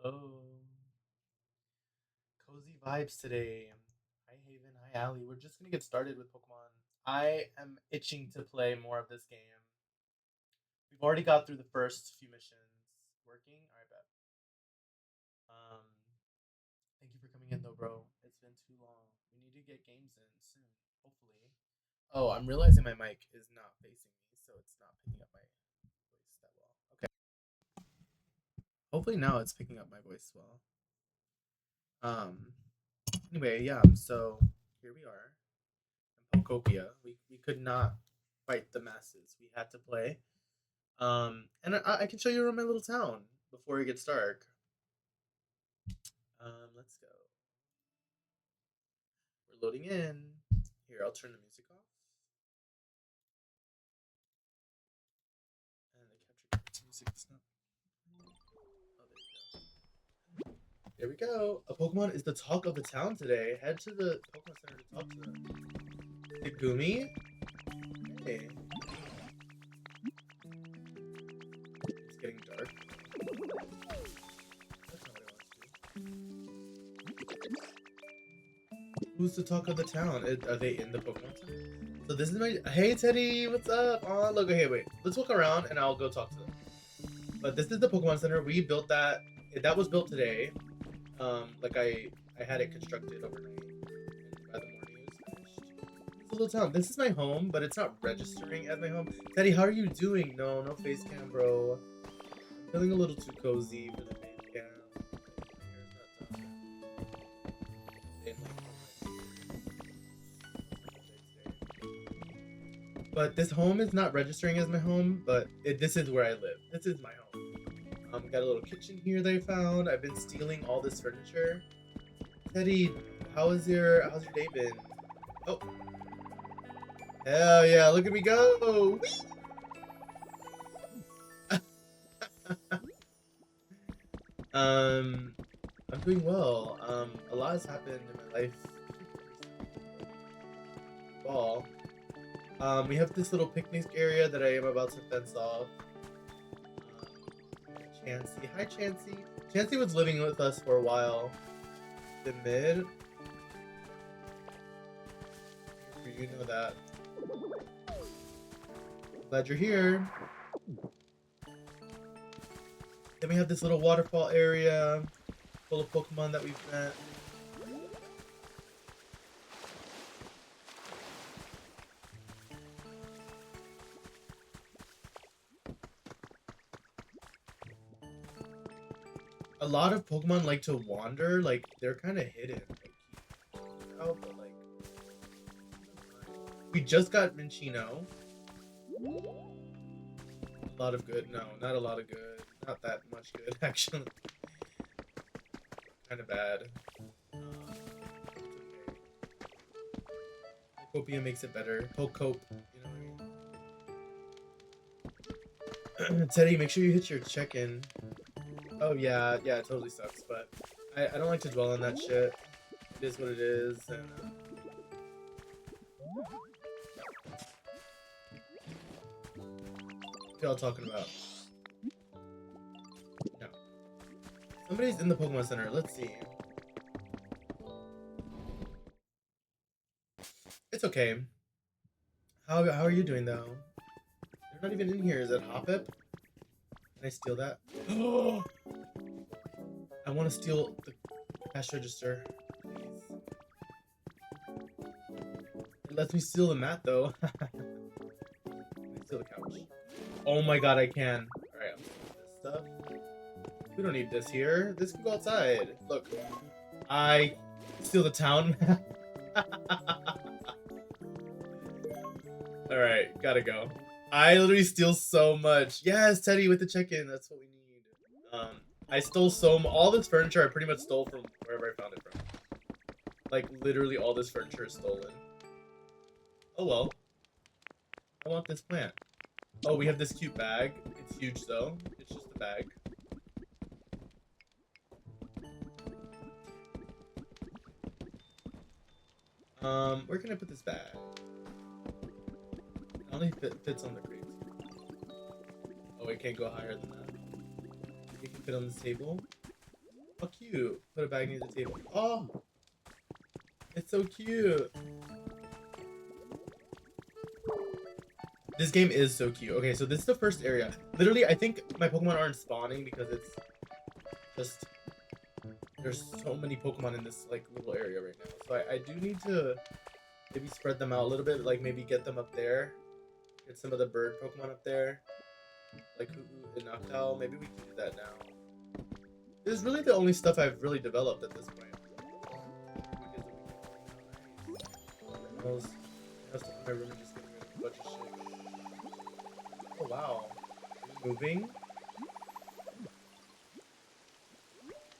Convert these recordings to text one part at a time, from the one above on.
Oh, cozy vibes today. Hi Haven, hi Allie. We're just gonna get started with Pokemon. I am itching to play more of this game. We've already got through the first few missions. Working? Alright, bet. Um, thank you for coming in though, bro. It's been too long. We need to get games in soon, hopefully. Oh, I'm realizing my mic is not facing me, so it's not picking up my voice that well. Okay. Hopefully now it's picking up my voice well. Um, anyway, yeah, so here we are. Pokopia. We could not fight the masses. We had to play. And I can show you around my little town before it gets dark. Let's go. We're loading in. Here, I'll turn the music off. And the capture music is not. Oh, there we go. There we go. A Pokemon is the talk of the town today. Head to the Pokemon Center to talk to them. The Gumi? Hey. It's getting dark. That's not what I want to do. Who's the talk of the town? Are they in the Pokemon Center? So this is my. Hey Teddy, what's up? Oh look, okay, wait. Let's walk around and I'll go talk to them. But this is the Pokemon Center. We built that. That was built today. Like I had it constructed overnight, and by the morning it was finished. It's a little town. This is my home, but it's not registering as my home. Teddy, how are you doing? No face cam, bro. I'm feeling a little too cozy for the face cam. My hair's not done. But this home is not registering as my home, but this is where I live. This is my home. Got a little kitchen here that I found. I've been stealing all this furniture. Teddy, how's your day been? Oh. Hell yeah, look at me go! I'm doing well. A lot has happened in my life. Fall. We have this little picnic area that I am about to fence off. Chansey. Hi, Chansey. Chansey was living with us for a while. The mid. You know that. Glad you're here. Then we have this little waterfall area full of Pokemon that we've met. A lot of Pokemon like to wander, like they're kind of hidden. But like, we just got Minchino. A lot of good. No, not a lot of good. Not that much good, actually. Kind of bad. Pokopia makes it better. Pocope, you know what I mean? Teddy, make sure you hit your check-in. Oh yeah, it totally sucks, but I don't like to dwell on that shit. It is what it is, and what y'all talking about? No. Somebody's in the Pokemon Center. Let's see. It's okay. How are you doing though? They're not even in here. Is it Hoppip? Can I steal that? I want to steal the cash register. Please. It lets me steal the mat though. Can I steal the couch? Oh my god, I can. Alright, I'm stealing this stuff. We don't need this here. This can go outside. Look. I steal the town map. Alright, gotta go. I literally steal so much. Yes, Teddy with the check-in. That's what we need. I stole all this furniture I pretty much stole from wherever I found it from. Like, literally all this furniture is stolen. Oh well. I want this plant. Oh, we have this cute bag. It's huge though. It's just a bag. Where can I put this bag? It only fits on the crates. Oh, it can't go higher than that. It can fit on this table. How cute. Put a bag near the table. Oh, it's so cute. This game is so cute. Okay, so this is the first area. Literally, I think my Pokemon aren't spawning because it's just... There's so many Pokemon in this like little area right now. So I do need to maybe spread them out a little bit. Like maybe get them up there. Get some of the bird Pokemon up there. Like Hoo-Hoo and Noctowl. Maybe we can do that now. This is really the only stuff I've really developed at this point. I was stuck in my room and just getting rid of a bunch of shit. Oh wow. Are you moving?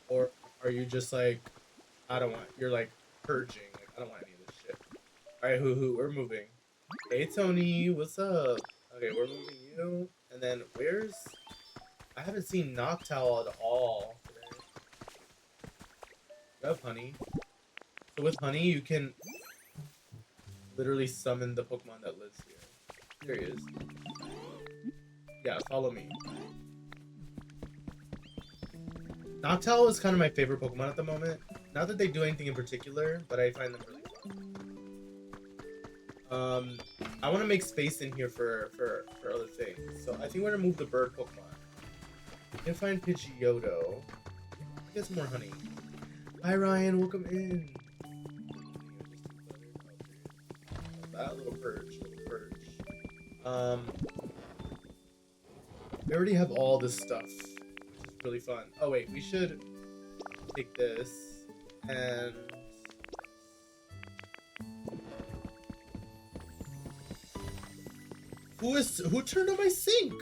Or are you just like, I don't want, you're like purging. Like, I don't want any of this shit. Alright, Hoo-Hoo, we're moving. Hey Tony, what's up? Okay, we're moving you. And then where's, I haven't seen Noctowl at all today. You have Honey. So with Honey, you can literally summon the Pokemon that lives here. There he is. Yeah, follow me. Noctowl is kind of my favorite Pokemon at the moment. Not that they do anything in particular, but I find them really fun. I want to make space in here for other things. So I think we're going to move the bird Pokemon. We can find Pidgeotto. Get some more honey. Hi Ryan, welcome in. That little purge, we already have all this stuff, which is really fun. Oh wait, we should take this and who turned on my sink?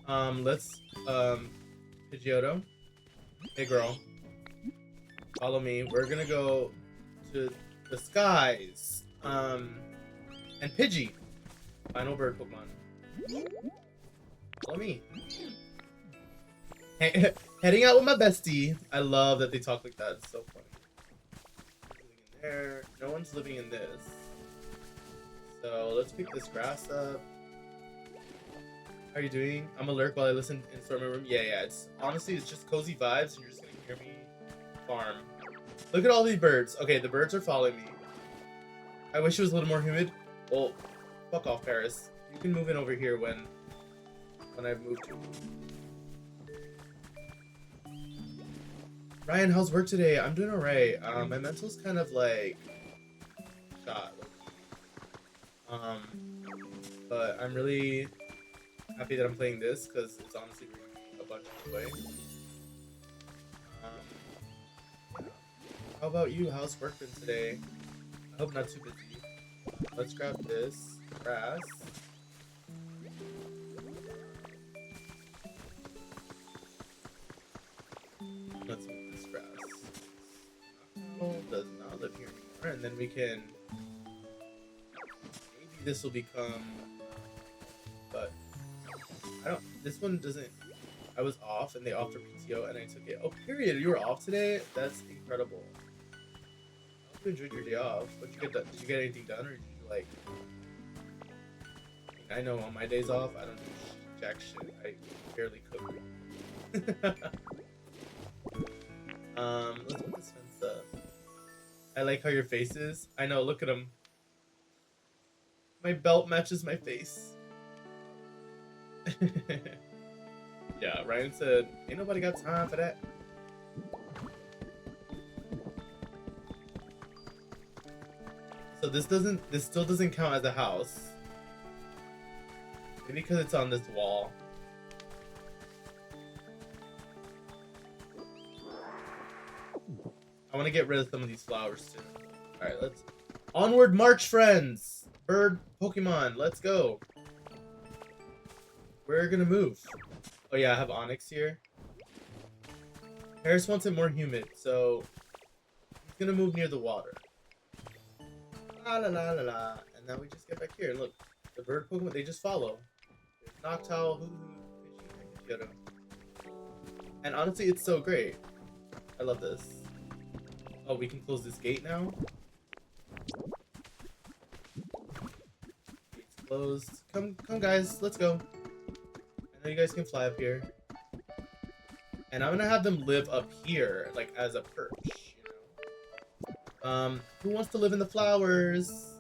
Let's Pidgeotto. Hey girl, follow me. We're gonna go to the skies. And Pidgey, final bird Pokemon. Follow me. Hey, heading out with my bestie. I love that they talk like that. It's so funny. Living in there. No one's living in this. So let's pick this grass up. How are you doing? I'm alert while I listen in storm my room. Yeah. It's honestly, it's just cozy vibes, and you're just gonna hear me farm. Look at all these birds. Okay, the birds are following me. I wish it was a little more humid. Well, fuck off, Paris. You can move in over here when I've moved you. Ryan, how's work today? I'm doing alright. My mental's kind of like shot. But I'm really happy that I'm playing this because it's honestly bringing me a bunch of joy. Yeah. How about you? How's work been today? I hope not too busy. Let's grab this grass. Let's move this grass. Does not live here anymore, and then we can. Maybe this will become. But I don't. This one doesn't. I was off, and they offered PTO, and I took it. Oh, period. You were off today. That's incredible. You enjoyed your day off. What you get done? Did you get anything done, or did you like? I know on my days off, I don't do jack shit. I barely cook. Let's put this fence up. I like how your face is. I know. Look at him. My belt matches my face. Yeah, Ryan said, "Ain't nobody got time for that." So this still doesn't count as a house. Maybe because it's on this wall. I want to get rid of some of these flowers too. Alright, let's onward march, friends! Bird Pokemon, let's go. We're gonna move. Oh yeah, I have Onyx here. Harris wants it more humid, so he's gonna move near the water. La la la la la. And then we just get back here and look. The bird Pokemon, they just follow. There's Noctowl, Hoo-Hoo, Pidgey, and honestly, it's so great. I love this. Oh, we can close this gate now? Gate's closed. Come guys, let's go. I know you guys can fly up here. And I'm gonna have them live up here, like as a perch, who wants to live in the flowers?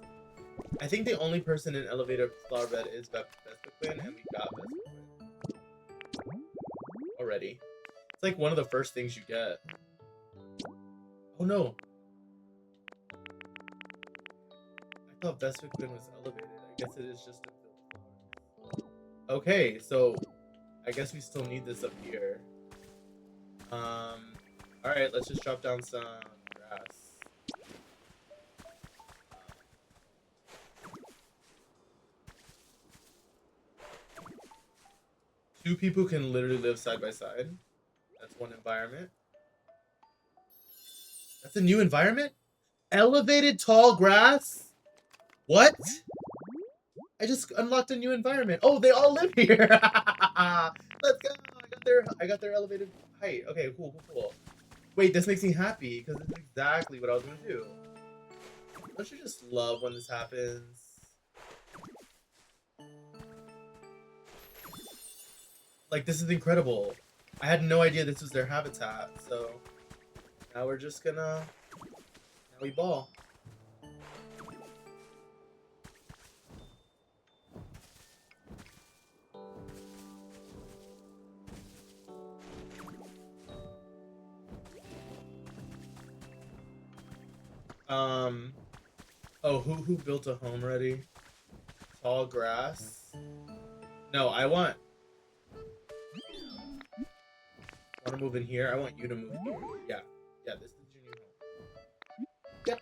I think the only person in elevator flower bed is Vespiquen, and we got Vespiquen already. It's like one of the first things you get. Oh no. I thought Vespiquen was elevated. I guess it is just a field flower. Okay, so I guess we still need this up here. Alright, let's just drop down some grass. 2 people can literally live side by side. That's one environment. That's a new environment? Elevated tall grass? What? I just unlocked a new environment. Oh, they all live here. Let's go. I got their elevated height. Okay, cool. Wait, this makes me happy because this is exactly what I was gonna do. Don't you just love when this happens? Like, this is incredible. I had no idea this was their habitat, so now we're just gonna... Now we ball. Oh, who built a home ready? Tall grass? No, I want to move in here. I want you to move here. Yeah, this is your new home.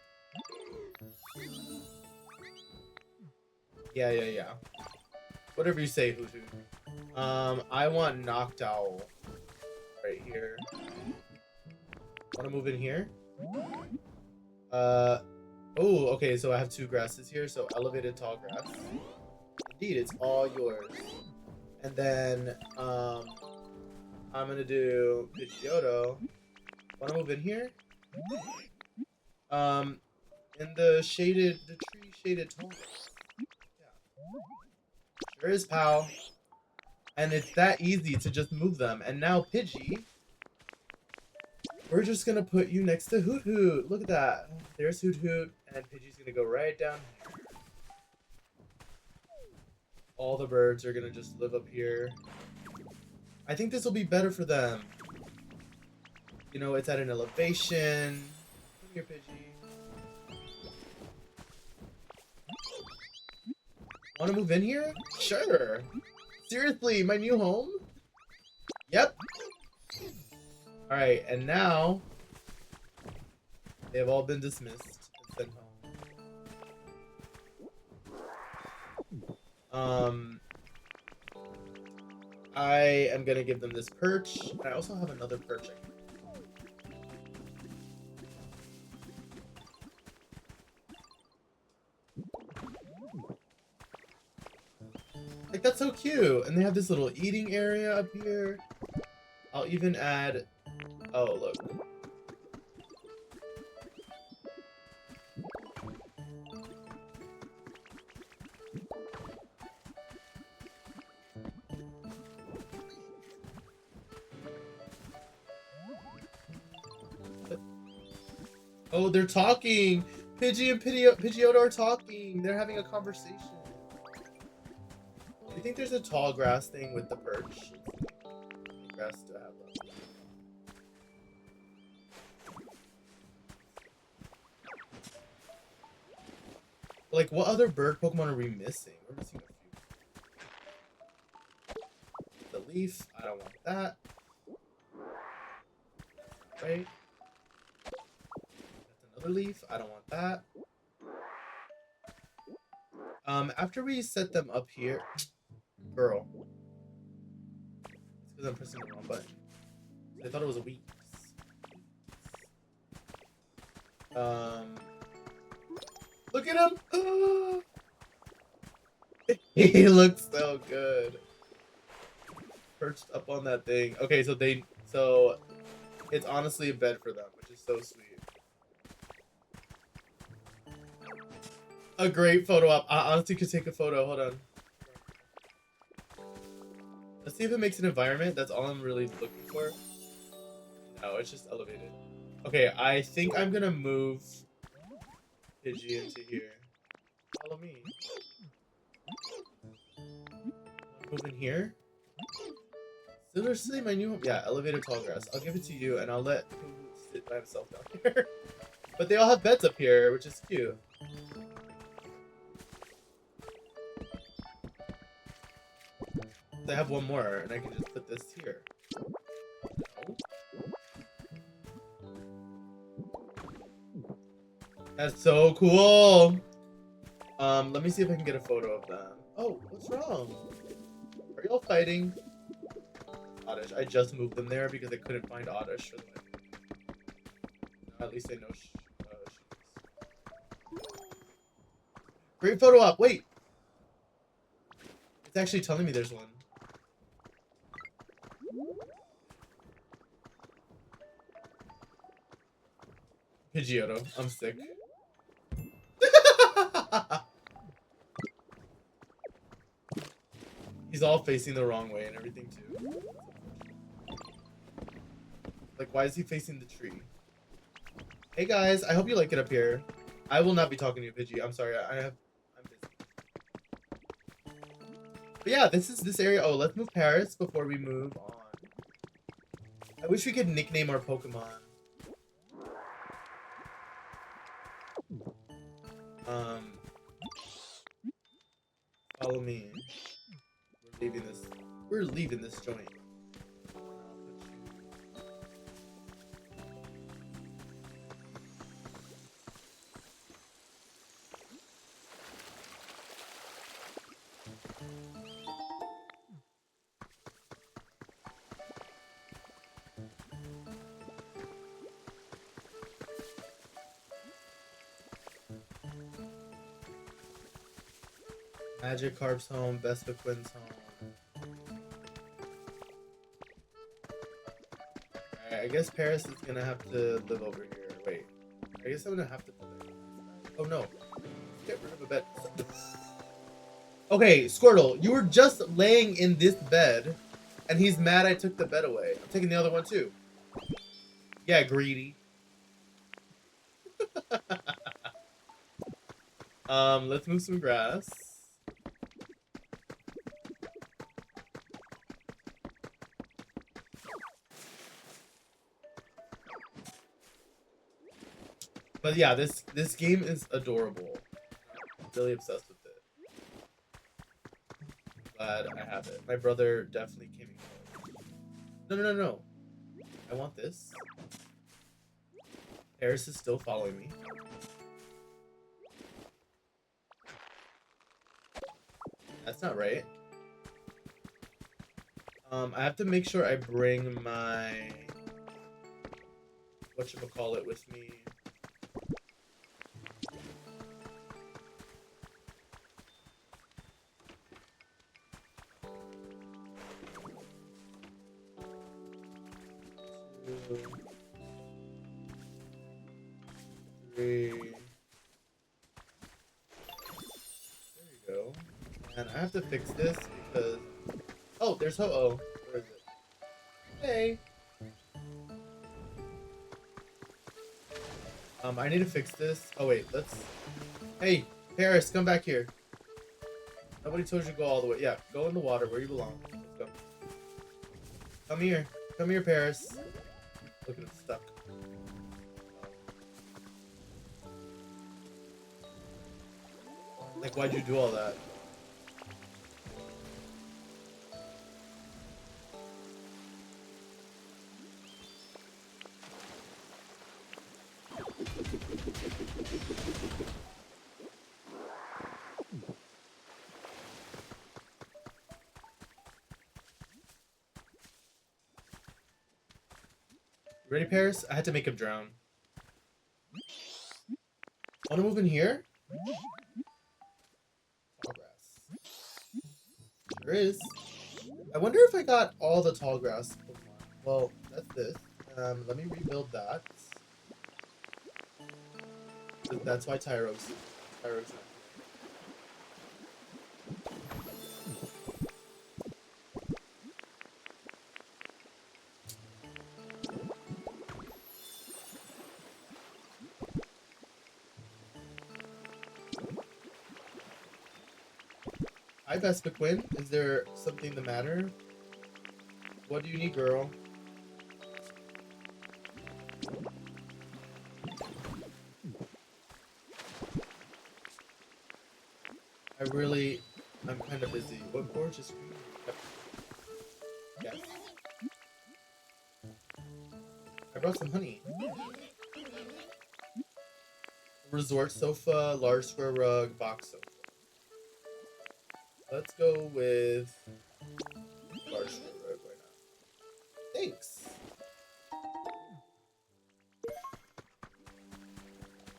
Yep. Yeah. Whatever you say, Hoot Hoot. I want Knocked Owl right here. Want to move in here? Oh, okay, so I have 2 grasses here, so elevated tall grass. Indeed, it's all yours. And then, I'm gonna do Pidgeotto. Wanna move in here? In the tree shaded tall grass. Yeah. Sure is, pal. And it's that easy to just move them. And now, Pidgey, we're just gonna put you next to Hoot Hoot. Look at that. There's Hoot Hoot, and Pidgey's gonna go right down here. All the birds are gonna just live up here. I think this will be better for them. You know, it's at an elevation. Come here, Pidgey. Wanna move in here? Sure. Seriously, my new home? Yep. Alright, and now they have all been dismissed and sent home. I am gonna give them this perch. I also have another perch. Like, that's so cute. And they have this little eating area up here. I'll even add... Oh, look. Oh, they're talking! Pidgey and Pidgeotto are talking! They're having a conversation. Do you think there's a tall grass thing with the perch? Grass to have them. Like, what other bird Pokemon are we missing? We're missing a few. The leaf, I don't want that. Right? That's another leaf, I don't want that. After we set them up here... Girl. It's because I'm pressing the wrong button. I thought it was a week. Look at him! He looks so good. Perched up on that thing. Okay, so it's honestly a bed for them, which is so sweet. A great photo op. I honestly could take a photo. Hold on. Let's see if it makes an environment. That's all I'm really looking for. No, it's just elevated. Okay, I think I'm gonna move Pidgey into here. Follow me. Move in here. Seriously, my new home. Yeah, elevated tall grass. I'll give it to you, and I'll let Pooh sit by himself down here. But they all have beds up here, which is cute. I have one more, and I can just put this here. That's so cool. Let me see if I can get a photo of them. Oh, what's wrong? Are y'all fighting? Oddish. I just moved them there because I couldn't find Oddish. At least I know she's. Great photo op. Wait. It's actually telling me there's one. Pidgeotto. I'm sick. He's all facing the wrong way and everything too. Like, why is he facing the tree? Hey guys, I hope you like it up here. I will not be talking to you, Pidgey. I'm sorry. I'm busy. But yeah, this is this area. Oh, let's move Paris before we move on. I wish we could nickname our Pokemon. Follow me. We're leaving this joint. Magikarp's home, Vespiquen home. Alright, I guess Paris is gonna have to live over here. Wait. I guess I'm gonna have to put that. Oh no. Get rid of a bed. Okay, Squirtle, you were just laying in this bed, and he's mad I took the bed away. I'm taking the other one too. Yeah, greedy. Let's move some grass. But yeah, this game is adorable. I'm really obsessed with it. Glad I have it. My brother definitely came in. No. I want this. Paris is still following me. That's not right. I have to make sure I bring my whatchamacallit with me. Three. There you go. And I have to fix this because... Oh, there's Ho-Oh. Where is it? Hey! I need to fix this. Oh wait, let's... Hey, Paris, come back here. Nobody told you to go all the way. Yeah, go in the water where you belong. Let's go. Come here. Come here, Paris. Look at him stuck. Like, why'd you do all that? Ready, Paris? I had to make him drown. Wanna move in here? Tall grass. There is. I wonder if I got all the tall grass Pokemon. Well, that's this. Let me rebuild that. That's why Tyro's not here. Hi, Vespa Quinn. Is there something the matter? What do you need, girl? I'm kind of busy. What gorgeous green. Yes. I brought some honey. Resort sofa, large square rug, box sofa. Let's go with large square rug. Why not? Thanks.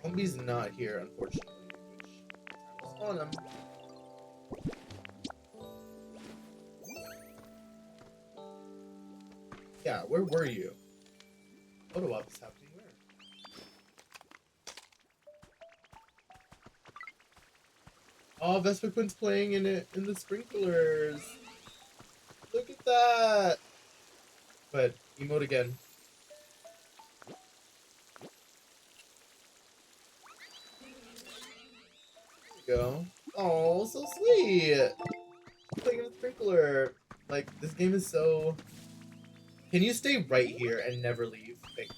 Homie's not here, unfortunately. Which I was on him. Yeah, where were you? Photo op is happening where? Oh, Vespa Quinn's playing in it in the sprinklers. Look at that. But emote again. There you go. Oh, so sweet. Playing in a sprinkler. Like, this game is so... Can you stay right here and never leave? Thanks.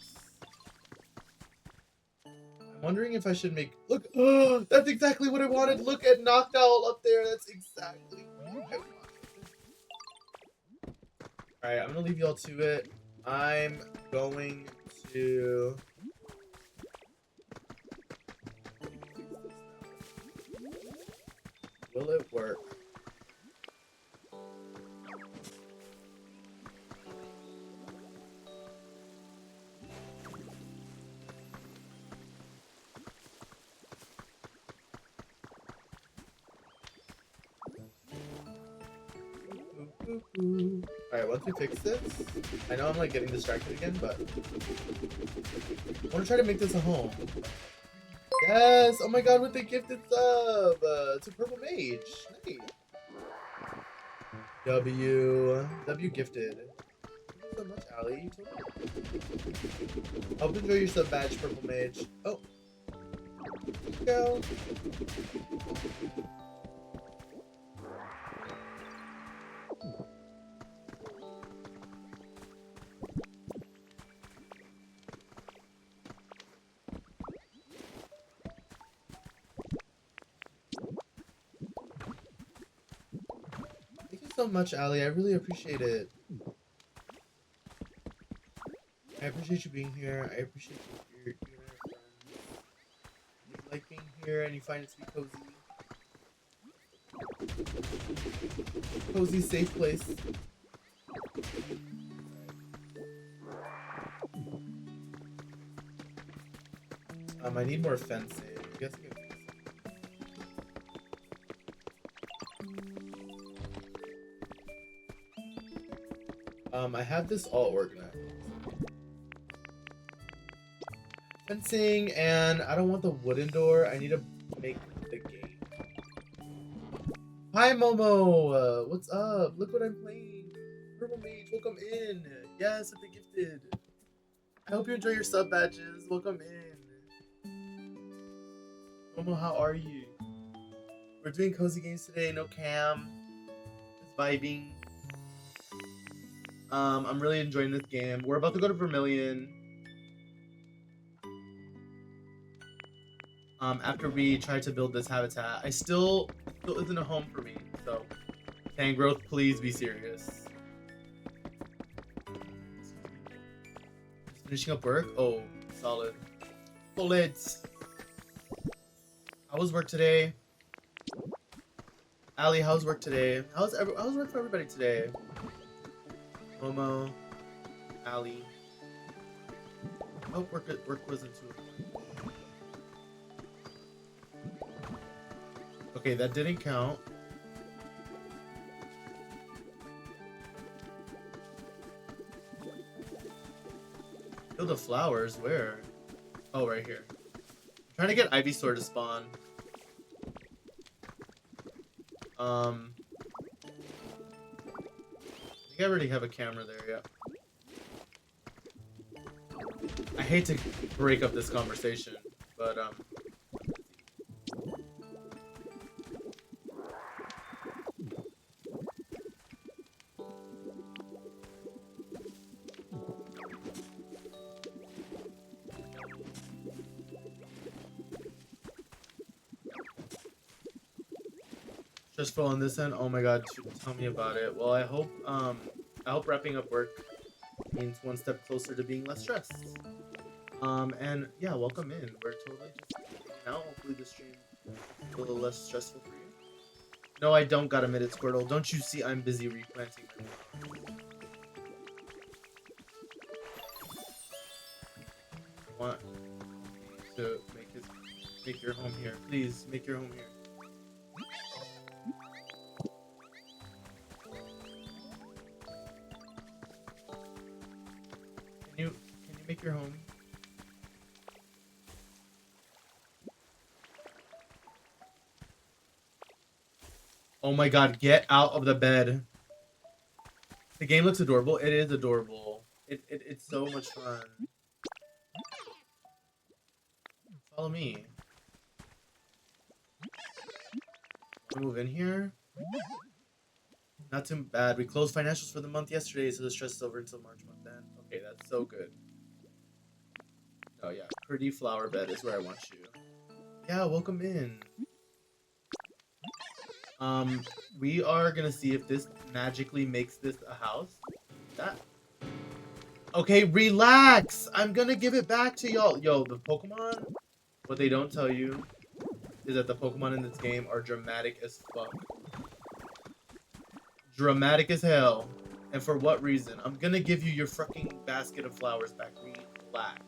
I'm wondering if I should make... Look! Oh, that's exactly what I wanted! Look at Knocked Owl up there! That's exactly what I wanted. Alright, I'm gonna leave y'all to it. I'm going to... Will it work? Alright, once we fix this, I know I'm like getting distracted again, but I want to try to make this a home. Yes! Oh my god, with the gifted sub! It's a purple mage. Nice. W gifted. Thank you so much, Allie. Hope you enjoy your sub badge, purple mage. Oh. Go. So much, Ali. I really appreciate it. I appreciate you being here. I appreciate you and your friends. You like being here and you find it to be cozy. Cozy, safe place. I need more fencing. I guess I can fix it. I have this all organized. Fencing, and I don't want the wooden door. I need to make the gate. Hi, Momo! What's up? Look what I'm playing. Purple Mage, welcome in. Yes, with the gifted. I hope you enjoy your sub badges. Welcome in. Momo, how are you? We're doing cozy games today. No cam. Just vibing. I'm really enjoying this game. We're about to go to Vermilion. After we try to build this habitat, I still isn't a home for me. So, Tangrowth, please be serious. Just finishing up work. Oh, solid. Solid. How was work today? Ali, how's work today? How's work for everybody today? Momo, Ali. I hope work wasn't too. Okay, that didn't count. Kill the flowers. Where? Oh, right here. I'm trying to get Ivysaur to spawn. I think I already have a camera there, yeah. I hate to break up this conversation, but Stressful on this end. Oh my god, tell me about it. Well, I hope wrapping up work means one step closer to being less stressed. And yeah, welcome in. We're totally just now. Hopefully, the stream is a little less stressful for you. No, I don't got a minute, Squirtle. Don't you see I'm busy replanting my farm? I want to make your home here. Please make your home here. Can you make your home? Oh my god, get out of the bed. The game looks adorable. It is adorable. It's so much fun. Follow me. Move in here. Not too bad. We closed financials for the month yesterday, so the stress is over until March month then. Okay, that's so good. Oh yeah, pretty flower bed is where I want you. Yeah, welcome in. We are gonna see if this magically makes this a house. That. Okay, relax. I'm gonna give it back to y'all. Yo, the Pokemon. What they don't tell you is that the Pokemon in this game are dramatic as fuck. Dramatic as hell. And for what reason? I'm gonna give you your fucking basket of flowers back. Relax.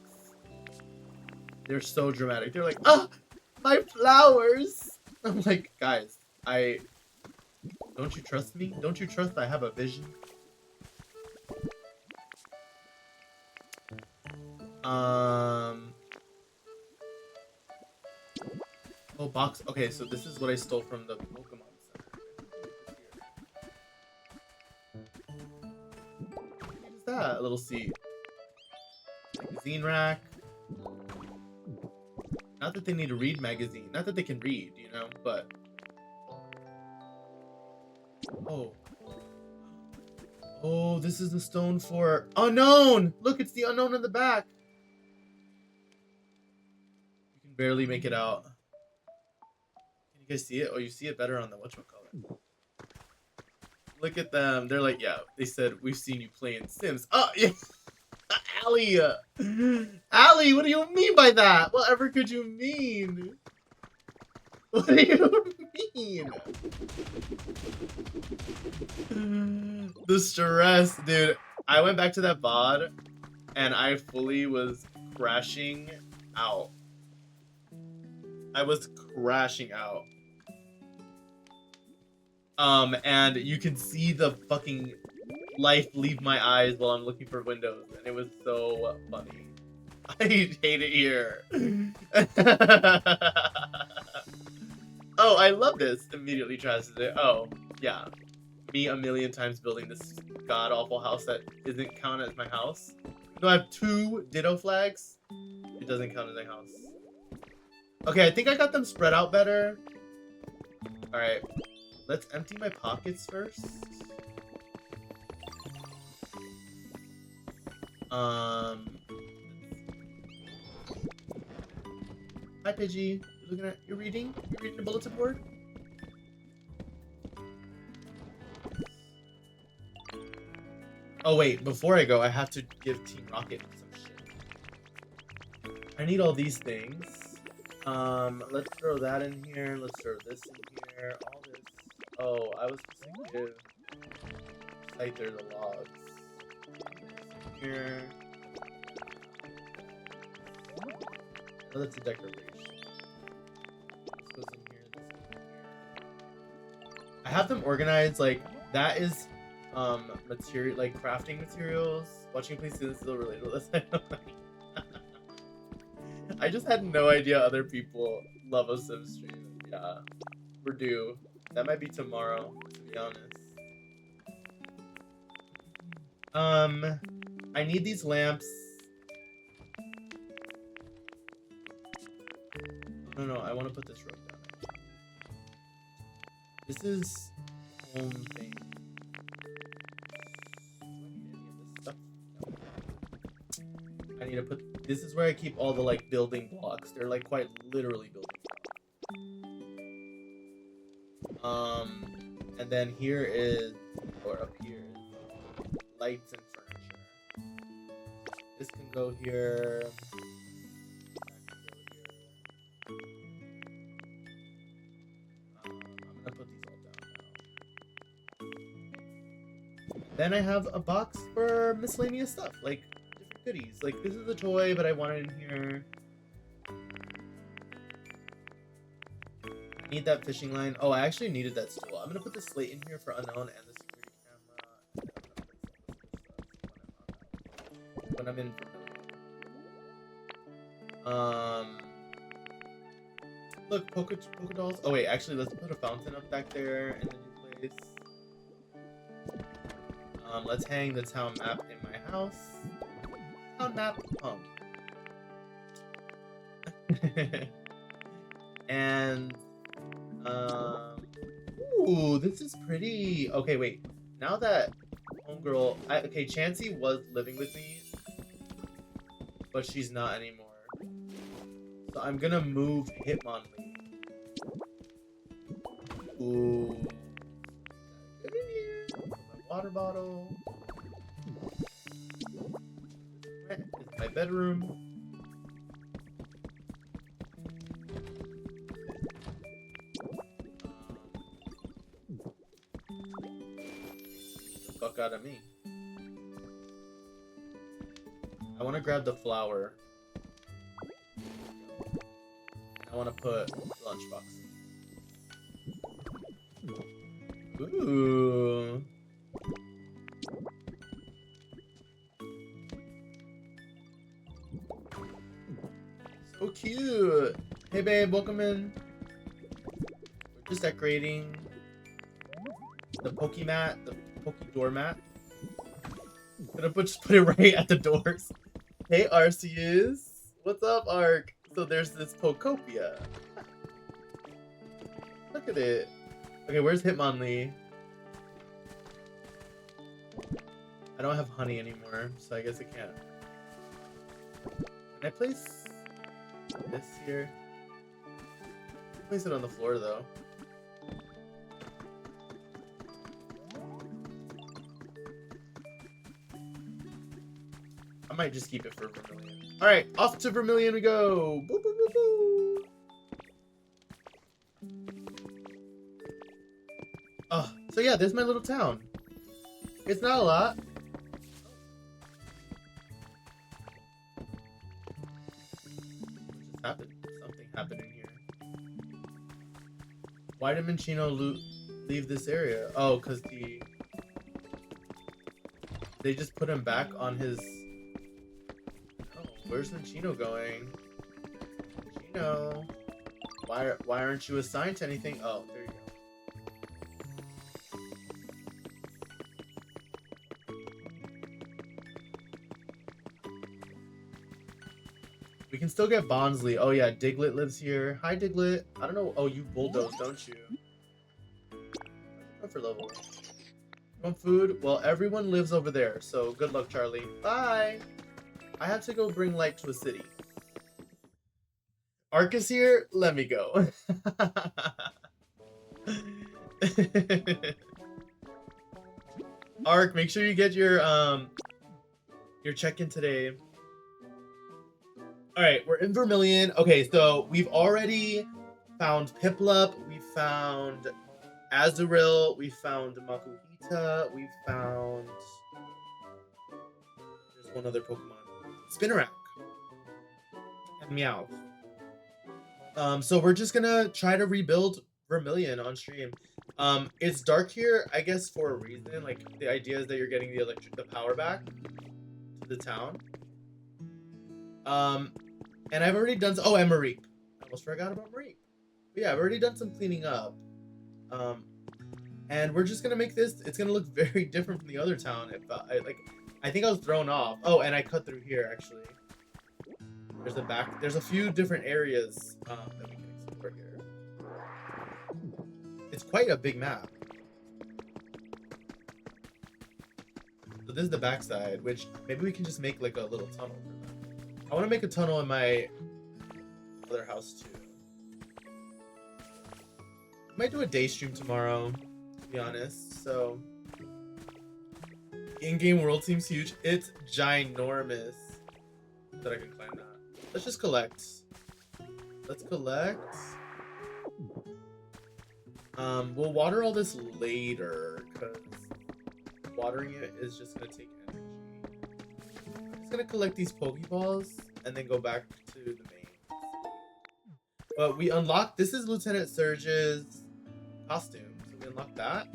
They're so dramatic. They're like, ah, my flowers. I'm like, guys, don't you trust me? Don't you trust I have a vision? Oh, box. Okay, so this is what I stole from the Pokemon Center. What is that? A little seat. Magazine rack. Not that they need to read magazine. Not that they can read, you know, but... Oh. Oh, this is the stone for unknown! Look, it's the unknown in the back. You can barely make it out. Can you guys see it? Oh, you see it better on the whatchamacallit. Look at them. They're like, yeah, they said, we've seen you playing Sims. Oh, yeah. Allie! Allie, what do you mean by that? Whatever could you mean? What do you mean? The stress, dude. I went back to that VOD and I fully was crashing out. I was crashing out. And you can see the fucking life leave my eyes while I'm looking for windows, and it was so funny. I hate it here. Oh, I love this. Immediately tries it. Oh, yeah. Me a million times building this god-awful house that isn't counted as my house. No, I have 2 ditto flags. It doesn't count as a house. Okay, I think I got them spread out better. Alright. Let's empty my pockets first. Hi, Pidgey. You're reading the bulletin board? Oh wait, before I go, I have to give Team Rocket some shit. I need all these things. Let's throw that in here. Let's throw this in here. All this. Oh, I was supposed to give Scyther the logs. Here. Oh, that's a decoration. This goes in here, this goes in here. I have them organized like that is material, like crafting materials. Watching please see this is related to this. I just had no idea other people love a Sim stream. Yeah, we're due. That might be tomorrow, to be honest. I need these lamps. No, I want to put this rope down. This is home thing. I need to put. This is where I keep all the like building blocks. They're like quite literally building blocks. And then here is, or up here is lights and furniture. This can go here. I'm gonna put these all down now. Then I have a box for miscellaneous stuff, like different goodies. Like this is a toy, but I want it in here. I need that fishing line. Oh, I actually needed that stool. I'm gonna put the slate in here for unknown and the security camera. When I'm in Vermilion. Look, polka dolls. Oh wait, actually, let's put a fountain up back there in the new place. Let's hang the town map in my house. Town map hung. And ooh, this is pretty. Okay, wait. Now that homegirl, okay, Chansey was living with me, but she's not anymore. So I'm gonna move Hitmonlee. Ooh. Get in here. My water bottle. This is my bedroom. Fuck out of me. I want to grab the flower. I want to put lunchbox. Ooh. So cute. Hey babe, welcome in. We're just decorating the Pokemat, the Poke doormat. Gonna just put it right at the doors. Hey Arceus. What's up, Arc? So there's this Pokopia. Look at it. Okay, where's Hitmonlee? I don't have honey anymore, so I guess I can't. Can I place this here? Place it on the floor though. I might just keep it for Vermilion. Alright, off to Vermilion we go! Boo, boo, boo, boo. Oh, so yeah, there's my little town. It's not a lot. What just happened? Something happened in here. Why did Minccino leave this area? Oh, because they just put him back on his... Where's Minccino going? Minccino, why aren't you assigned to anything? Oh, there you go. We can still get Bonsly. Oh yeah, Diglett lives here. Hi Diglett. I don't know. Oh, you bulldoze, don't you? Comfort level. Want food? Well, everyone lives over there. So good luck, Charlie. Bye. I have to go bring light to a city. Arc is here. Let me go. Arc, make sure you get your check-in today. All right, we're in Vermilion. Okay, so we've already found Piplup. We found Azurill. We found Makuhita. We found. There's one other Pokemon. Spinarak and Meow. So we're just gonna try to rebuild Vermilion on stream. It's dark here, I guess, for a reason. Like the idea is that you're getting the power back to the town. And I've already done. Oh, and Mareep. I almost forgot about Mareep. But yeah, I've already done some cleaning up. And we're just gonna make this. It's gonna look very different from the other town. I think I was thrown off. Oh, and I cut through here actually. There's a few different areas that we can explore here. It's quite a big map. So this is the backside, which maybe we can just make like a little tunnel for them. I want to make a tunnel in my other house too. Might do a day stream tomorrow, to be honest. So, in-game world seems huge. It's ginormous. That I can climb that. Let's just collect. Let's collect. We'll water all this later because watering it is just gonna take energy. I'm just gonna collect these Pokeballs and then go back to the main. But we unlocked. This is Lieutenant Surge's costume, so we unlocked that,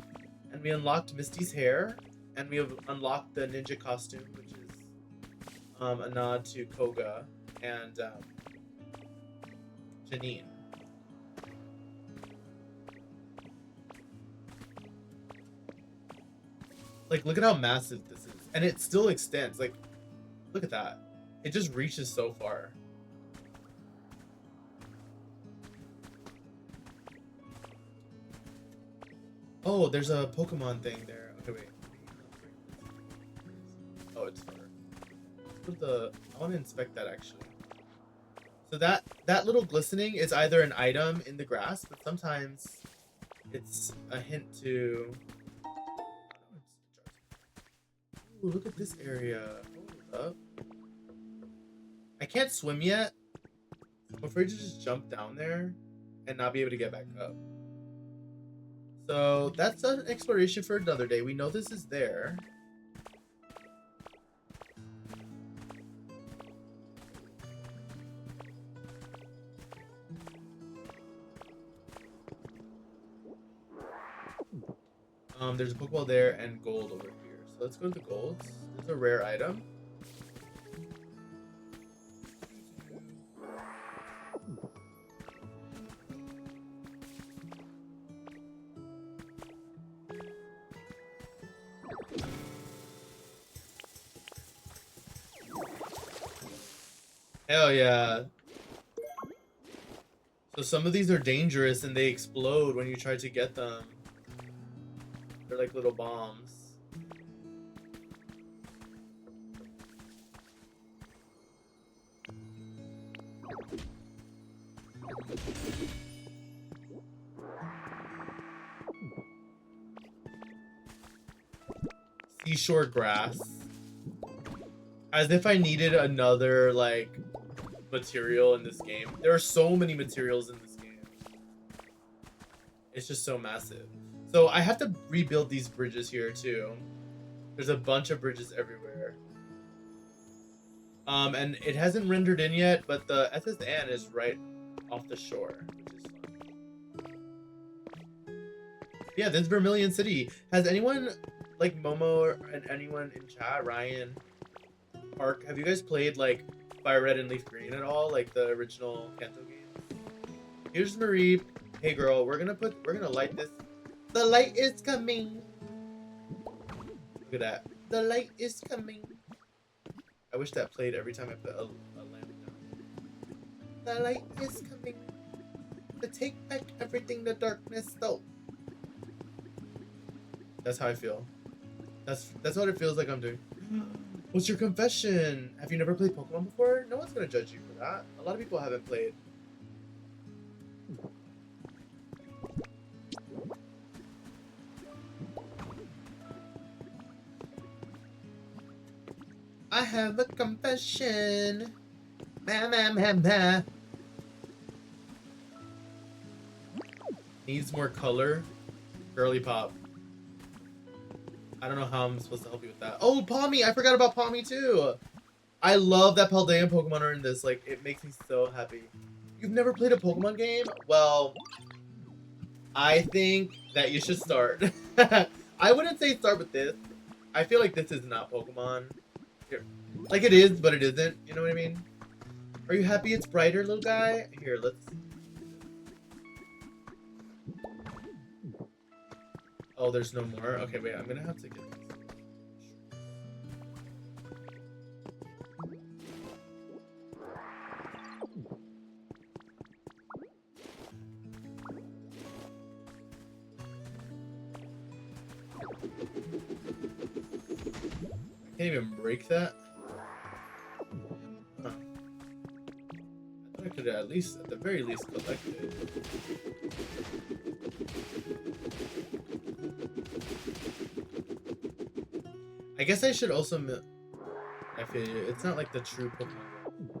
and we unlocked Misty's hair, and we have unlocked the ninja costume, which is a nod to Koga and Janine. Like, look at how massive this is, and it still extends. Like, look at that. It just reaches so far. Oh, there's a Pokemon thing there. Okay, wait. Oh, it's far. I want to inspect that actually. So that little glistening is either an item in the grass, but sometimes it's a hint to. Ooh, look at this area. Hold up. I can't swim yet. I'm afraid to just jump down there and not be able to get back up. So that's an exploration for another day. We know this is there. There's a Pokeball there and gold over here. So let's go to the golds. There's a rare item. Hell yeah. So some of these are dangerous and they explode when you try to get them. They're like little bombs. Seashore grass. As if I needed another, like, material in this game. There are so many materials in this game. It's just so massive. So I have to rebuild these bridges here too. There's a bunch of bridges everywhere. And it hasn't rendered in yet, but the SSN is right off the shore, which is fun. Yeah, this is Vermilion City. Has anyone, like Momo and anyone in chat, Ryan, Park, have you guys played like Fire Red and Leaf Green at all? Like the original Kanto games? Here's Marie. Hey girl, we're gonna light this. The light is coming. Look at that. The light is coming. I wish that played every time I put a lamp down. The light is coming to take back everything the darkness stole. That's how I feel. That's what it feels like I'm doing. What's your confession? Have you never played Pokemon before? No one's gonna judge you for that. A lot of people haven't played. I have a confession. Needs more color. Girly pop. I don't know how I'm supposed to help you with that. Oh, Palmy! I forgot about Palmy too! I love that Paldean Pokemon are in this. Like, it makes me so happy. You've never played a Pokemon game? Well, I think that you should start. I wouldn't say start with this. I feel like this is not Pokemon. Here. Like, it is, but it isn't. You know what I mean? Are you happy it's brighter, little guy? Here, let's... Oh, there's no more? Okay, wait, I'm gonna have to get these. I can't even break that? Huh. I thought I could at the very least, collect it. I guess I should also. I feel you. It's not like the true Pokemon.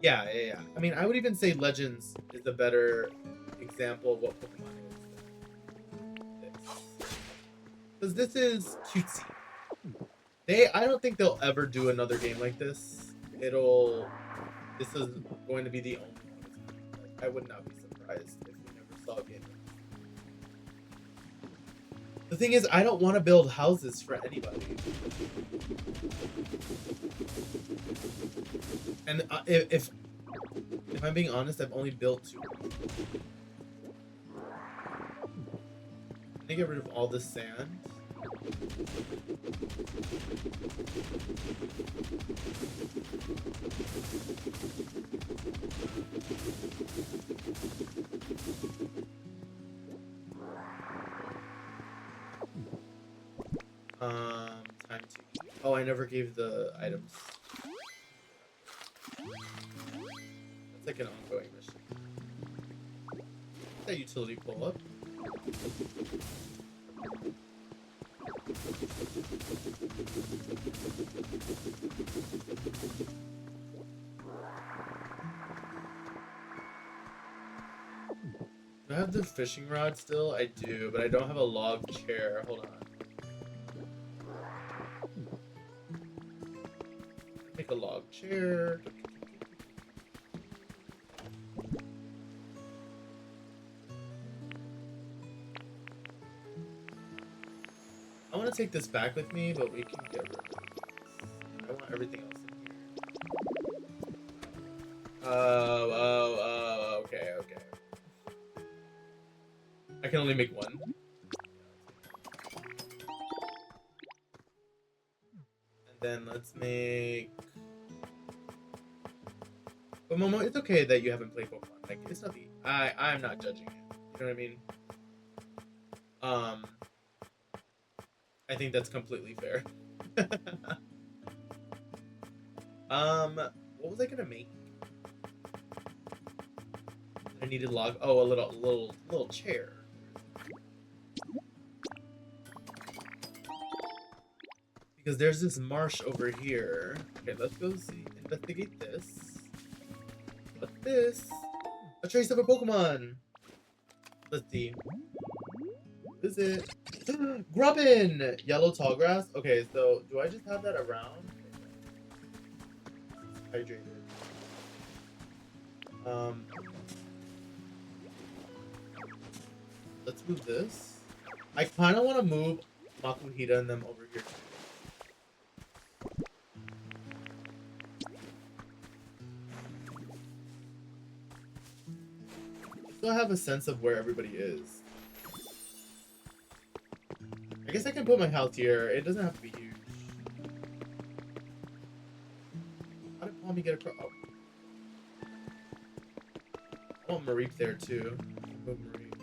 Yeah, yeah, yeah. I mean, I would even say Legends is a better example of what Pokemon is. Because this is cutesy. I don't think they'll ever do another game like this. This is going to be the only one. Like, I would not be surprised if we never saw a game. The thing is, I don't want to build houses for anybody. And if I'm being honest, I've only built 2. Can I get rid of all this sand? Time to. Oh, I never gave the items. That's like an ongoing mission. That utility pull up. Do I have the fishing rod still? I do, but I don't have a log chair. Hold on. Make a log chair. I want to take this back with me, but we can get rid of it. I want everything else in here. Okay. I can only make one. And then let's make... But Momo, it's okay that you haven't played Pokemon. Like, it's not the... I'm not judging it. You know what I mean? I think that's completely fair. What was I gonna make? I needed log. Oh, a little chair. Because there's this marsh over here. Okay, let's go see. Investigate this. What's this? A trace of a Pokemon. Let's see. What is it? Grubbin! Yellow tall grass? Okay, so do I just have that around? Hydrated. Let's move this. I kind of want to move Makuhita and them over here too. I still have a sense of where everybody is. I guess I can put my house here. It doesn't have to be huge. How did Palmy get across? Oh. I want Mareep there too. Move Mareep.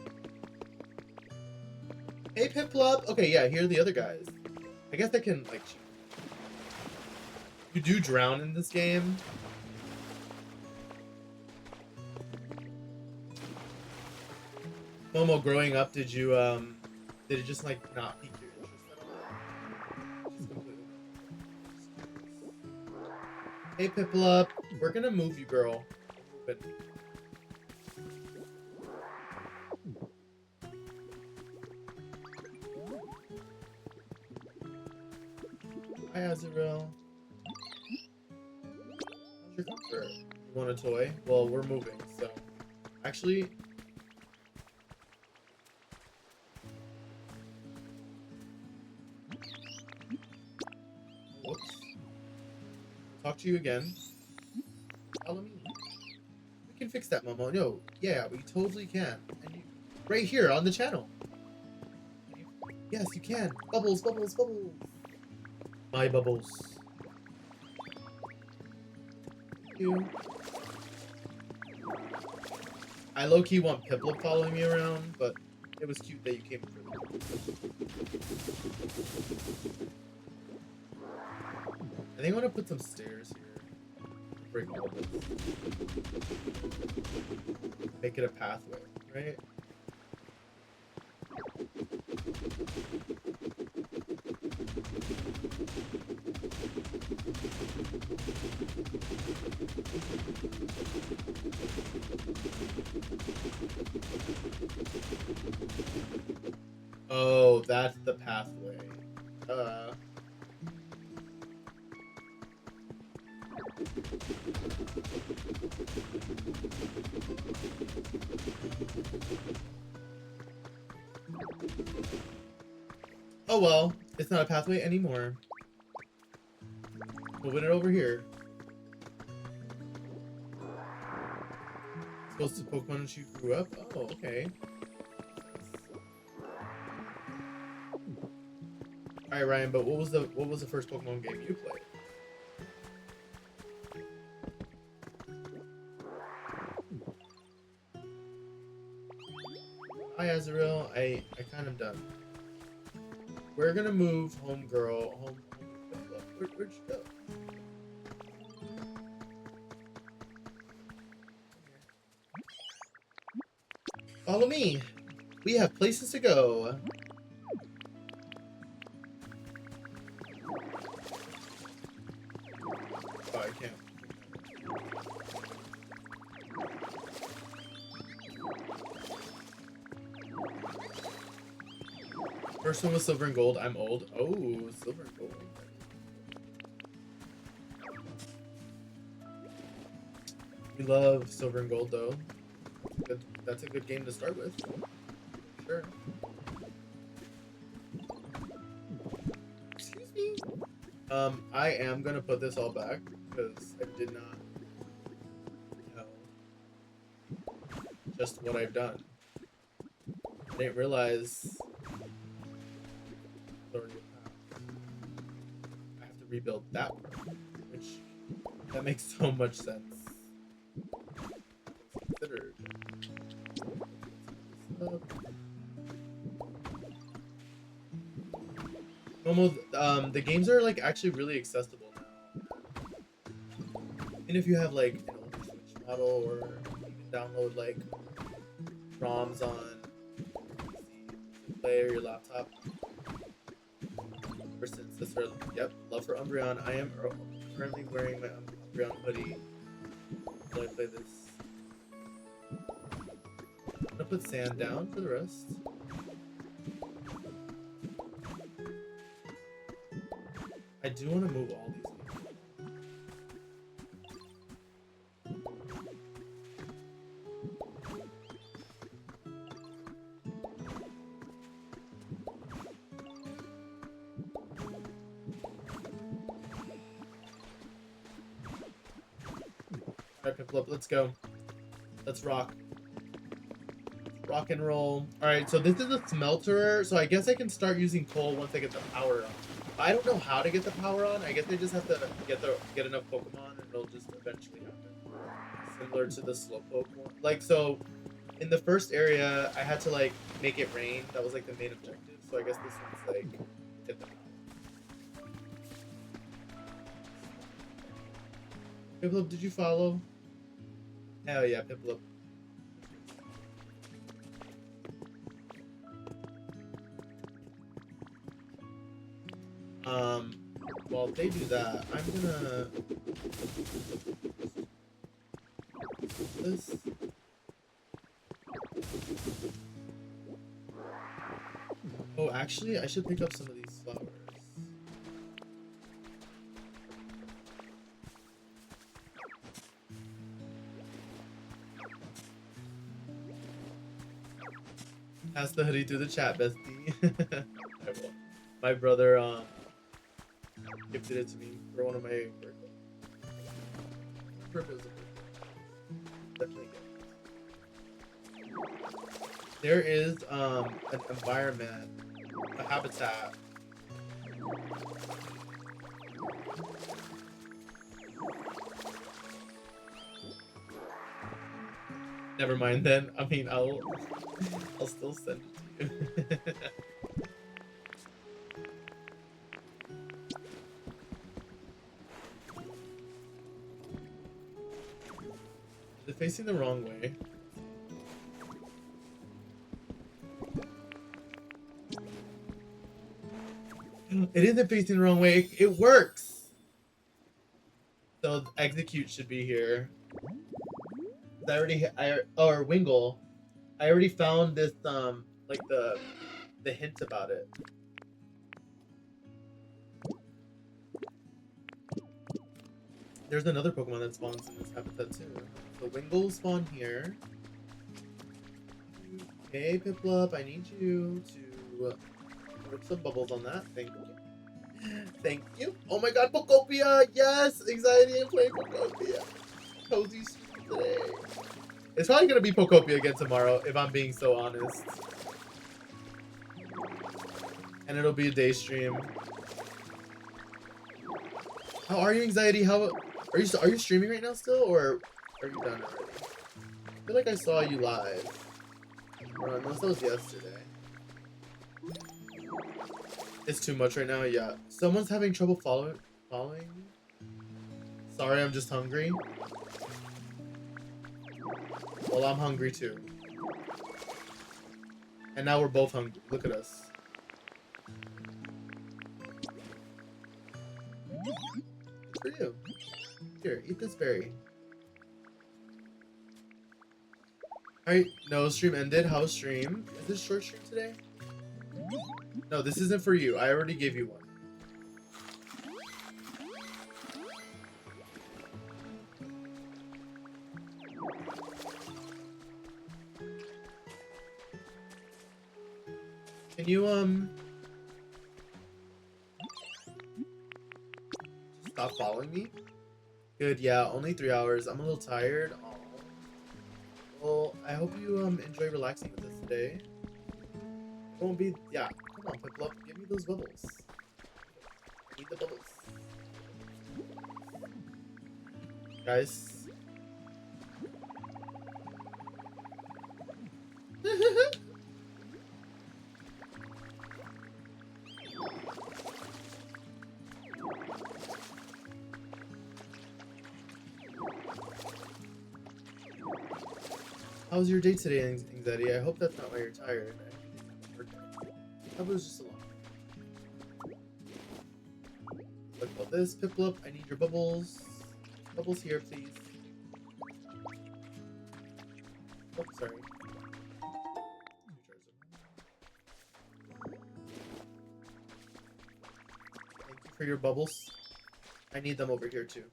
Hey Piplup! Okay, yeah, here are the other guys. I guess I can, like... You do drown in this game. Momo, growing up, did it just, like, not pique your interest at all? Hey, Piplup. We're gonna move you, girl. But... Hi, Azuril. How's your comfort? You want a toy? Well, we're moving, so... Actually... Whoops. Talk to you again. Follow me. We can fix that, Momo. No, yeah, we totally can. And you, right here on the channel. Yes, you can. Bubbles, bubbles, bubbles. My bubbles. Thank you. I low-key want Piplup following me around, but it was cute that you came through. I think I want to put some stairs here. Break all this. Make it a pathway, right? that's the pathway. Oh well, it's not a pathway anymore. Moving it over here. Supposed to Pokemon as you grew up? Oh, okay. Alright, Ryan, but what was the first Pokemon game you played? Hi Azrael, I kind of done. We're gonna move homegirl home. Where'd you go? Follow me. We have places to go. Oh, I can't. First one was silver and gold. I'm old. Oh, silver and gold. We love silver and gold though. That's a good game to start with. Sure. Excuse me. I am gonna put this all back because I did not know just what I've done. I didn't realize. I have to rebuild that part, which that makes so much sense. Considered. Almost, the games are like actually really accessible now. And if you have like an older Switch model, or you can download like ROMs on PC to play or your laptop. Ever since this early, yep, love for Umbreon. I am currently wearing my Umbreon hoodie while I play this. I'm gonna put sand down for the rest. I do want to move all these things. Alright, Piplup, let's go. Let's rock. Rock and roll. Alright, so this is a smelter, so I guess I can start using coal once I get the power on. I don't know how to get the power on. I guess I just have to get enough Pokemon and it'll just eventually happen. Similar to the Slowpoke one. Like, so, in the first area, I had to, like, make it rain. That was, like, the main objective. So I guess this one's, like, get the power. Piplup, did you follow? Hell yeah, Piplup. While they do that, I'm gonna this. Oh, actually, I should pick up some of these flowers. Pass the hoodie through the chat, bestie. I will. My brother gifted it to me for one of my birthdays. Definitely get it. There is an environment, a habitat. Never mind then. I mean, I'll still send it to you. They're facing the wrong way. It isn't facing the wrong way. It works. So execute should be here. Or Wingle. I already found this like the the hint about it. There's another Pokemon that spawns in this habitat too. The Wingull spawn here. Okay, Piplup, I need you to put some bubbles on that. Thank you. Thank you. Oh my god, Pokopia! Yes! Anxiety and playing Pokopia. Cozy stream today. It's probably gonna be Pokopia again tomorrow, if I'm being so honest. And it'll be a day stream. How are you, Anxiety? How are you streaming right now still, or are you done already? I feel like I saw you live. Or unless that was yesterday. It's too much right now, yeah. Someone's having trouble following me? Sorry, I'm just hungry. Well, I'm hungry too. And now we're both hungry. Look at us. For you. Here, eat this berry. Alright, no, stream ended. How's stream? Is this short stream today? No, this isn't for you. I already gave you one. Can you, stop following me? Good, yeah, only 3 hours. I'm a little tired. Aww. Well, I hope you, enjoy relaxing with us today. It won't be, yeah, come on, Piplup, give me those bubbles. I need the bubbles. Guys. How was your day today, Anxiety? I hope that's not why you're tired. That was just a lot. Look about this, Piplup. I need your bubbles. Bubbles here, please. Oh, sorry. Thank you for your bubbles. I need them over here too.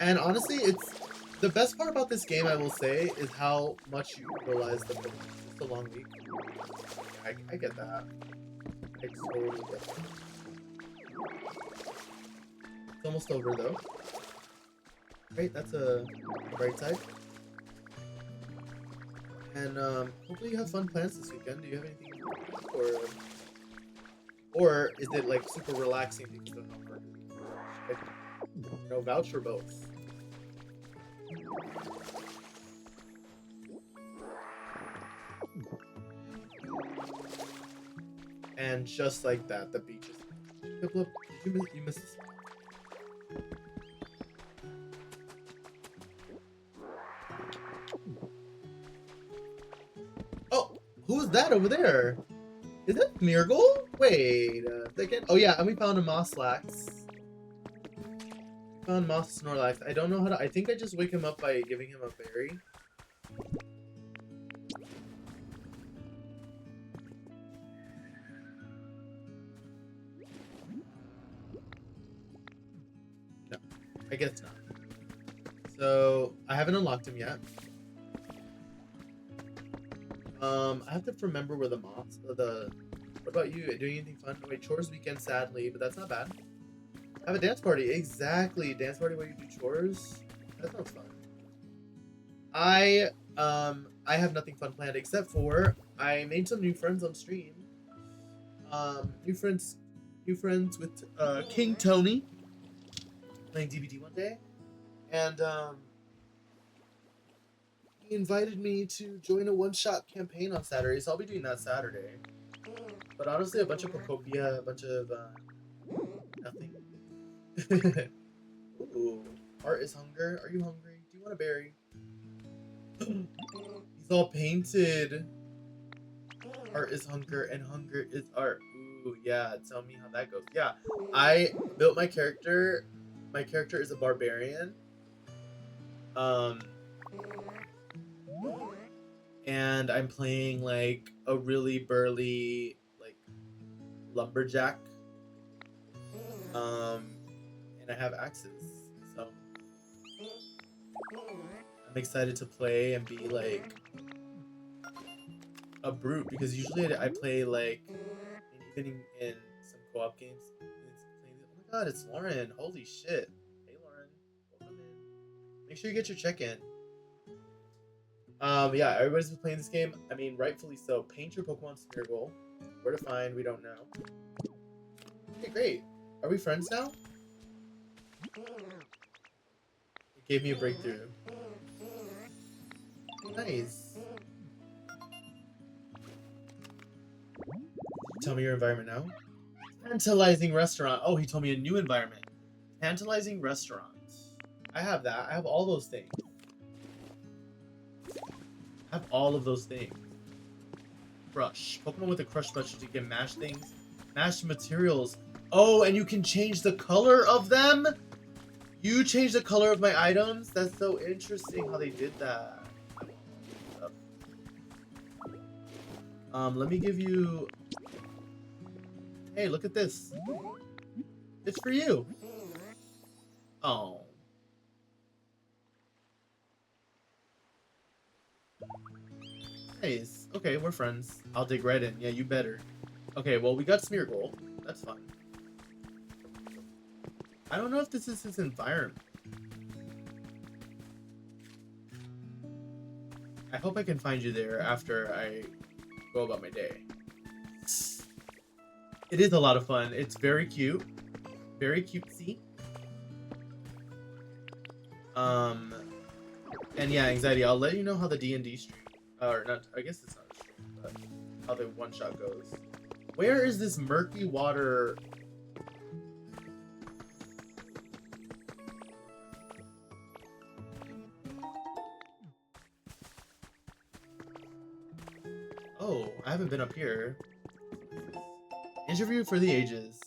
And honestly, it's the best part about this game, I will say, is how much you realize that it's just a long week. I get that. I totally get that. It's almost over though. Right, that's a bright side. And hopefully you have fun plans this weekend. Do you have anything, or is it like super relaxing because of how hard it is? Like, no, vouch for both. And just like that, the beach is. Piplup, you missed this. Oh, who's that over there? Is that Mirgle? Wait a second. Oh yeah, and we found a Mosslax. Found Moss Snorlax. I don't know how to. I think I just wake him up by giving him a berry. No, I guess not. So I haven't unlocked him yet. I have to remember where the moths. What about you? Doing anything fun? Wait, chores weekend, sadly, but that's not bad. Have a dance party. Exactly. Dance party where you do chores. That sounds fun. I have nothing fun planned except for I made some new friends on stream. New friends with King Tony playing DBD one day, and he invited me to join a one-shot campaign on Saturday, so I'll be doing that Saturday. But honestly, a bunch of Pokopia, a bunch of nothing. Ooh, Art is hunger. Are you hungry? Do you want a berry? He's all painted. Art is hunger and hunger is art. Ooh, yeah. Tell me how that goes. Yeah, I built my character. My character is a barbarian. Um, and I'm playing like a really burly like lumberjack. And I have axes, so I'm excited to play and be like a brute because usually I play like, and even in some co-op games, oh my god, it's Lauren! Holy shit! Hey Lauren, welcome in. Make sure you get your check-in. Yeah, everybody's been playing this game. I mean, rightfully so. Paint your Pokemon Spirit Goal. Where to find? We don't know. Okay, great. Are we friends now? It gave me a breakthrough. Nice. Tell me your environment now. Tantalizing restaurant. Oh, he told me a new environment. Tantalizing restaurant. I have that. I have all those things. I have all of those things. Crush. Pokemon with a crush brush, you can mash things. Mash materials. Oh, and you can change the color of them? You change the color of my items? That's so interesting how they did that. Let me give you... Hey, look at this. It's for you. Oh. Nice. Okay, we're friends. I'll dig right in. Yeah, you better. Okay, well, we got Smeargle. That's fun. I don't know if this is his environment. I hope I can find you there after I go about my day. It is a lot of fun. It's very cute. Very cutesy. And yeah, Anxiety, I'll let you know how the D&D stream, or not, I guess it's not a stream, but how the one-shot goes. Where is this murky water? Oh, I haven't been up here. Interview for the ages.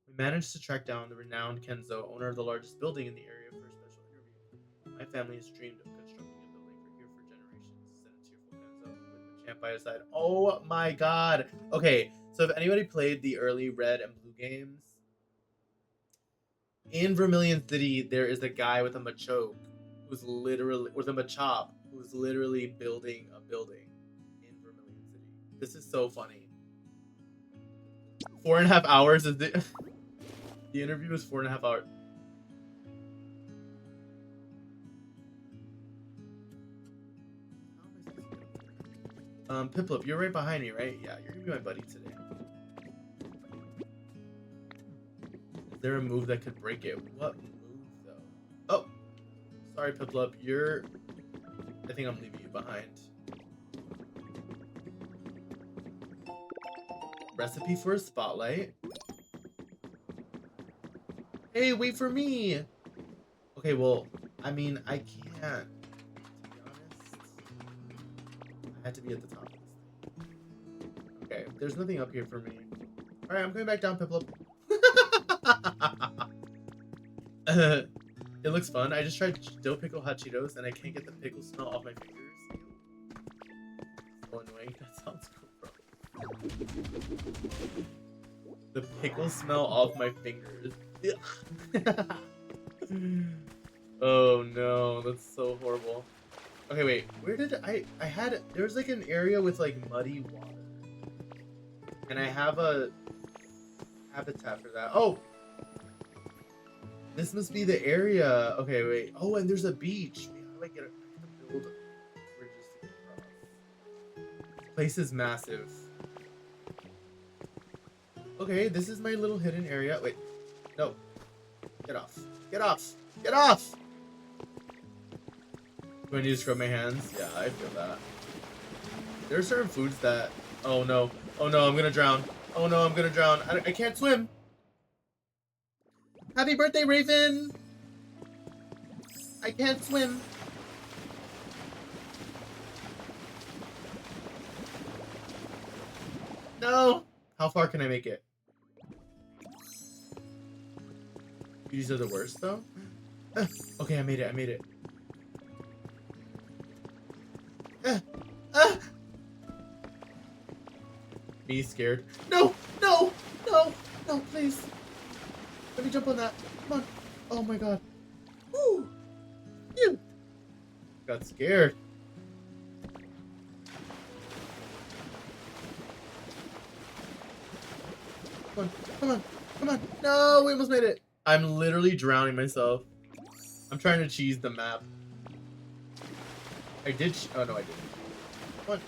We managed to track down the renowned Kenzo, owner of the largest building in the area, for a special interview. My family has dreamed of constructing a building for here for generations, said a tearful Kenzo, with the champ by his side. Oh my god! Okay, so if anybody played the early Red and Blue games, in Vermilion City, there is a guy with a Machoke who's literally, with a Machop, who's literally building a building in Vermilion City. This is so funny. 4.5 hours is the the interview was 4.5 hours. Piplup, you're right behind me, right? Yeah, you're gonna be my buddy today. Is there a move that could break it? What move though? Oh, sorry, Piplup. I think I'm leaving you behind. Recipe for a spotlight. Hey, wait for me. Okay, well, I mean, I can't. To be honest, I had to be at the top of this thing. Okay, there's nothing up here for me. All right, I'm going back down, Piplup. It looks fun. I just tried dill pickle hot Cheetos and I can't get the pickle smell off my fingers. So annoying. That sounds cool, bro. The pickle smell off my fingers. Oh no, that's so horrible. Okay, wait. Where did I had there's like an area with like muddy water. And I have a habitat for that. Oh! This must be the area. Okay, wait. Oh, and there's a beach. Wait, how do I get it? I have to build bridges to get across. This place is massive. Okay, this is my little hidden area. Wait. No. Get off. Get off! Get off! Do I need to scrub my hands? Yeah, I feel that. There are certain foods that... Oh no. Oh no, I'm gonna drown. Oh no, I'm gonna drown. I can't swim. Happy birthday, Raven! I can't swim. No! How far can I make it? These are the worst, though? Okay, I made it. I made it. Me scared. No, no, no, no, please. Let me jump on that. Come on. Oh my god. Woo! Phew. Got scared. Come on, come on, come on. No, we almost made it. I'm literally drowning myself. I'm trying to cheese the map. I did. Oh no, I didn't. Come on.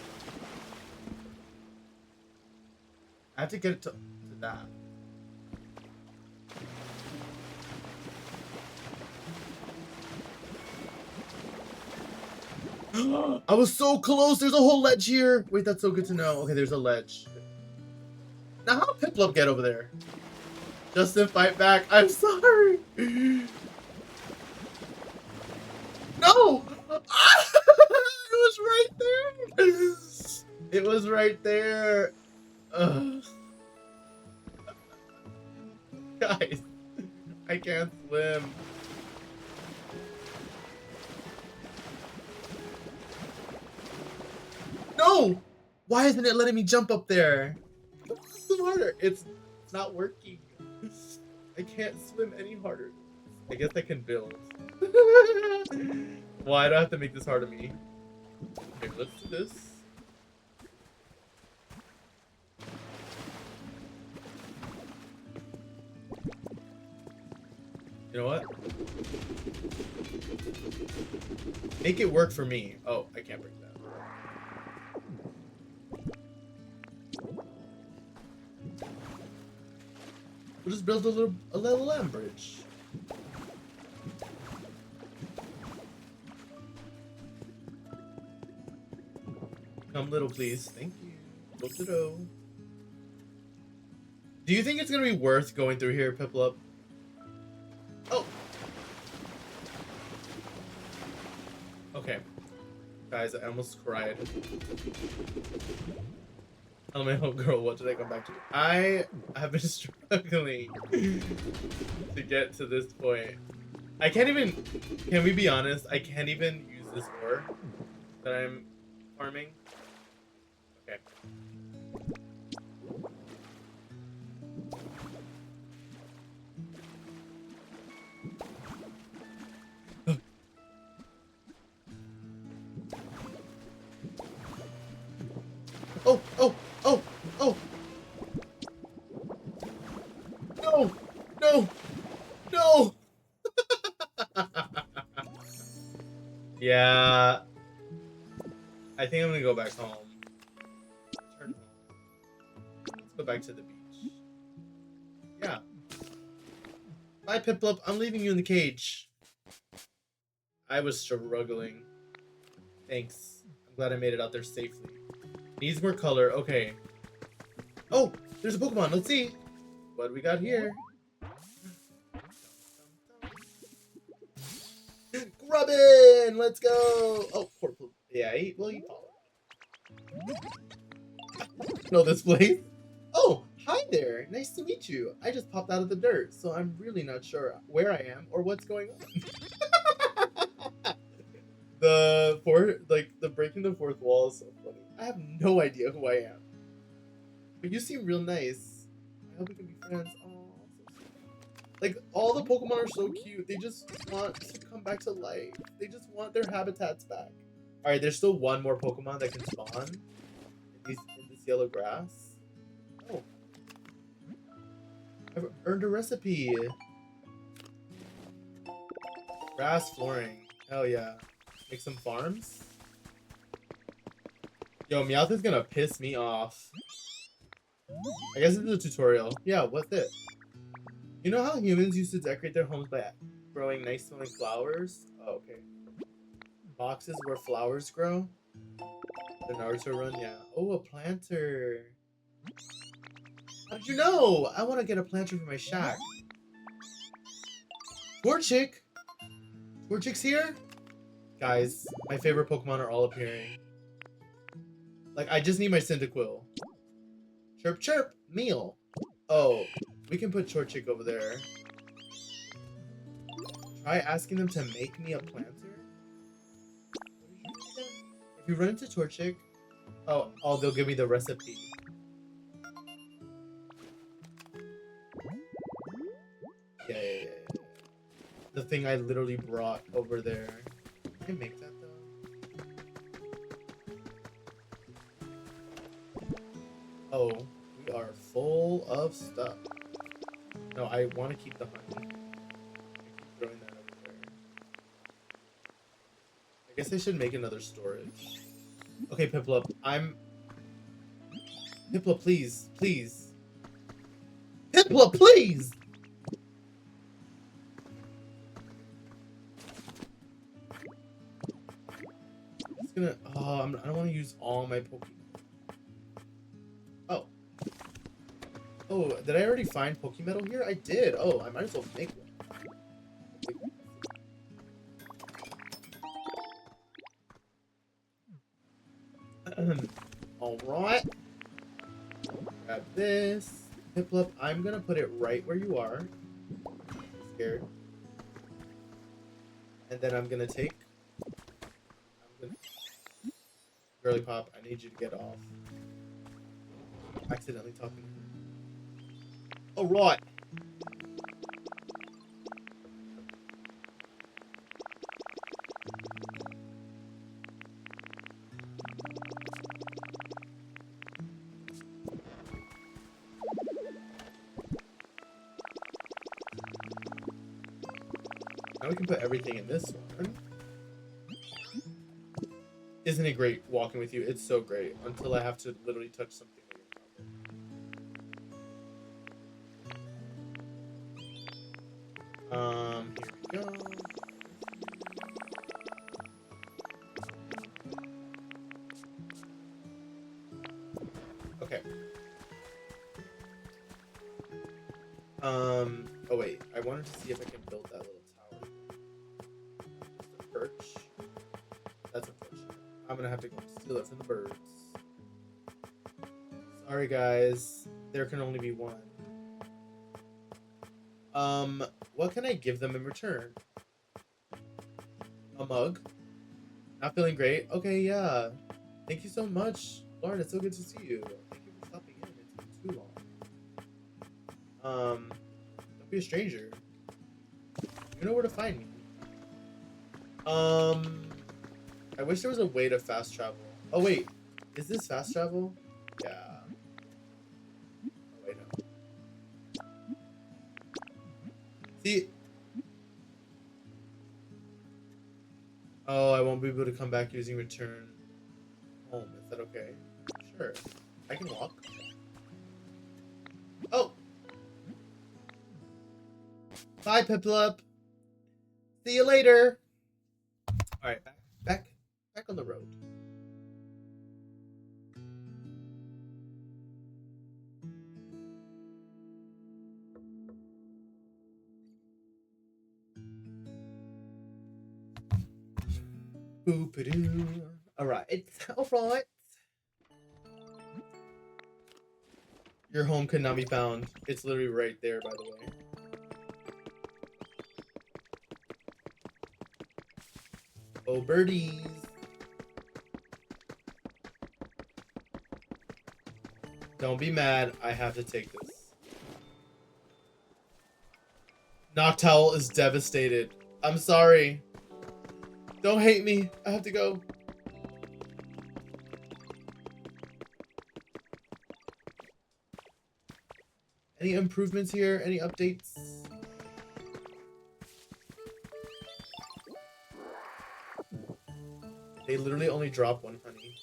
I have to get it to that. I was so close. There's a whole ledge here. Wait, that's so good to know. Okay, there's a ledge. Now, how did Piplup get over there? Justin, fight back. I'm sorry. No! It was right there. It was right there. Ugh. Guys, I can't swim. No! Why isn't it letting me jump up there? Swim harder. It's not working. I can't swim any harder. I guess I can build. Why do I have to make this hard on me? Okay, let's do this. You know what? Make it work for me. Oh, I can't break that. We'll just build a little land bridge. Come little, please. Thank you. Do you think it's gonna be worth going through here, Piplup? Oh. Okay. Guys, I almost cried. Tell my homegirl, what did I come back to? I have been struggling to get to this point. I can't even, can we be honest? I can't even use this ore that I'm farming. Okay. Oh, oh, oh, oh. No, no, no. Yeah. I think I'm gonna go back home. Turn home. Let's go back to the beach. Yeah. Bye, Piplup. I'm leaving you in the cage. I was struggling. Thanks. I'm glad I made it out there safely. Needs more color. Okay. Oh, there's a Pokemon. Let's see. What do we got here? Grubbin! Let's go! Oh, poor Piplup. Yeah, well, you followed. Know this place? Oh, hi there. Nice to meet you. I just popped out of the dirt, so I'm really not sure where I am or what's going on. The breaking the fourth wall is so funny. I have no idea who I am. But you seem real nice. I hope we can be friends. Oh, so sweet. Like, all the Pokemon are so cute. They just want to come back to life. They just want their habitats back. Alright, there's still one more Pokemon that can spawn in this yellow grass. Oh. I've earned a recipe. Grass flooring. Hell yeah. Make some farms. Yo, Meowth is gonna piss me off. I guess it's a tutorial. Yeah, what's it? You know how humans used to decorate their homes by growing nice smelling flowers? Oh, okay. Boxes where flowers grow? The Naruto run? Yeah. Oh, a planter. How did you know? I want to get a planter for my shack. Torchic? Torchic's here? Guys, my favorite Pokemon are all appearing. Like, I just need my Cyndaquil. Chirp chirp! Meal! Oh, we can put Torchic over there. Try asking them to make me a planter? If you run into Torchic... Oh, they'll give me the recipe. thing I literally brought over there. Can I make that though? Oh, we are full of stuff. No, I want to keep the honey. I keep throwing that over there. I guess I should make another storage. Okay, Piplup, Piplup, please, please. Piplup, please! It's gonna. Oh, I don't want to use all my Pokemon. Oh. Oh, did I already find Pokemetal here? I did. Oh, I might as well make one. Alright. Grab this. Piplup, I'm gonna put it right where you are. I'm scared. And then I'm gonna take. Girly Pop, I need you to get off. Accidentally talking to her. Alright. Now we can put everything in this one. Isn't it great walking with you? It's so great. Until I have to literally touch something. Here we go. Okay. Oh wait, I wanted to see if I can build that little tower. A perch. That's a perch. I'm gonna have to go steal it from the birds. Sorry guys, there can only be one. What can I give them in return? A mug? Not feeling great? Okay, yeah. Thank you so much, Lauren. It's so good to see you. Thank you for stopping in. It's been too long. Don't be a stranger. You know where to find me. I wish there was a way to fast travel. Oh wait, is this fast travel? Yeah. Oh wait, no. See. Oh, I won't be able to come back using return home. Is that okay? Sure. I can walk. Oh! Bye, Piplup. See you later. Alright, back on the road. Boop-a-doo. Alright. Alright. Your home could not be found. It's literally right there, by the way. Oh, birdies. Don't be mad. I have to take this. Noctowl is devastated. I'm sorry. Don't hate me. I have to go. Any improvements here? Any updates? They literally only drop one honey.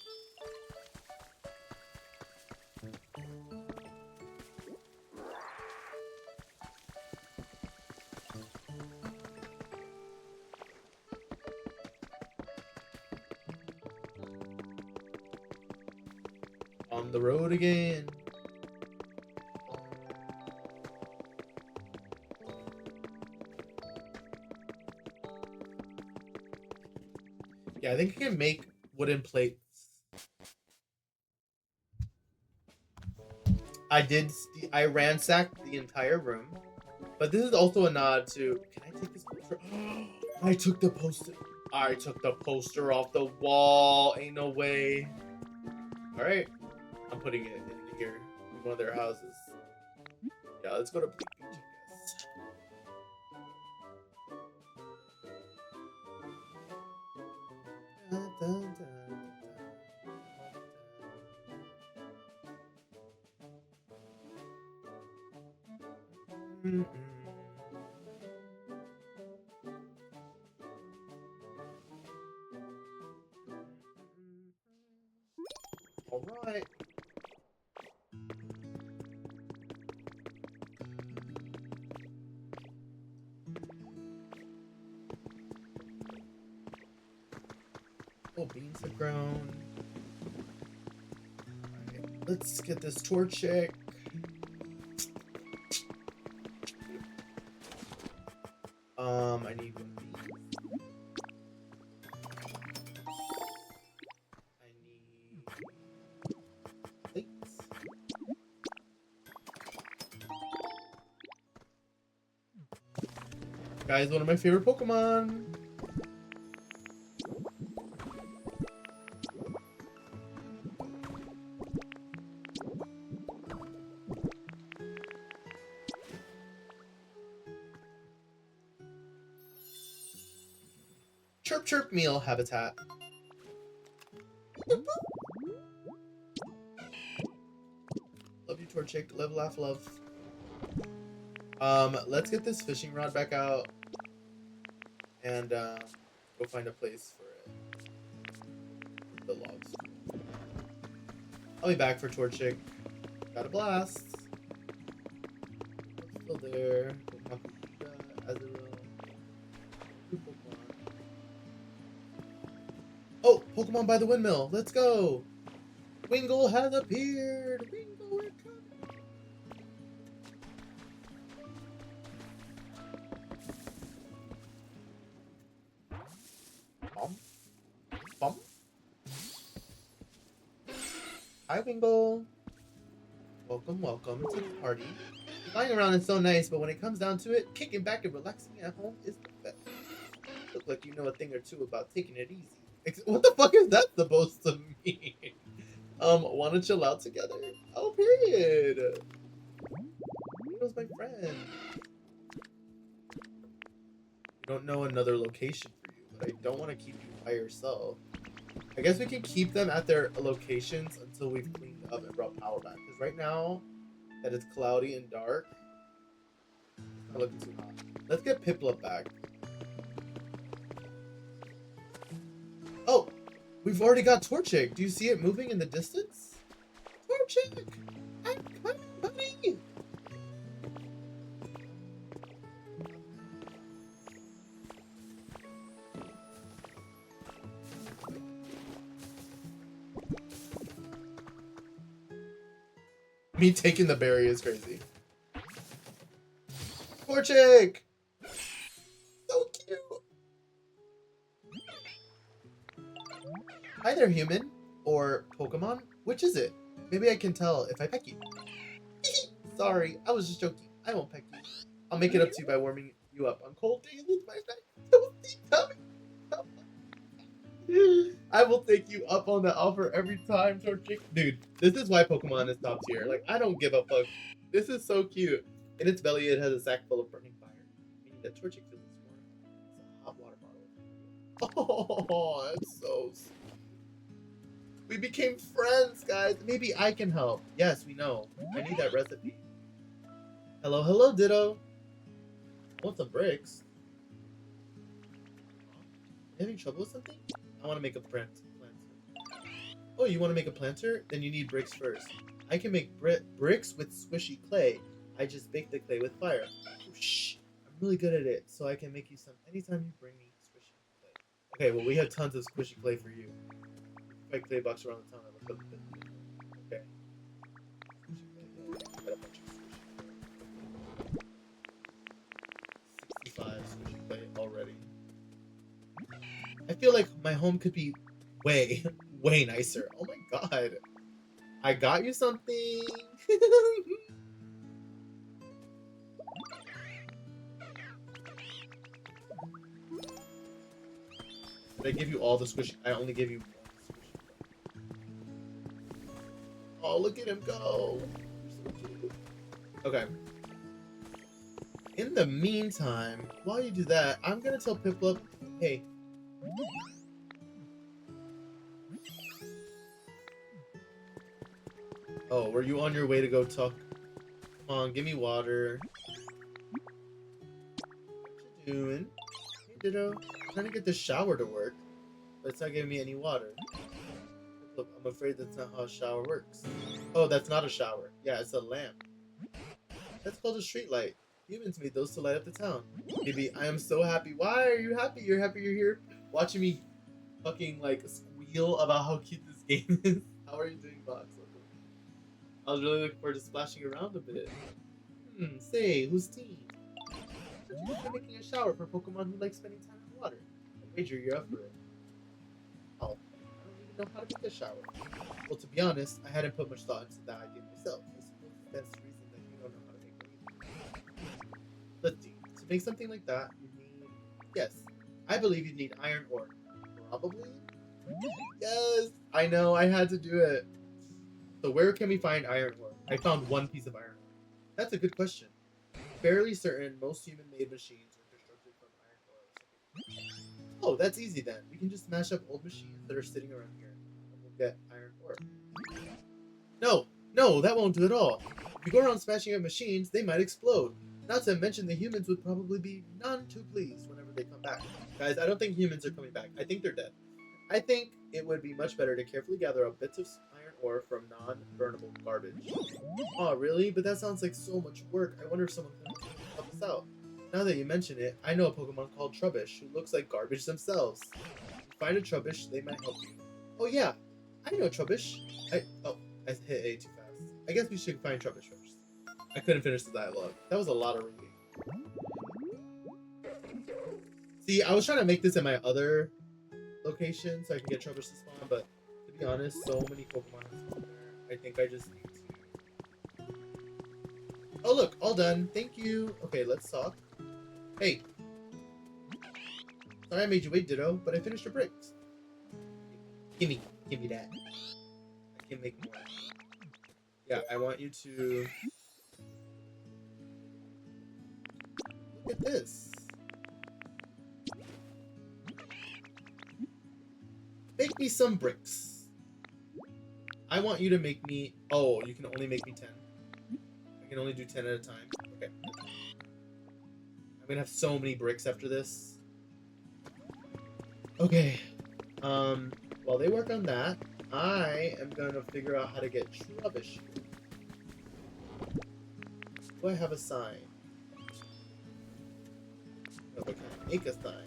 On the road again. Yeah, I think I can make wooden plates. I ransacked the entire room. But this is also a nod to, can I take this poster? I took the poster off the wall. Ain't no way. Alright. I'm putting it in here. In one of their houses. Yeah, let's go to Bleak Beach, I guess. Mm-mm. All right. Oh, beans have grown. Alright, let's get this Torchic. I need one of these. I need plates. Guys, one of my favorite Pokemon. Chirp Chirp Meal Habitat. Love you, Torchic. Live, laugh, love. Let's get this fishing rod back out and go find a place for it. The logs. I'll be back for Torchic. Got a blast. Still there. Pokopia, Azurill. Pokemon. Oh, Pokemon by the windmill. Let's go. Wingull has appeared. Wingull, we're coming. Bum. Hi, Wingull. Welcome, welcome to the party. Flying around is so nice, but when it comes down to it, kicking back and relaxing at home is the best. Look like you know a thing or two about taking it easy. What the fuck is that supposed to mean? Wanna chill out together? Oh, period. Who's my friend? I don't know another location for you, but I don't want to keep you by yourself. I guess we can keep them at their locations until we've cleaned up and brought power back. Because right now that it's cloudy and dark, it's not looking too hot. Let's get Piplup back. Oh, we've already got Torchic. Do you see it moving in the distance? Torchic! I'm coming, buddy! Me taking the berry is crazy. Torchic! So cute! Hi there, human. Or Pokemon. Which is it? Maybe I can tell if I peck you. Sorry, I was just joking. I won't peck you. I'll make it up to you by warming you up on cold days with my toasty tummy. I will take you up on that offer every time, Torchic. Dude, this is why Pokemon is top tier. Like, I don't give a fuck. This is so cute. In its belly, it has a sack full of burning fire, meaning that Torchic feels its warmth. It's a hot water bottle. Oh, that's so sweet. We became friends, guys. Maybe I can help. Yes, we know. I need that recipe. Hello, hello, Ditto. I want some bricks. Having trouble with something? I want to make a planter. Oh, you want to make a planter? Then you need bricks first. I can make bricks with squishy clay. I just bake the clay with fire. Oh, shh. I'm really good at it, so I can make you some anytime you bring me squishy clay. Okay, well, we have tons of squishy clay for you. Fight clay box around the town. I look up the okay. Squishy clay. Got a bunch of squishy clay. 65 squishy clay already. I feel like my home could be way, way nicer. Oh my god. I got you something. Did I give you all the squishy? I only gave you one squishy. Oh, look at him go. So cute. Okay. In the meantime, while you do that, I'm gonna tell Piplup, hey, oh, were you on your way to go talk? Come on, give me water. doing? Hey, Ditto. I'm trying to get this shower to work, but it's not giving me any water. Look, I'm afraid that's not how a shower works. Oh, that's not a shower. Yeah, it's a lamp. That's called a street light. Humans made those to light up the town. Baby, I am so happy. Why are you happy? You're happy you're here watching me fucking like squeal about how cute this game is. How are you doing, Box? I was really looking forward to splashing around a bit. Say, who's team? You're making a shower for Pokemon who like spending time in water. I wager you're up for it. Oh, I don't even know how to make a shower. Well, to be honest, I hadn't put much thought into that idea myself. I suppose that's the reason that you don't know how to make one either. Let's see. To make something like that, you need... Yes, I believe you need iron ore. Probably? Yes! I know, I had to do it. So where can we find iron ore? I found one piece of iron ore. That's a good question. Fairly certain most human-made machines are constructed from iron ore or something. Oh, that's easy then. We can just smash up old machines that are sitting around here, and we'll get iron ore. No, that won't do at all. If you go around smashing up machines, they might explode. Not to mention the humans would probably be none too pleased whenever they come back. Guys, I don't think humans are coming back. I think they're dead. I think it would be much better to carefully gather up bits of iron ore from non-burnable garbage. Oh, really? But that sounds like so much work. I wonder if someone can help us out. Now that you mention it, I know a Pokemon called Trubbish who looks like garbage themselves. If you find a Trubbish, they might help you. Oh yeah, I know Trubbish. I hit A too fast. I guess we should find Trubbish first. I couldn't finish the dialogue. That was a lot of reading. See, I was trying to make this in my other location so I can get Trubbish to spawn, but to be honest, so many Pokemon have spawned there. I think I just need to... Oh look, all done. Thank you. Okay, let's talk. Hey. Sorry I made you wait, Ditto, but I finished your bricks. Give me that. I can make more. Yeah, I want you to... Look at this. Make me some bricks. I want you to make me... Oh, you can only make me 10. I can only do 10 at a time. Okay. I'm gonna have so many bricks after this. Okay. While they work on that, I am gonna figure out how to get Trubbish. Do I have a sign? No, but can I make a sign?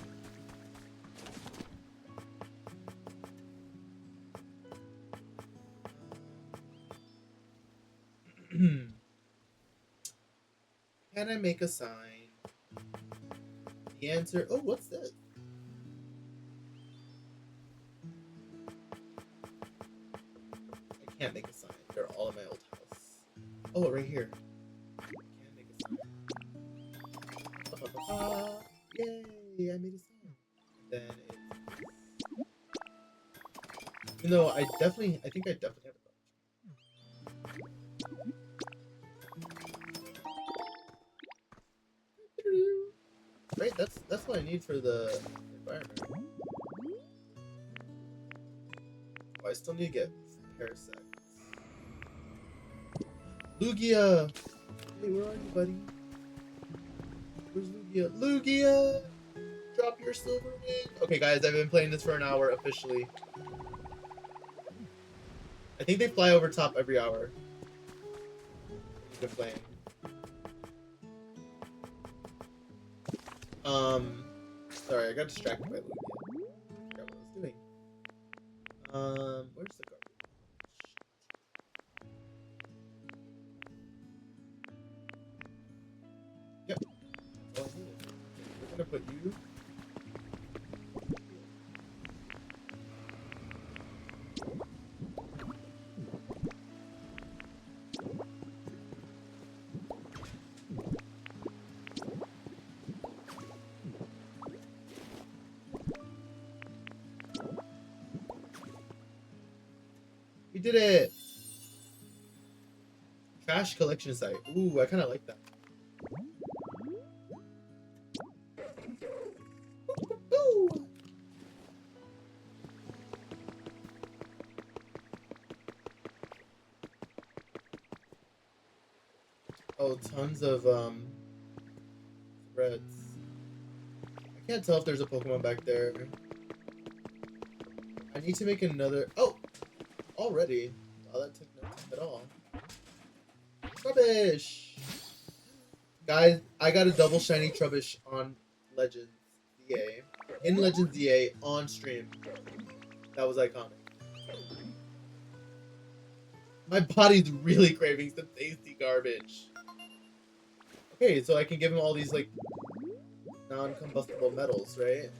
Can I make a sign? The answer... Oh, what's this? I can't make a sign. They're all in my old house. Oh, right here. I can make a sign. Yay! I made a sign. Then it's... Even though I think I definitely have a garbage. Right, that's what I need for the environment. Oh, I still need to get parasites. Lugia! Hey, where are you, buddy? Where's Lugia? Lugia! Drop your silver wing! Okay, guys, I've been playing this for an hour officially. I think they fly over top every hour. I've been playing. Sorry, I got distracted by Lugia. I forgot what I was doing. Where's the garbage? Yep. That's all I needed. We're gonna put you... We did it! Trash collection site. Ooh, I kind of like that. Ooh. Oh, tons of threads. Can't tell if there's a Pokemon back there. I need to make another. Oh, already. Oh, that took no time at all. Trubbish. Guys, I got a double shiny Trubbish on Legends DA. In Legends DA on stream. That was iconic. My body's really craving some tasty garbage. Okay, so I can give him all these, like, non-combustible metals, right?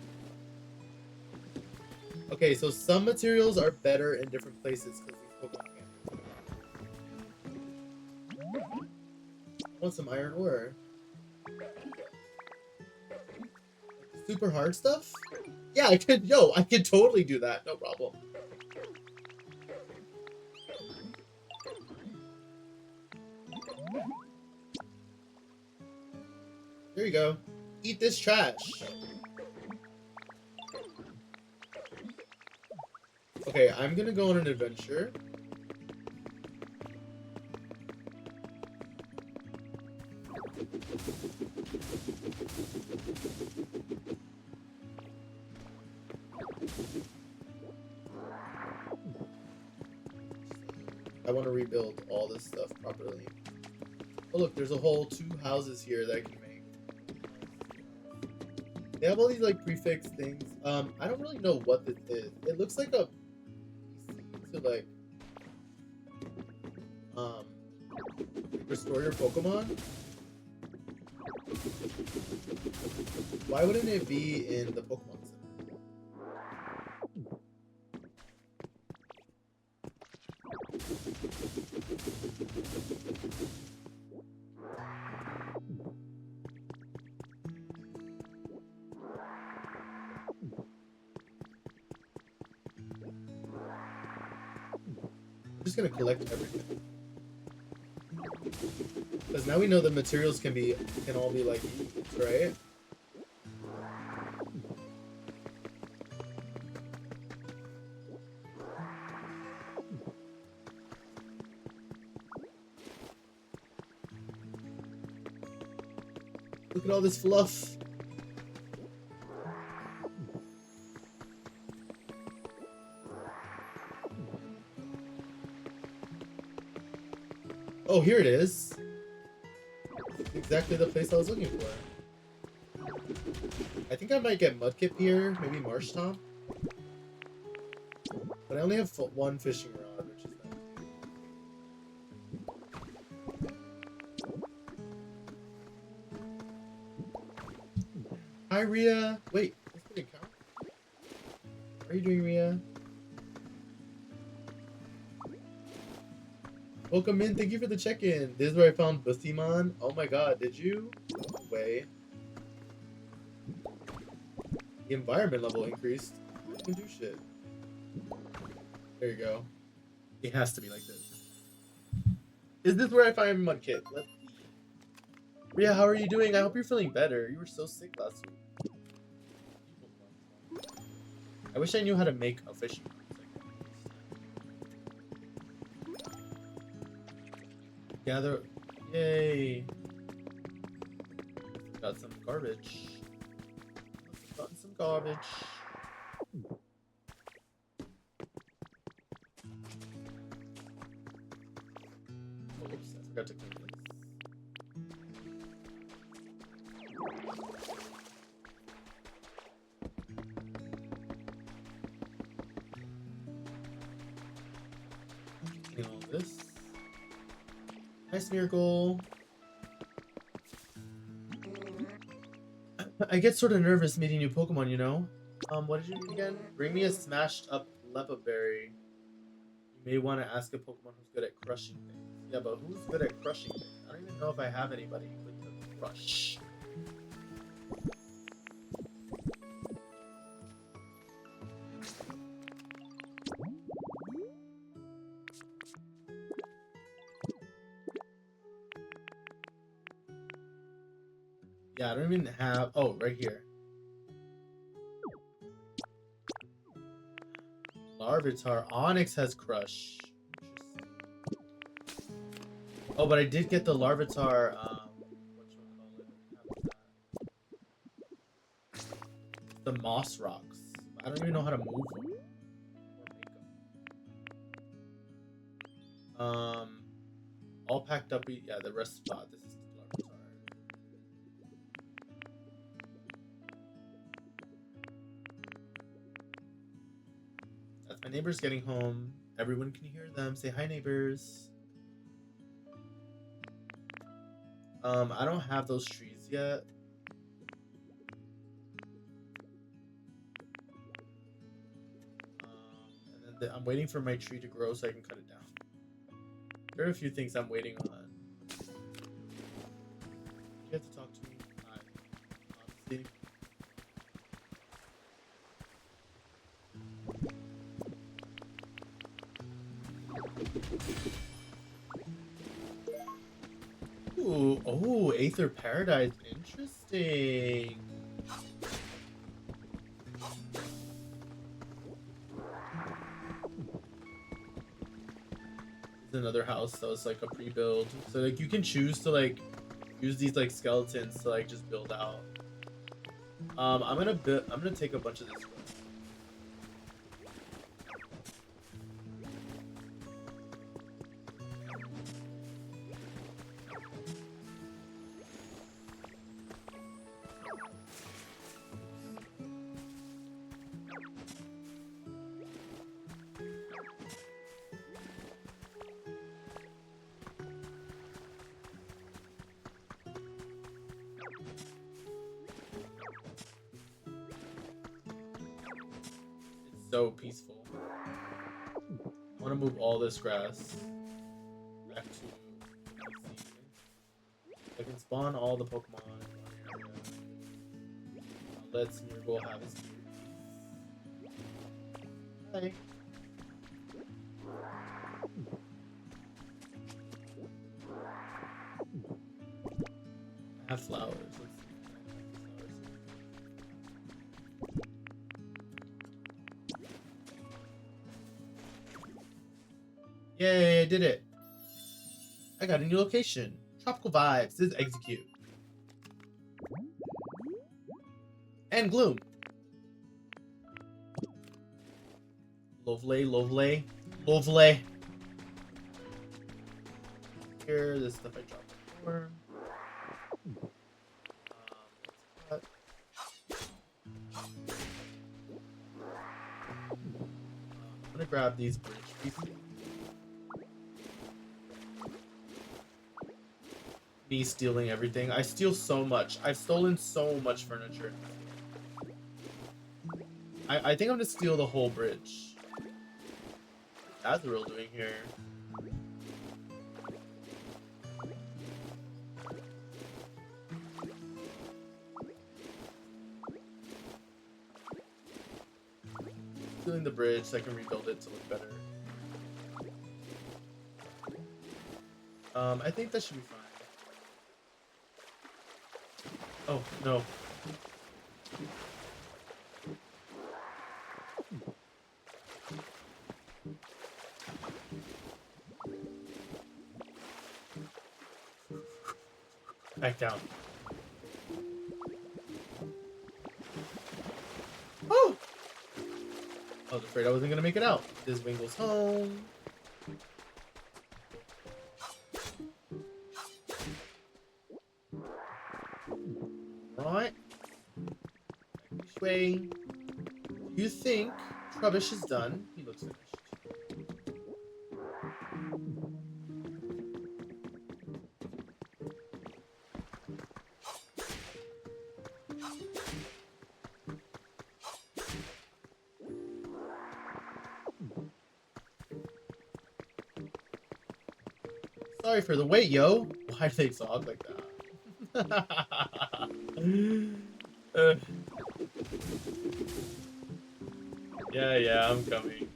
Okay, so some materials are better in different places because these Pokemon can't. I want some iron ore. Super hard stuff? Yeah, I could, I could totally do that, no problem. There you go. Eat this trash. Okay, I'm gonna go on an adventure. I want to rebuild all this stuff properly. Oh look, there's a whole 2 houses here that I can make. They have all these like prefix things. I don't really know what this is. It looks like a PC to like restore your Pokemon. Why wouldn't it be in the Pokemon Center? I'm just gonna collect everything. Because now we know the materials can all be like used, right? Look at all this fluff. Oh, here it is. Exactly the place I was looking for. I think I might get Mudkip here, maybe Marsh Tom. But I only have 1 fishing rod, which is nice. Hi, Rhea. Wait, this didn't count. How are you doing, Rhea? Welcome in. Thank you for the check-in. This is where I found Busimon. Oh my god, did you? No way. The environment level increased. I can do shit. There you go. It has to be like this. Is this where I find Mudkip? Let's see. Rhea, how are you doing? I hope you're feeling better. You were so sick last week. I wish I knew how to make a fishing rod. Gather. Yay. Got some garbage. Got some garbage. Oh, oops, I forgot to clean this. Clean all this. Nice miracle. I get sort of nervous meeting new Pokemon, you know? What did you do again? Bring me a smashed up Lepaberry. You may want to ask a Pokemon who's good at crushing things. Yeah, but who's good at crushing things? I don't even know if I have anybody with the crush. Yeah, I don't even have... Oh, right here. Larvitar. Onyx has Crush. Oh, but I did get the Larvitar, The moss rocks. I don't even know how to move them. Or make them. All packed up. Yeah, the rest spot. This is the laboratory. That's my neighbors getting home. Everyone can hear them. Say hi, neighbors. I don't have those trees yet. And then I'm waiting for my tree to grow so I can cut it down. There are a few things I'm waiting on. You have to talk to me. Honestly. Ooh, oh, Aether Paradise. Interesting. There's another house that was like a pre-build. So like you can choose to like use these like skeletons to like just build out. I'm gonna take a bunch of this. So peaceful. I want to move all this grass back to I can spawn all the Pokemon in one area. Let Smeargle have his food. Hi. I have flowers. Let's see. Yay, I did it. I got a new location. Tropical vibes. This is execute. And gloom. Lovely, lovely, lovely. Here, this stuff I dropped before. I'm gonna grab these bridge pieces. Me stealing everything. I steal so much. I've stolen so much furniture. I think I'm gonna steal the whole bridge. What's Azrael doing here? Stealing the bridge so I can rebuild it to look better. I think that should be fine. Oh, no. Back down. Oh! I was afraid I wasn't gonna make it out. This Wingle's home. Right. This way. Do you think Trubbish is done? He looks finished. Sorry for the wait, yo. Why do they talk like that? Yeah, I'm coming.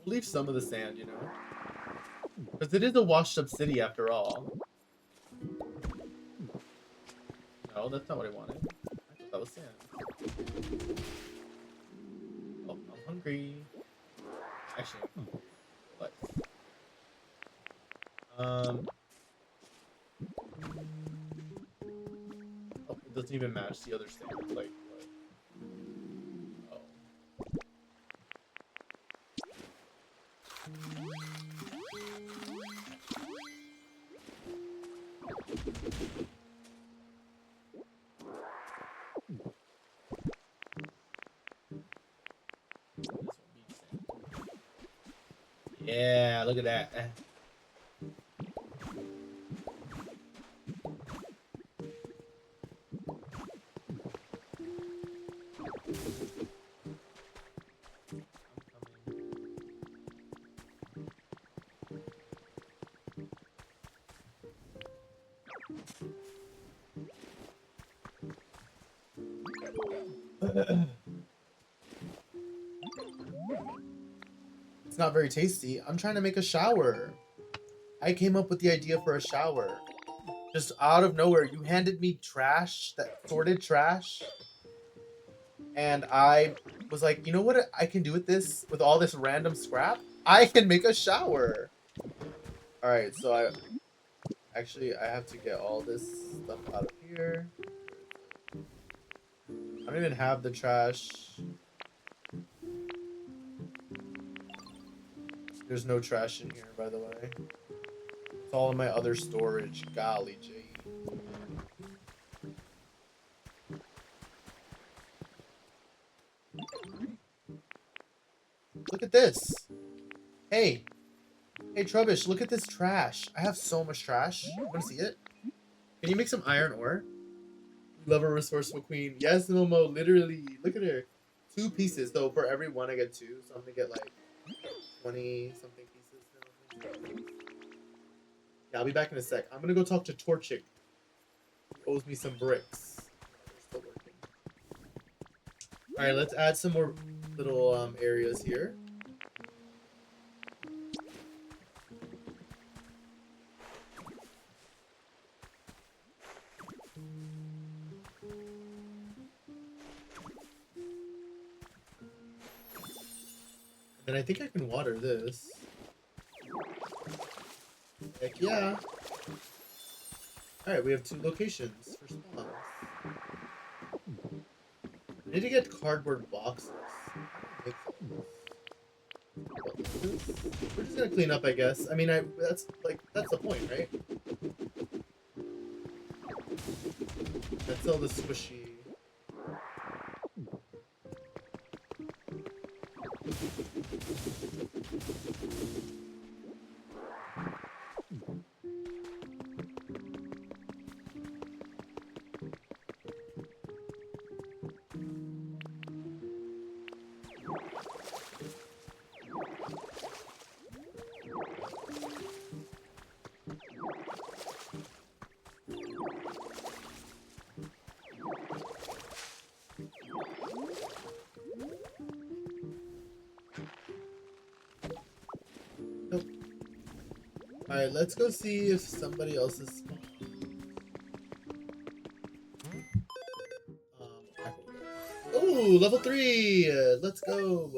We'll leave some of the sand, you know? Because it is a washed up city after all. No, that's not what I wanted. I thought that was sand. Oh, I'm hungry. Actually, what? Oh, it doesn't even match the other sand. Like, what? Oh. Yeah, look at that. It's not very tasty. I'm trying to make a shower. I came up with the idea for a shower. Just out of nowhere, you handed me trash, that sorted trash. And I was like, you know what I can do with this, with all this random scrap? I can make a shower. All right, so I have to get all this stuff out of here. I don't even have the trash. There's no trash in here, by the way. It's all in my other storage. Golly gee. Look at this. Hey. Hey, Trubbish, look at this trash. I have so much trash. You want to see it? Can you make some iron ore? Love a resourceful queen. Yes, Momo, literally. Look at her. 2 pieces. So for every one, I get 2. So I'm going to get like 20 something pieces. Yeah, I'll be back in a sec. I'm going to go talk to Torchic. He owes me some bricks. Still working. All right, let's add some more little areas here. And I think I can water this. Heck yeah. Alright, we have 2 locations for spawns. I need to get cardboard boxes. We're just gonna clean up, I guess. I mean, that's the point, right? That's all the squishy. Nope. Alright, let's go see if somebody else is spawned. Ooh, level 3! Let's go!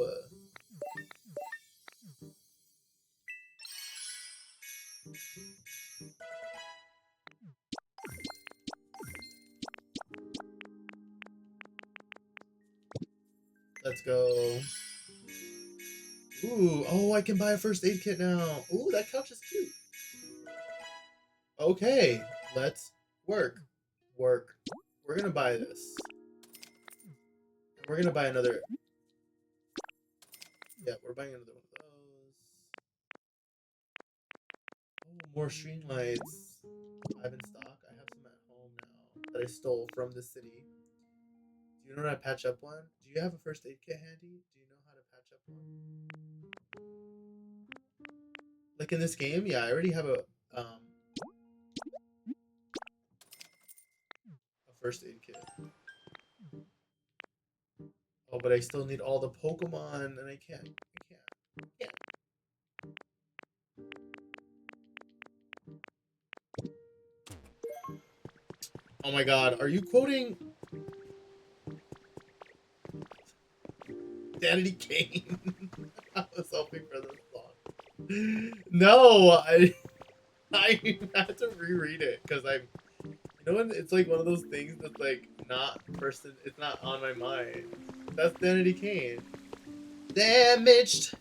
Let's go. Ooh, oh, I can buy a first aid kit now. Ooh, that couch is cute. Okay, let's work. Work. We're gonna buy this. We're gonna buy another. Yeah, we're buying another one of those. Oh, more string lights. I have in stock. I have some at home now that I stole from the city. Do you know how to patch up one? Do you have a first aid kit handy? Do you know how to patch up one? Like in this game? Yeah, I already have a first aid kit. Oh, but I still need all the Pokemon, and I can't. Oh my god, are you quoting Danity Kane? I was hoping for this song. No, I had to reread it because you know when it's like one of those things that's like not person, it's not on my mind. That's Danity Kane. Damaged,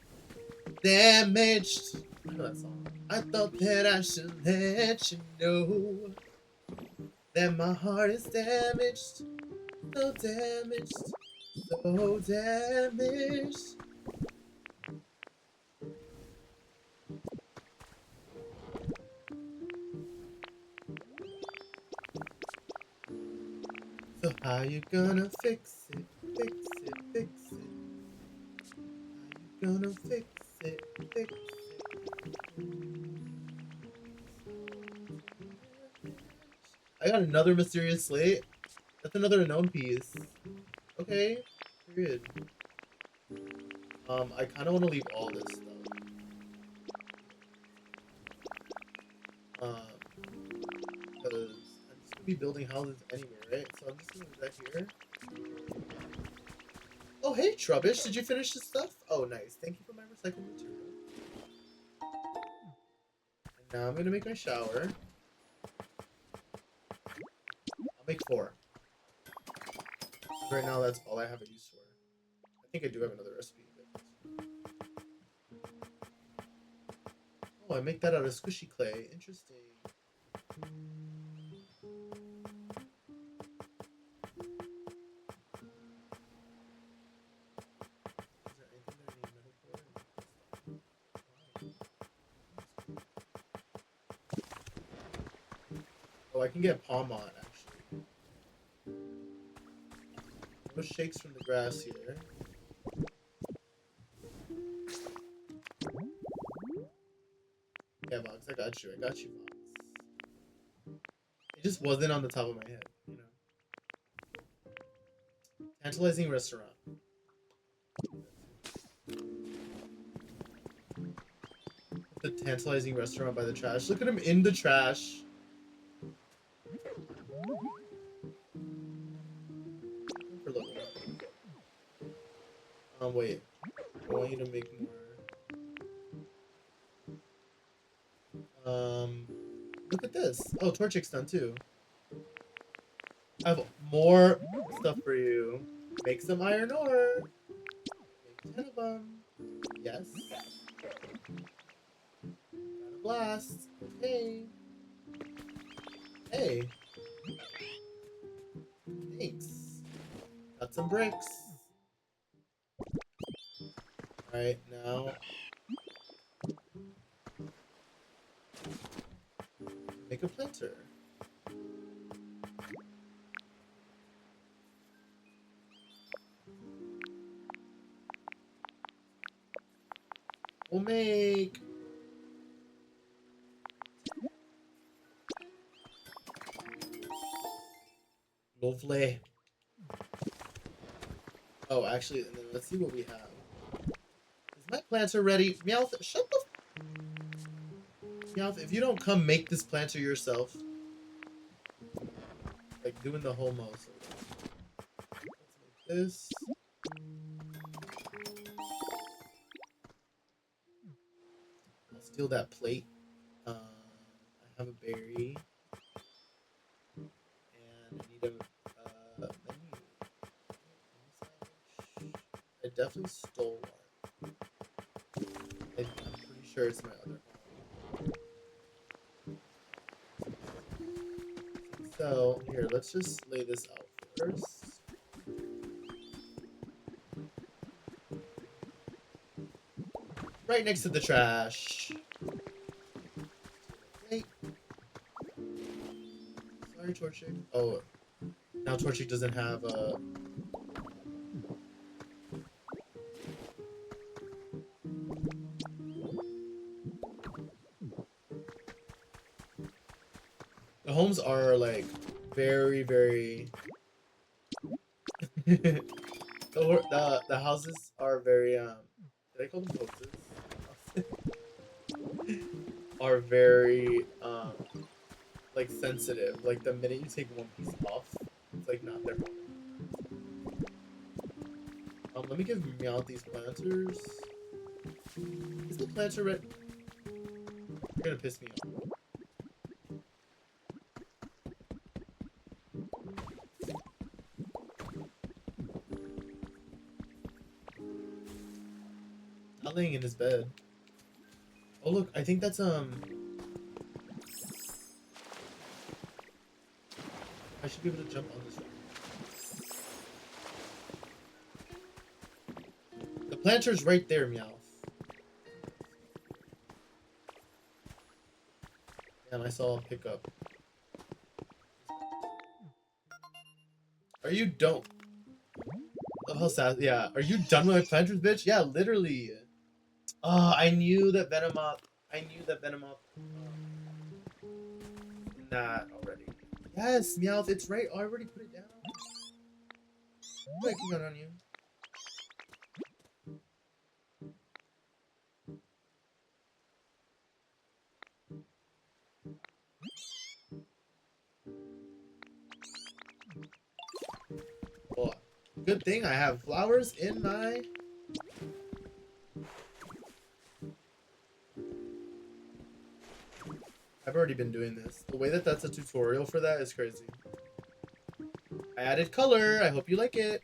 damaged. I know that song. I thought that I should let you know that my heart is damaged, so damaged, so damaged. So how you gonna fix it, fix it, fix it? How you gonna fix it, fix it? I got another mysterious slate. That's another unknown piece. Okay, period. I kind of want to leave all this stuff. Because I'm just gonna be building houses anyway, right? So I'm just gonna do that here. Oh, hey, Trubbish, did you finish this stuff? Oh, nice. Thank you for my recycled material. And now I'm gonna make my shower. I'll make 4. Right now, that's all I have a use for. I think I do have another recipe. Oh, I make that out of squishy clay. Interesting. Oh, I can get palm on, actually. No shakes from the grass here. Yeah, Vox, I got you. I got you, Vox. It just wasn't on the top of my head, you know. Tantalizing restaurant. The tantalizing restaurant by the trash. Look at him in the trash. Wait. I want you to make more. Look at this. Oh, Torchic's done too. I have more stuff for you. Make some iron ore. Make 10 of them. Yes. Got a blast. Okay. Hey. Thanks. Got some bricks. Alright, now. Make a planter. We'll make lovely. Oh, actually, and then let's see what we have. Is my planter ready? Meowth, shut the. Meowth, if you don't come make this planter yourself, like doing the whole most. Let's make this. I'll steal that plate. I have a berry. And I need a menu. I definitely stole one. I'm pretty sure it's my other home. So, here, let's just lay this out first. Right next to the trash. Wait. Sorry, Torchic. Oh, now Torchic doesn't have a... The homes are, like, very, very... the houses are very, did I call them houses? are very, like sensitive. Like the minute you take one piece off, it's like not there. Let me give Meowth these planters. Is the planter red? You're gonna piss me off. Not laying in his bed. Oh look, I think that's I should be able to jump on this one. The planter's right there, Meowth. And I saw a pickup. Are you don't? Oh, how sad. Yeah. Are you done with my planters, bitch? Yeah, literally. Oh, I knew that Venomoth. Not already. Yes, Meowth, it's right. I already put it down. I'm making it on you. Well, good thing I have flowers in my... I've already been doing this. The way that that's a tutorial for that is crazy. I added color. I hope you like it.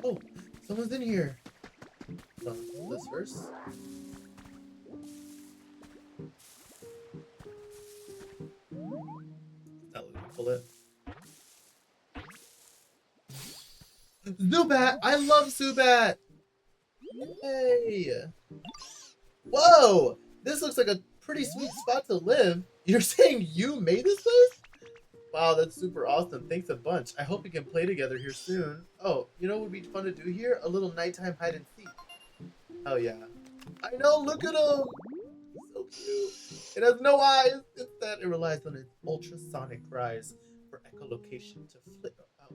Oh, someone's in here. Hold on, this first. Let me pull it. Zubat! I love Zubat! Yay! Whoa! This looks like a pretty sweet spot to live. You're saying you made this place? Wow, that's super awesome. Thanks a bunch. I hope we can play together here soon. Oh, you know what would be fun to do here? A little nighttime hide and seek. Oh yeah. I know, look at him! He's so cute. It has no eyes. Instead, it relies on its ultrasonic cries for echolocation to flip out.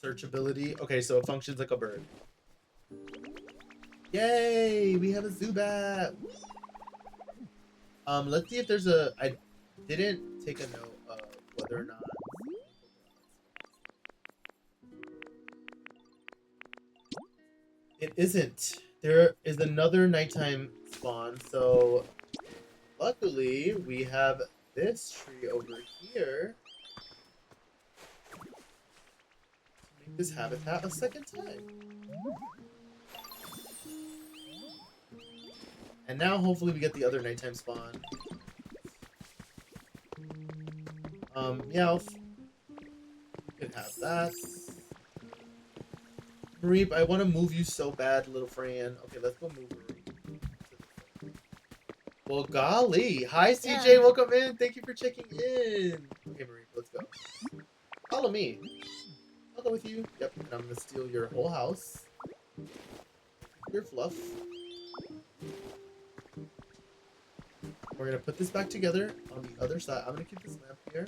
Searchability. Okay, so it functions like a bird. Yay! We have a Zubat! Let's see if there's a... I didn't take a note of whether or not... It isn't. There is another nighttime spawn, so... Luckily, we have this tree over here. To make this habitat a second time. And now, hopefully, we get the other nighttime spawn. Meowth. You can have that. Mareep, I want to move you so bad, little Fran. Okay, let's go move Mareep. Well, golly. Hi, CJ. Yeah. Welcome in. Thank you for checking in. Okay, Mareep, let's go. Follow me. I'll go with you. Yep, and I'm going to steal your whole house. Your fluff. We're going to put this back together on the other side. I'm going to keep this lamp here.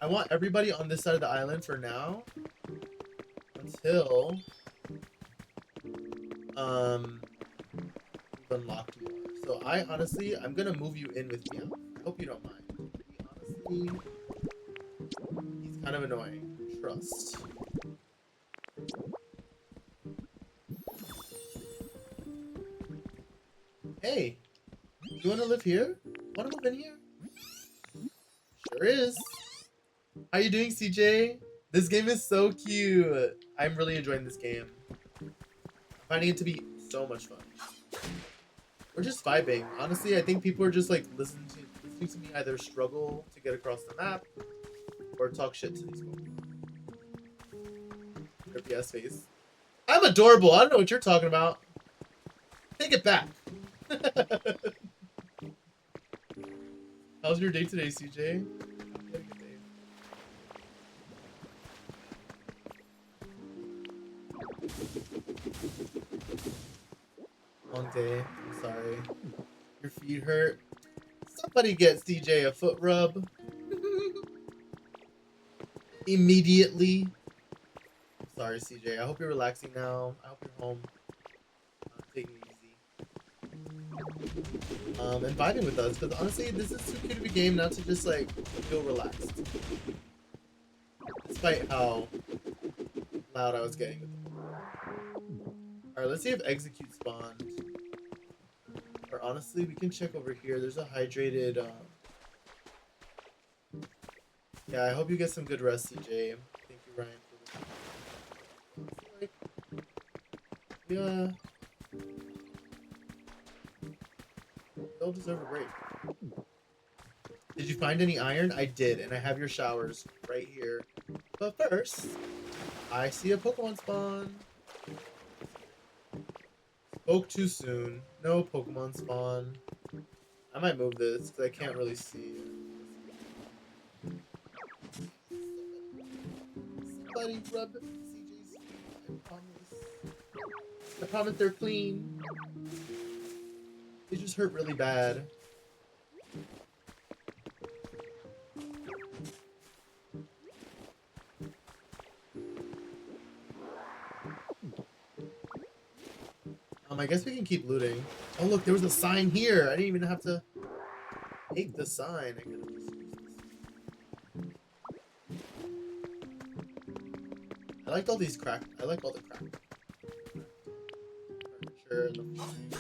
I want everybody on this side of the island for now. Until... we've unlocked more. So I'm going to move you in with me. I hope you don't mind. Honestly, he's kind of annoying. Trust. Hey! You want to live here? Want to move in here? Sure is. How you doing, CJ? This game is so cute. I'm really enjoying this game. I'm finding it to be so much fun. We're just vibing. Honestly, I think people are just like listening to me either struggle to get across the map or talk shit to these people. Your PS face. I'm adorable. I don't know what you're talking about. Take it back. How's your day today, CJ? Long day. I'm sorry. Your feet hurt. Somebody get CJ a foot rub. Immediately. I'm sorry, CJ. I hope you're relaxing now. I hope you're home. Taking it easy. and vibing with us. Because honestly, this is too cute of a game not to just like feel relaxed. Despite how loud I was getting with them. Alright, let's see if Execute spawned. Or honestly, we can check over here. There's a hydrated. Yeah, I hope you get some good rest, CJ. Thank you, Ryan, for this. Yeah. They'll deserve a break. Did you find any iron? I did, and I have your showers right here. But first, I see a Pokemon spawn. Spoke too soon. No Pokemon spawn. I might move this because I can't really see. Somebody rub CJ's feet. I promise. I promise they're clean. They just hurt really bad. I guess we can keep looting. Oh look, there was a sign here. I didn't even have to take the sign. I could have just used this. I liked all these crack. I like all the crack. Furniture and the flying.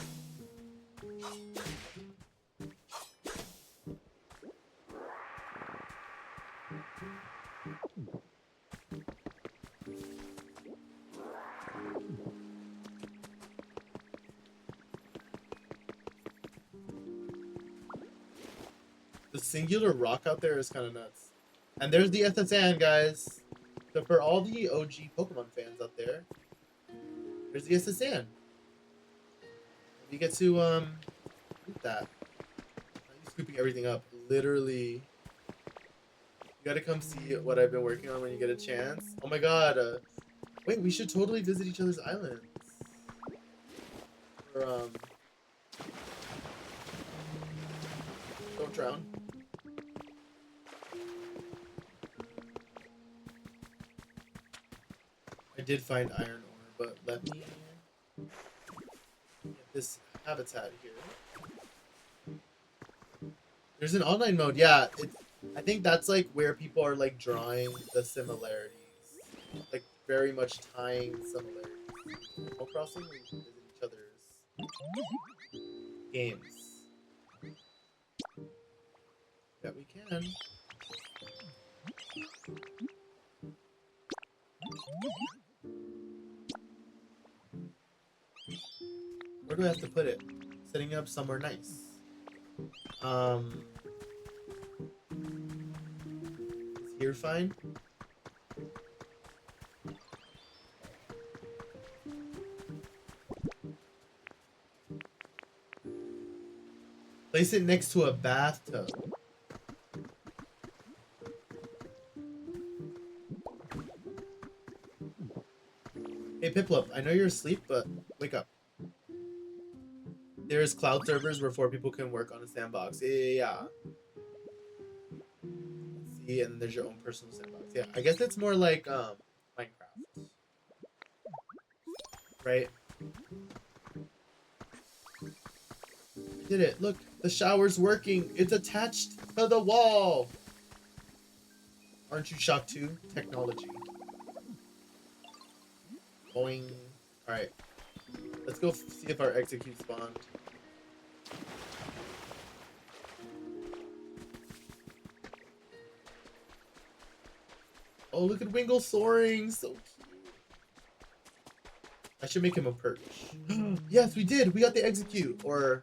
The singular rock out there is kind of nuts. And there's the SSN, guys. So for all the OG Pokemon fans out there, there's the SSN. You get to loot that. I'm scooping everything up. Literally. You gotta come see what I've been working on when you get a chance. Oh my god. Wait, we should totally visit each other's islands. Or, don't drown. I did find iron ore, but let me get this habitat here. There's an online mode, yeah. I think that's like where people are like drawing the similarities, like very much tying similarities. Animal Crossing, we visit each other's games. Yeah, we can. Where do I have to put it? Setting it up somewhere nice. Is here fine? Place it next to a bathtub. Hey Piplup, I know you're asleep, but wake up. There's cloud servers where 4 people can work on a sandbox. Yeah. Let's see, and then there's your own personal sandbox. Yeah, I guess it's more like Minecraft. Right? I did it. Look, the shower's working. It's attached to the wall. Aren't you shocked too? Technology. Boing. Alright. Let's go see if our execute spawned. Oh, look at Wingle soaring. So cute. I should make him a perch. Yes, we did. We got the execute. Or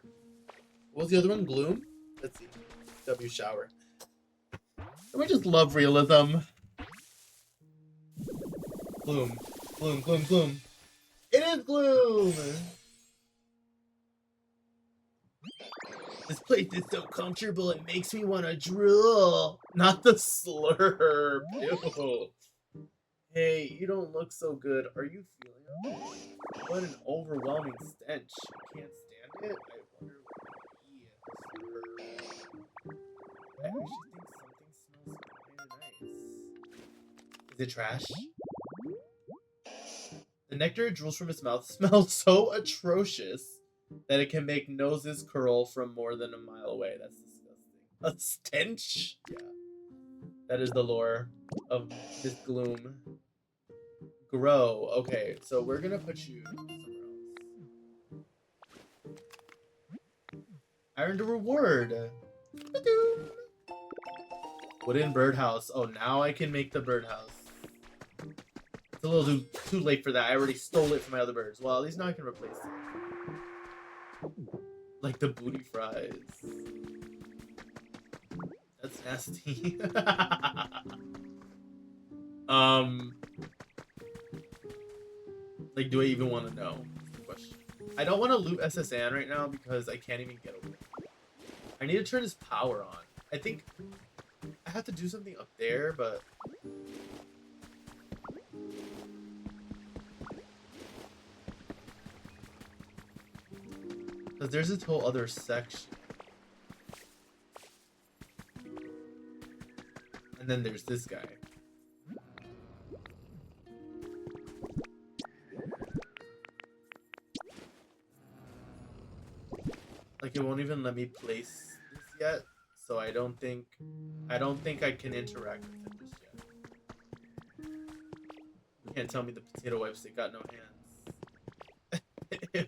what was the other one? Gloom? Let's see. W shower. We just love realism. Gloom. Gloom, gloom, gloom. It is Gloom! This place is so comfortable, it makes me want to drool. Not the slurp. Ew. Hey, you don't look so good. Are you feeling it? What an overwhelming stench. You can't stand it? I wonder what it is. I actually think something smells kind of nice. Is it trash? The nectar it drools from its mouth smells so atrocious That it can make noses curl from more than a mile away. That's disgusting. A stench? Yeah. That is the lore of this gloom. Grow. Okay, so we're gonna put you somewhere else. I earned a reward. Wooden birdhouse. Oh, now I can make the birdhouse. It's a little too late for that. I already stole it from my other birds. Well, at least now I can replace it. Like the booty fries. That's nasty. Like, do I even want to know? That's the question. I don't want to loot SSN right now because I can't even get over it. I need to turn his power on. I think I have to do something up there, but because there's this whole other section. And then there's this guy. Like, it won't even let me place this yet, so I don't think I can interact with him just yet. You can't tell me the potato wipes, they got no hands. Ew.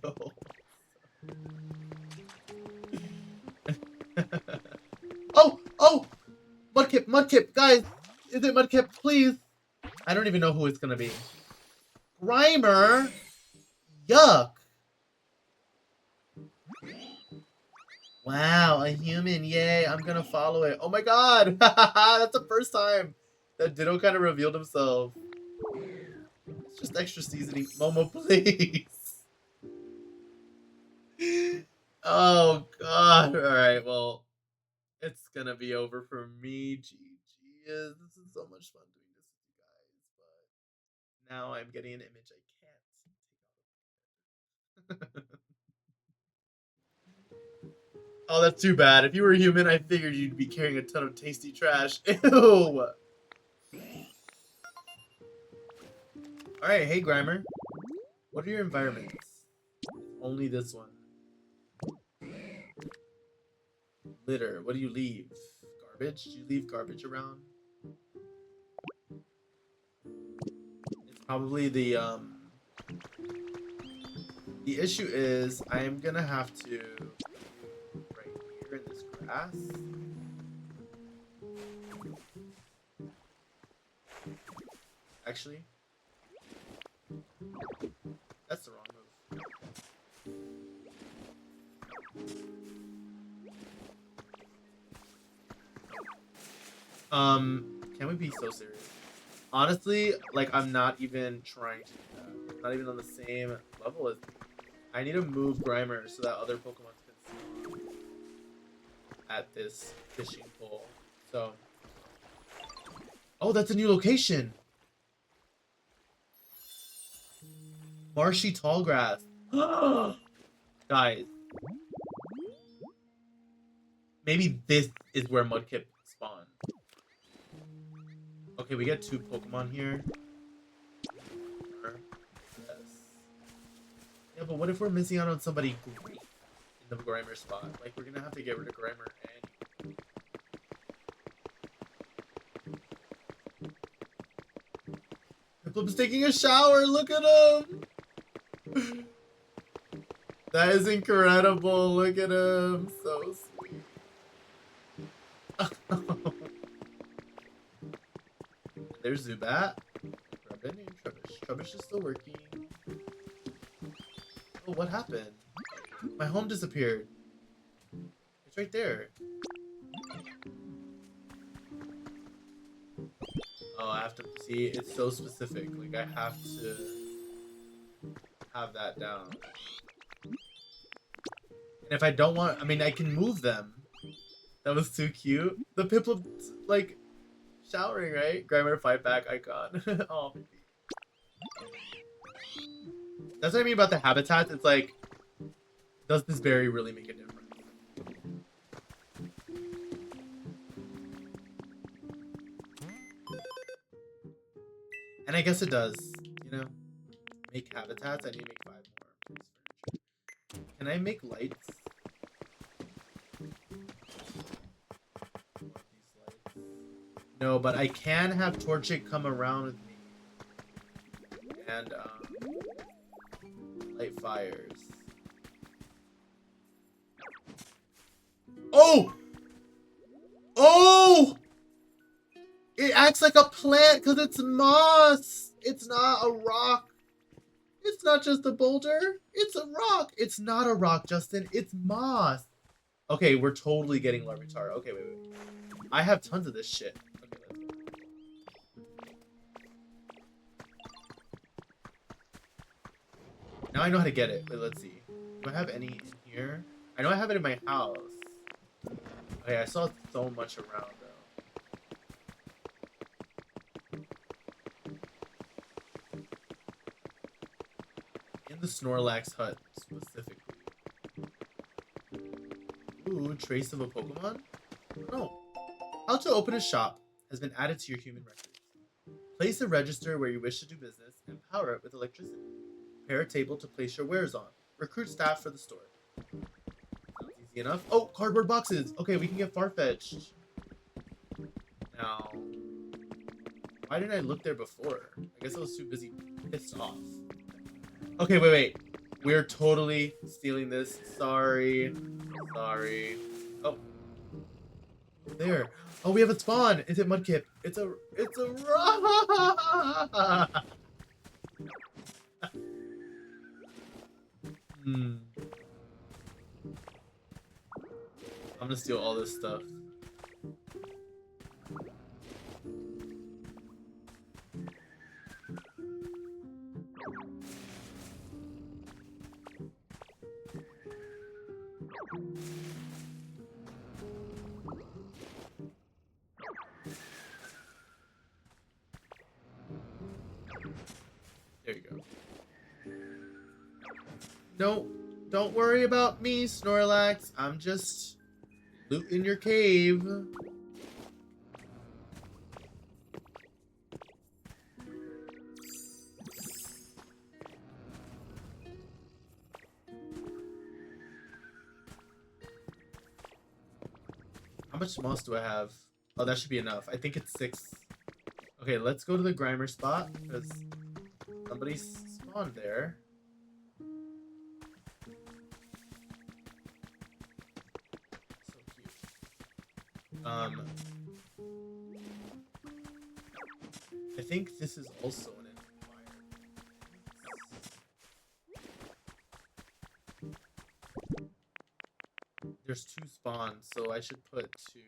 Oh! Mudkip, guys! Is it Mudkip? Please! I don't even know who it's gonna be. Grimer? Yuck! Wow, a human, yay, I'm gonna follow it. Oh my god! That's the first time that Ditto kind of revealed himself. It's just extra seasoning. Momo, please! Oh god, alright, well, it's gonna be over for me. GG. This is so much fun doing this with you guys, but now I'm getting an image I can't take out. Oh, that's too bad. If you were a human, I figured you'd be carrying a ton of tasty trash. Ew! Alright, hey Grimer. What are your environments? Only this one. Litter. What do you leave? Garbage? Do you leave garbage around? It's probably the issue is I am gonna have to right here in this grass. Actually, that's the wrong move. Can we be so serious? Honestly, like, I'm not even trying to do that. I'm not even on the same level as me. I need to move Grimer so that other Pokemon can see at this fishing pole. So, oh, that's a new location. Marshy Tallgrass. Guys, maybe this is where Mudkip spawned. Okay, we get 2 Pokemon here. Yes. Yeah, but what if we're missing out on somebody great in the Grimer spot? Like, we're gonna have to get rid of Grimer and... Piplup's taking a shower! Look at him! That is incredible! Look at him! So sweet. There's Zubat. Robin and Trubbish. Trubbish is still working. Oh, what happened? My home disappeared. It's right there. Oh, I have to see. It's so specific. Like, I have to have that down. And if I don't want, I mean, I can move them. That was too cute. The Piplup, like, showering, right? Grimer fight back icon. Oh, baby. That's what I mean about the habitats. It's like, does this berry really make a difference? And I guess it does, you know? Make habitats, I need to make 5 more. Can I make lights? No, but I can have Torchic come around with me and light fires. Oh! Oh! It acts like a plant because it's moss. It's not a rock. It's not just a boulder. It's a rock. It's not a rock, Justin. It's moss. Okay, we're totally getting Larvitar. Okay, wait. I have tons of this shit. Okay, let's go. Now I know how to get it. Wait, let's see. Do I have any in here? I know I have it in my house. Okay, I saw so much around though. In the Snorlax hut specifically. Ooh, trace of a Pokemon? No. How to open a shop has been added to your human records. Place a register where you wish to do business and power it with electricity. Prepare a table to place your wares on. Recruit staff for the store. Sounds easy enough. Oh, cardboard boxes. Okay, we can get Farfetch'd. Now, why didn't I look there before? I guess I was too busy pissed off. Okay, wait. We're totally stealing this. Sorry. Oh. There. Oh, we have a spawn. Is it Mudkip? It's a rock. I'm gonna steal all this stuff. There you go. No, don't worry about me, Snorlax. I'm just looting your cave. How much moss do I have? Oh, that should be enough. I think it's 6. Okay, let's go to the Grimer spot because somebody spawned there. So cute. I think this is also an environment. There's 2 spawns, so I should put 2.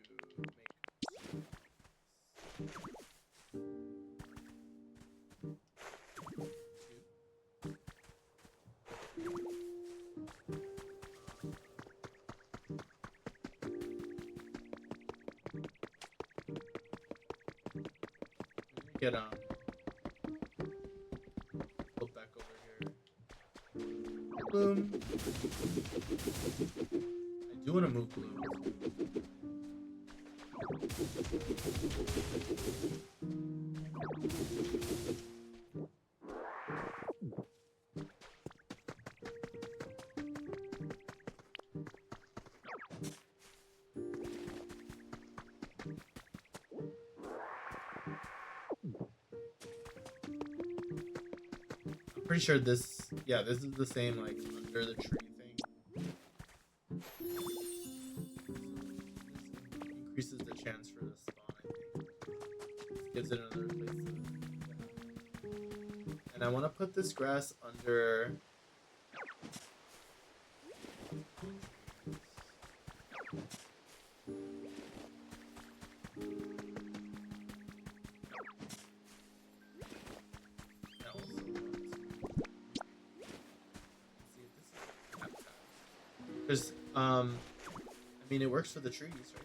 Get go back over here. Boom. I do want to move blue. Pretty sure this is the same like under the tree thing. This increases the chance for the spawn, I think. Gives it another place to, yeah. And I want to put this grass under. Because, I mean, it works for the trees, right?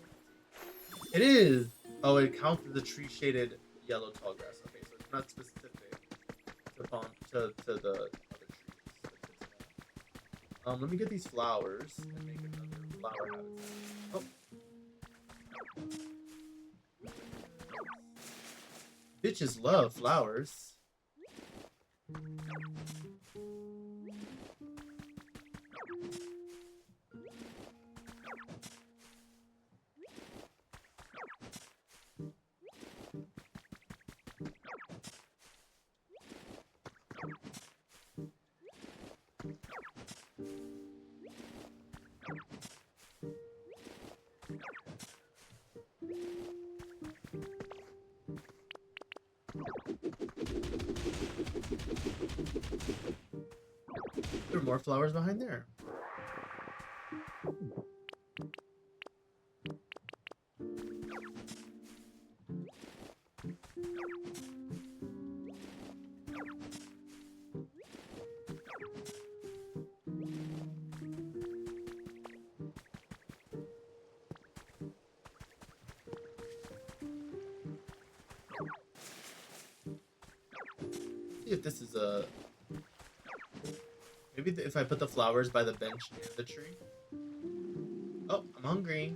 It is! Oh, it counts as the tree-shaded yellow tall grass. Okay, so it's not specific to the other trees. Let me get these flowers and make another flower habitat. Oh! Bitches love flowers. There are more flowers behind there. See if this is a... Maybe if I put the flowers by the bench and the tree. Oh, I'm hungry.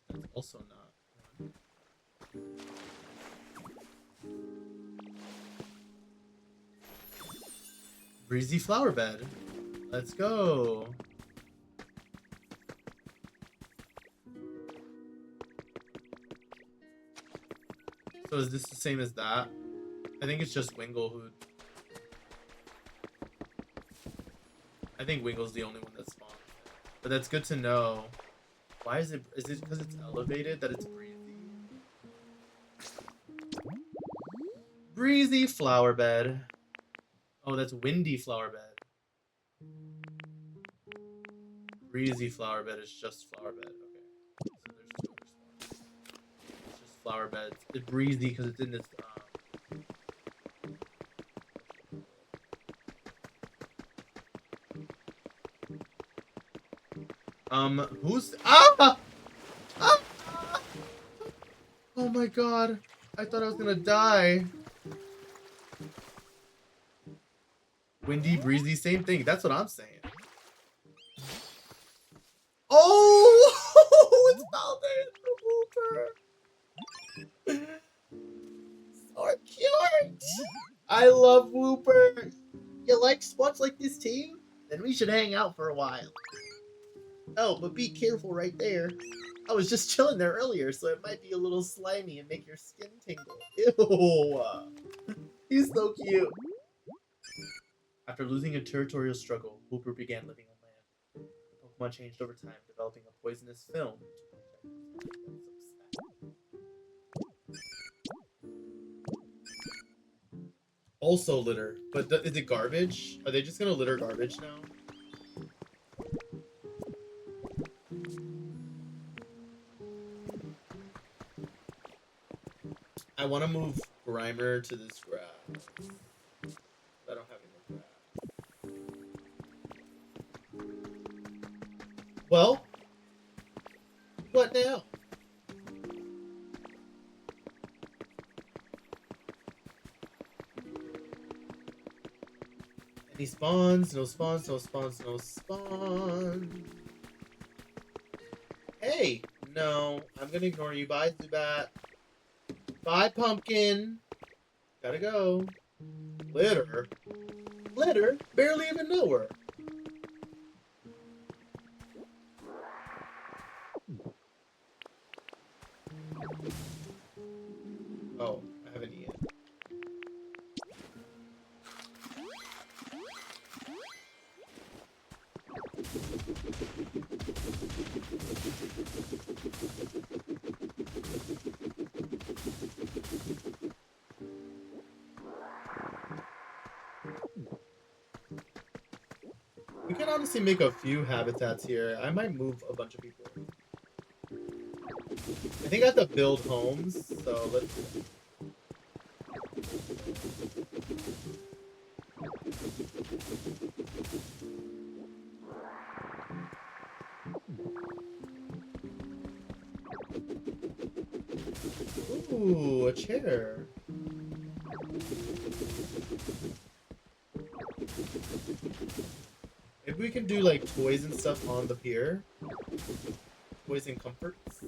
That's also not one. Breezy flower bed. Let's go. So is this the same as that? I think it's just Wingle who... I think Wingle's the only one that spawned. But that's good to know. Why is it... Is it because it's elevated that it's breezy? Breezy flower bed. Oh, that's windy flower bed. Breezy flower bed is just flower bed. Okay. So there's two other spawns. It's just flower beds. It's breezy because it's in this... who's... Ah! Ah! Oh my god. I thought I was gonna die. Windy, breezy, same thing. That's what I'm saying. Oh! It's Valdez, the Wooper. So cute. I love Wooper. You like spots like this too? Then we should hang out for a while. Oh, but be careful right there. I was just chilling there earlier, so it might be a little slimy and make your skin tingle. Ew. He's so cute. After losing a territorial struggle, Wooper began living on land. The Pokemon changed over time, developing a poisonous film to protect Also litter. But is it garbage? Are they just gonna litter garbage now? I want to move Grimer to this grass. I don't have any more grass. Well, what now? Any spawns? No spawns, no spawns, no spawns. Hey! No, I'm gonna ignore you. Bye, Zubat. Bye, Pumpkin. Gotta go. Litter? Litter? Barely even know her. Oh, I haven't eaten. We can honestly make a few habitats here. I might move a bunch of people. I think I have to build homes, so let's... Ooh, a chair. Maybe we can do like toys and stuff on the pier. Toys and comforts.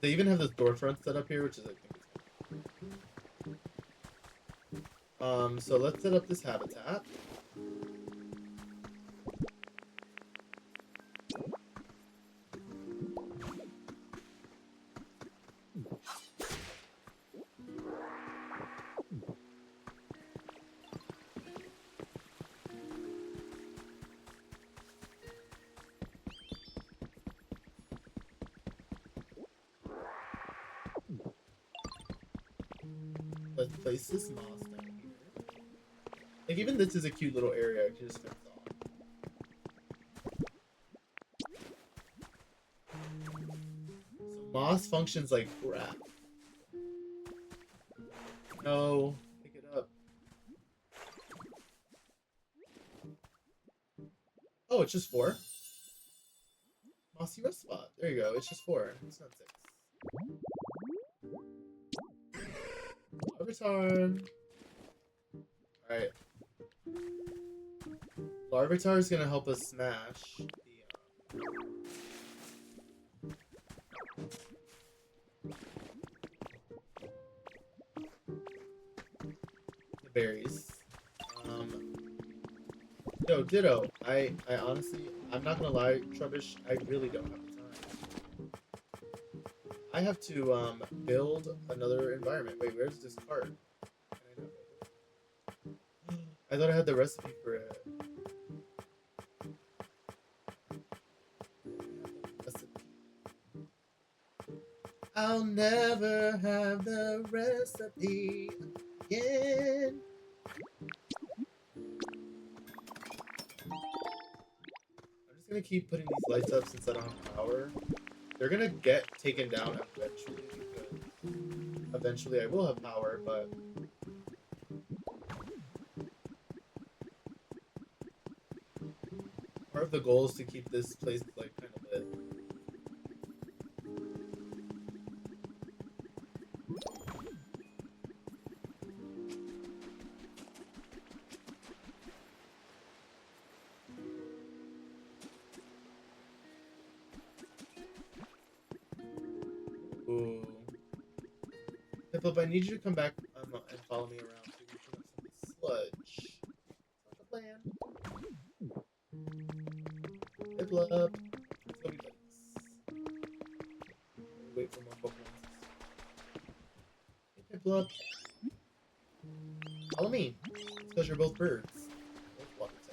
They even have the storefront set up here, which is I think is so let's set up this habitat. Let's place this moss down here. Like, even this is a cute little area I can just fence off. So moss functions like crap. No, pick it up. Oh, it's just 4? Mossy rest spot. There you go. It's just 4. It's not 6. Larvitar. Alright. Larvitar is gonna help us smash the berries. Yo, Ditto. I honestly, I'm not gonna lie, Trubbish, I really don't have the time. I have to build another environment. Wait, where's this cart? I thought I had the recipe for it. I'll never have the recipe again. I'm just gonna keep putting these lights up since I don't have power. They're gonna get taken down eventually because eventually I will have power, but part of the goal is to keep this place like kind of lit. Ooh. Piplup, I need you to come back and follow me around so we can put up some sludge. Sounds like a plan. Piplup. Let's go get this. Wait for more Pokemon. Hey, Piplup. Follow me. It's because you're both birds. Both water types.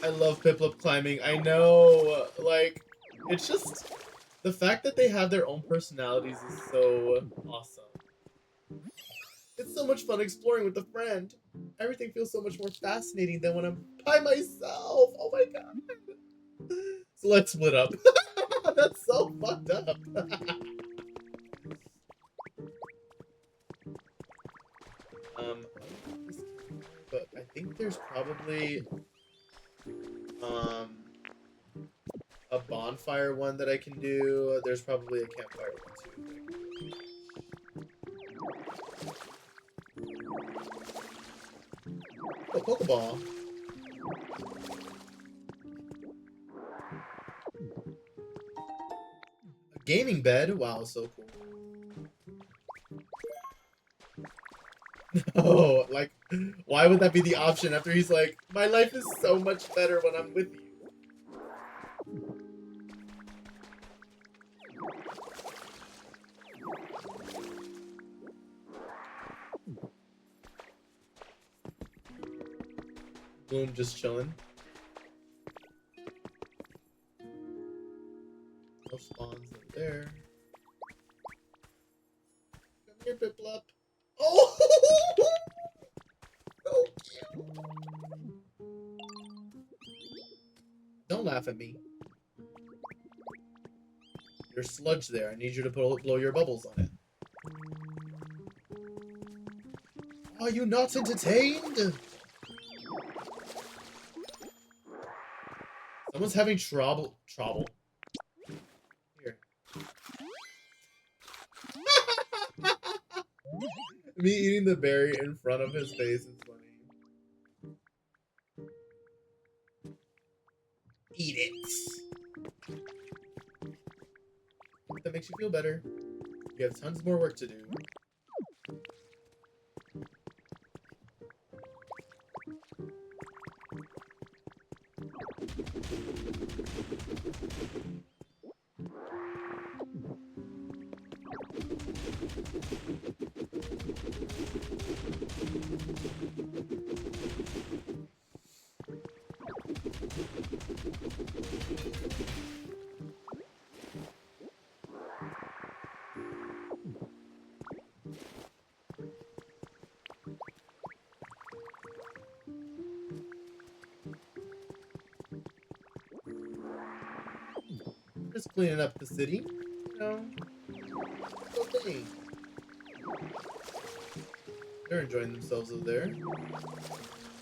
I love Piplup climbing. I know, like, it's just the fact that they have their own personalities is so awesome. It's so much fun exploring with a friend. Everything feels so much more fascinating than when I'm by myself. Oh my god. So let's split up. That's so fucked up. But I think there's probably a bonfire one that I can do. There's probably a campfire one too. Oh, Pokeball. A gaming bed. Wow, so cool. No, like, why would that be the option after he's like, my life is so much better when I'm with you. Boom, just chilling. No spawns up there. Come here, Piplup. Oh! So cute. Don't laugh at me. There's sludge there. I need you to blow your bubbles on it. Are you not entertained? Someone's having trouble. Here. Me eating the berry in front of his face is funny. Eat it. That makes you feel better. You have tons more work to do. Just cleaning up the city, you know. Okay. They're enjoying themselves over there.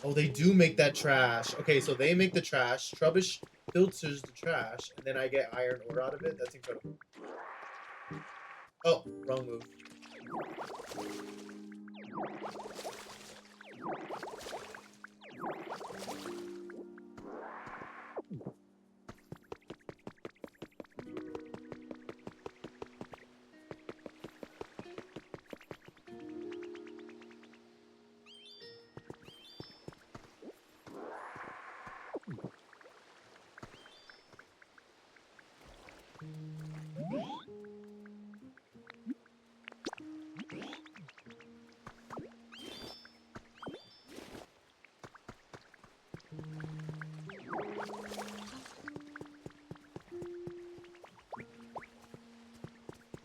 Oh, they do make that trash. Okay, so they make the trash. Trubbish filters the trash, and then I get iron ore out of it. That's incredible. Oh, wrong move.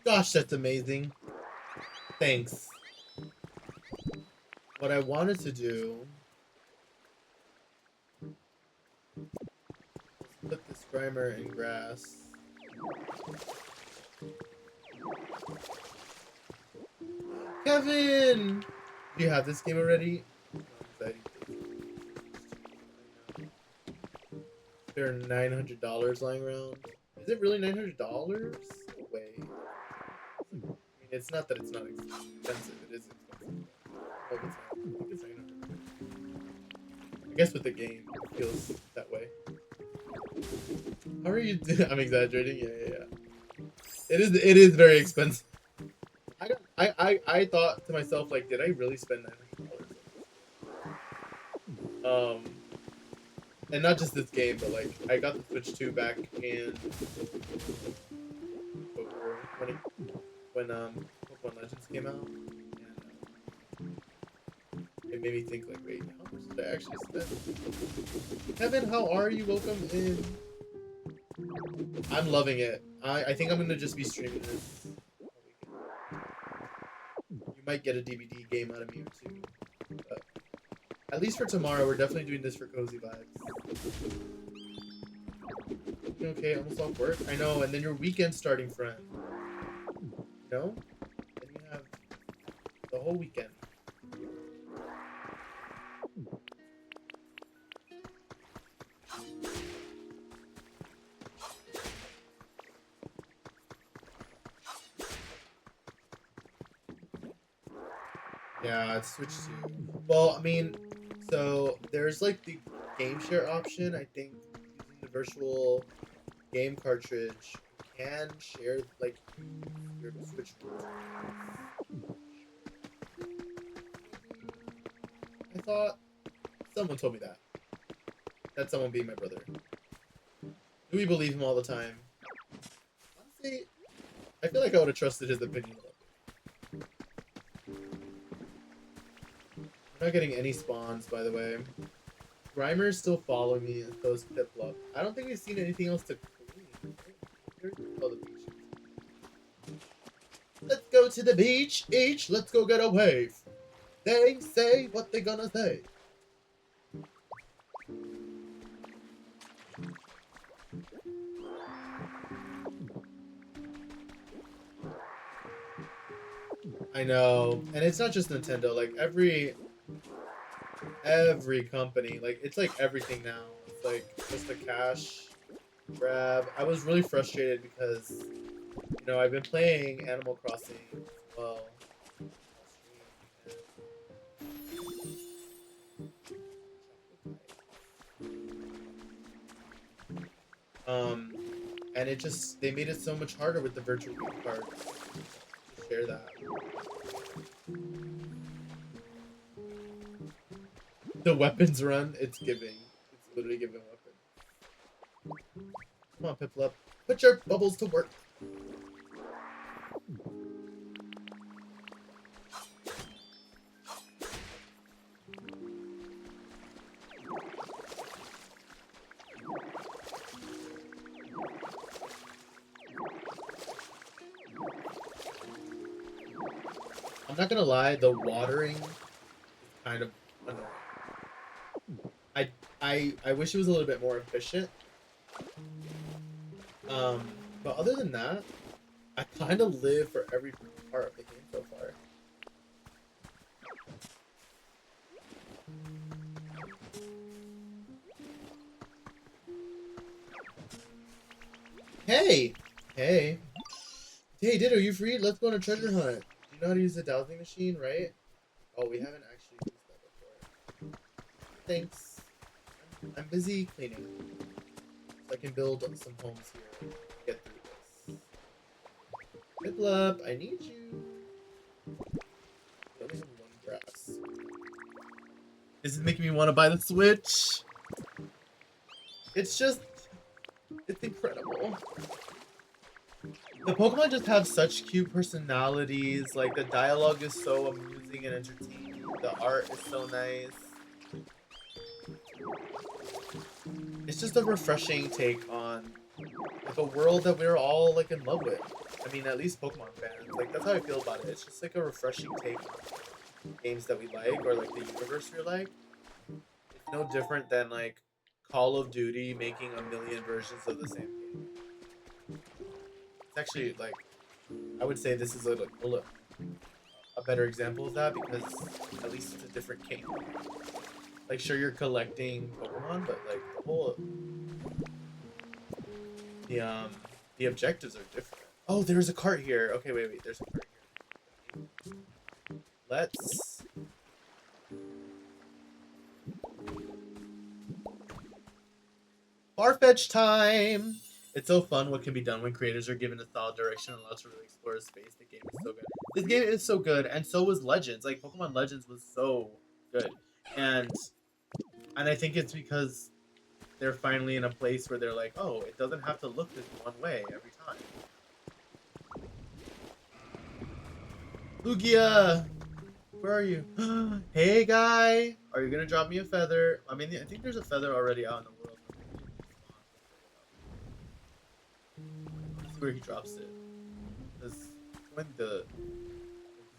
Gosh, that's amazing. Thanks. What I wanted to do was put this primer in grass. Kevin! Do you have this game already? There are $900 lying around. Is it really $900? No way. I mean, it's not that it's not expensive. It is expensive. Oh, it's not. I think it's $900. I guess with the game, it feels that way. How are you doing? I'm exaggerating. Yeah. It is very expensive. I thought to myself, like, did I really spend $900? And not just this game, but like I got the Switch 2 back in when Pokemon Legends came out, and it made me think like, wait, how much did I actually spend? Kevin, how are you? Welcome in. I'm loving it. I think I'm gonna just be streaming this. You might get a DVD game out of me or two. But at least for tomorrow, we're definitely doing this for cozy vibes. Okay, almost off work. I know, and then your weekend starting, friend. You know? Then you have the whole weekend. Yeah, it's Switch 2. Well, I mean, so there's like the game share option. I think using the virtual game cartridge, you can share like your Switch. I thought someone told me that. That someone being my brother. Do we believe him all the time? Honestly, I feel like I would have trusted his opinion a little bit. I'm not getting any spawns, by the way. Grimer's still following me and those Piplup. I don't think we've seen anything else to clean. Oh, the beach. Let's go to the beach, let's go get a wave. They say what they gonna say. I know, and it's not just Nintendo. Like every company, like it's like everything now. It's like just a cash grab. I was really frustrated because I've been playing Animal Crossing as well on stream, and and it just they made it so much harder with the virtual gift cards to share that. The weapons run, it's giving. It's literally giving weapons. Come on, Piplup. Put your bubbles to work. I'm not gonna lie, the watering is kind of annoying. I I wish it was a little bit more efficient. Um, but other than that, I kind of live for every part of the game so far. Hey! Hey. Hey, Did, are you free? Let's go on a treasure hunt. You know how to use the dowsing machine, right? Oh, we haven't actually used that before. Thanks. I'm busy cleaning. So I can build some homes here and get through this. Piplup, I need you. We only have one grass. This is making me want to buy the Switch. It's incredible. The Pokemon just have such cute personalities. Like, the dialogue is so amusing and entertaining. The art is so nice. It's just a refreshing take on like a world that we're all like in love with. I mean, at least Pokemon fans. Like, that's how I feel about it. It's just like a refreshing take on games that we like or like the universe we like. It's no different than like Call of Duty making a million versions of the same game. It's actually like I would say this is a better example of that because at least it's a different game. Like, sure, you're collecting Pokemon, but like the objectives are different. Oh, there's a cart here. Okay, wait, there's a cart here. Let's Farfetch time. It's so fun what can be done when creators are given a solid direction and allowed to really explore a space. The game is so good. This game is so good, and so was Legends. Like, Pokemon Legends was so good, and I think it's because they're finally in a place where they're like, oh, it doesn't have to look this one way every time. Lugia, where are you? Hey, guy, are you gonna drop me a feather? I mean, I think there's a feather already out in the world. Let's see where he drops it. Because he's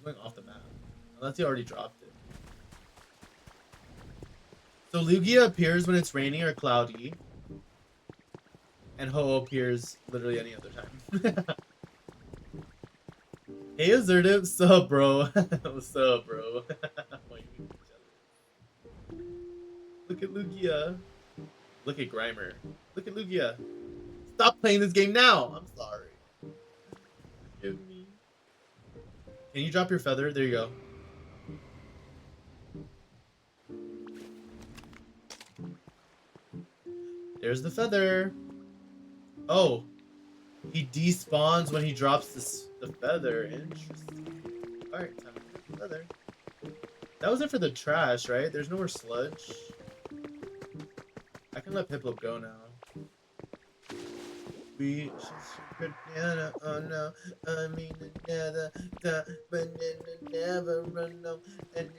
going off the map. Unless he already dropped it. So Lugia appears when it's raining or cloudy. And Ho appears literally any other time. Hey, Assertive. Sup, bro? What's up, bro? Look at Lugia. Look at Grimer. Look at Lugia. Stop playing this game now. I'm sorry. Forgive me. Can you drop your feather? There you go. There's the feather. Oh. He despawns when he drops the feather. Interesting. Alright, time to get the feather. That was it for the trash, right? There's no more sludge. I can let Piplup go now. We should oh no, I mean another, but never run no, and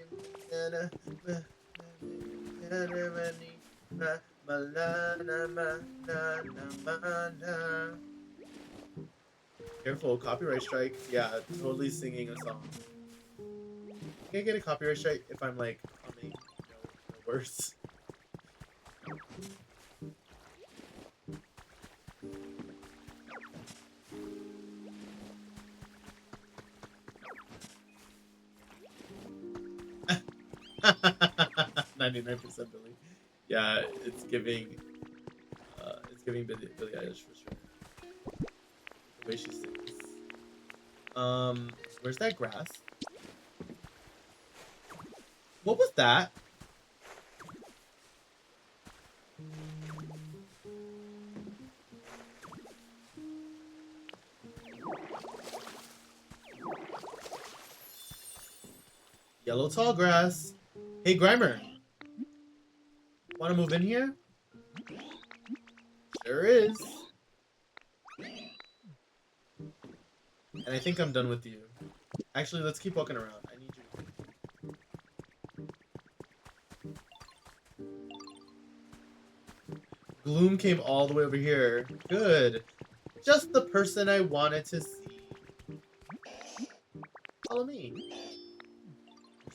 careful, copyright strike. Yeah, totally singing a song. Can I get a copyright strike if I'm like humming, worse? 99% Billy. Yeah, it's giving Billie Eilish for sure. The way she sings. Where's that grass? What was that? Yellow tall grass. Hey, Grimer. Want to move in here? Sure is. And I think I'm done with you. Actually, let's keep walking around. I need you. Gloom came all the way over here. Good. Just the person I wanted to see. Follow me.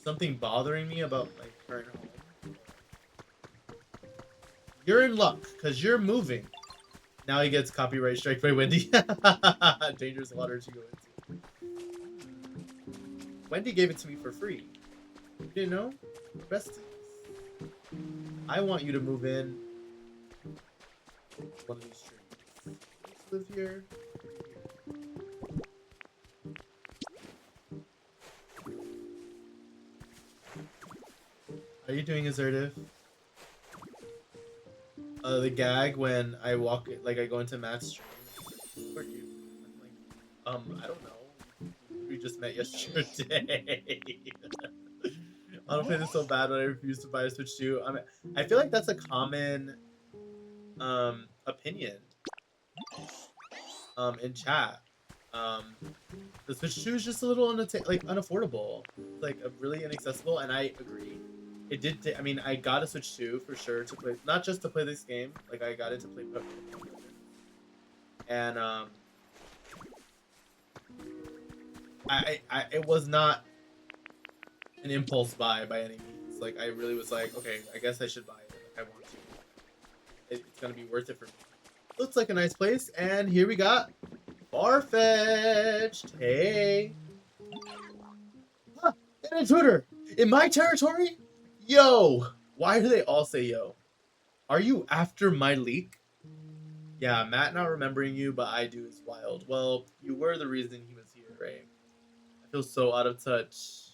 Something bothering me about my current home. You're in luck, because you're moving. Now he gets copyright strike by Wendy. Dangerous water to go into. Wendy gave it to me for free. You didn't know? Besties. I want you to move in one of these trees. Let's live here. How are you doing, Assertive? The gag when I walk, like I go into Matt's stream. Who are you? I'm like, I don't know. We just met yesterday. I don't play this so bad that I refuse to buy a Switch 2. I feel like that's a common opinion in chat. The Switch 2 is just a little unaffordable. It's like really inaccessible, and I agree. It did. I mean, I got a Switch 2 for sure to play, not just to play this game. Like I got it to play Pokopia, and it was not an impulse buy by any means. Like I really was like, okay, I guess I should buy it. I want to. It's gonna be worth it for me. Looks like a nice place, and here we got Farfetch'd. Hey, huh, an intruder in my territory. Yo, why do they all say yo? Are you after my leak? Yeah, Matt not remembering you, but I do is wild. Well, you were the reason he was here, right? I feel so out of touch.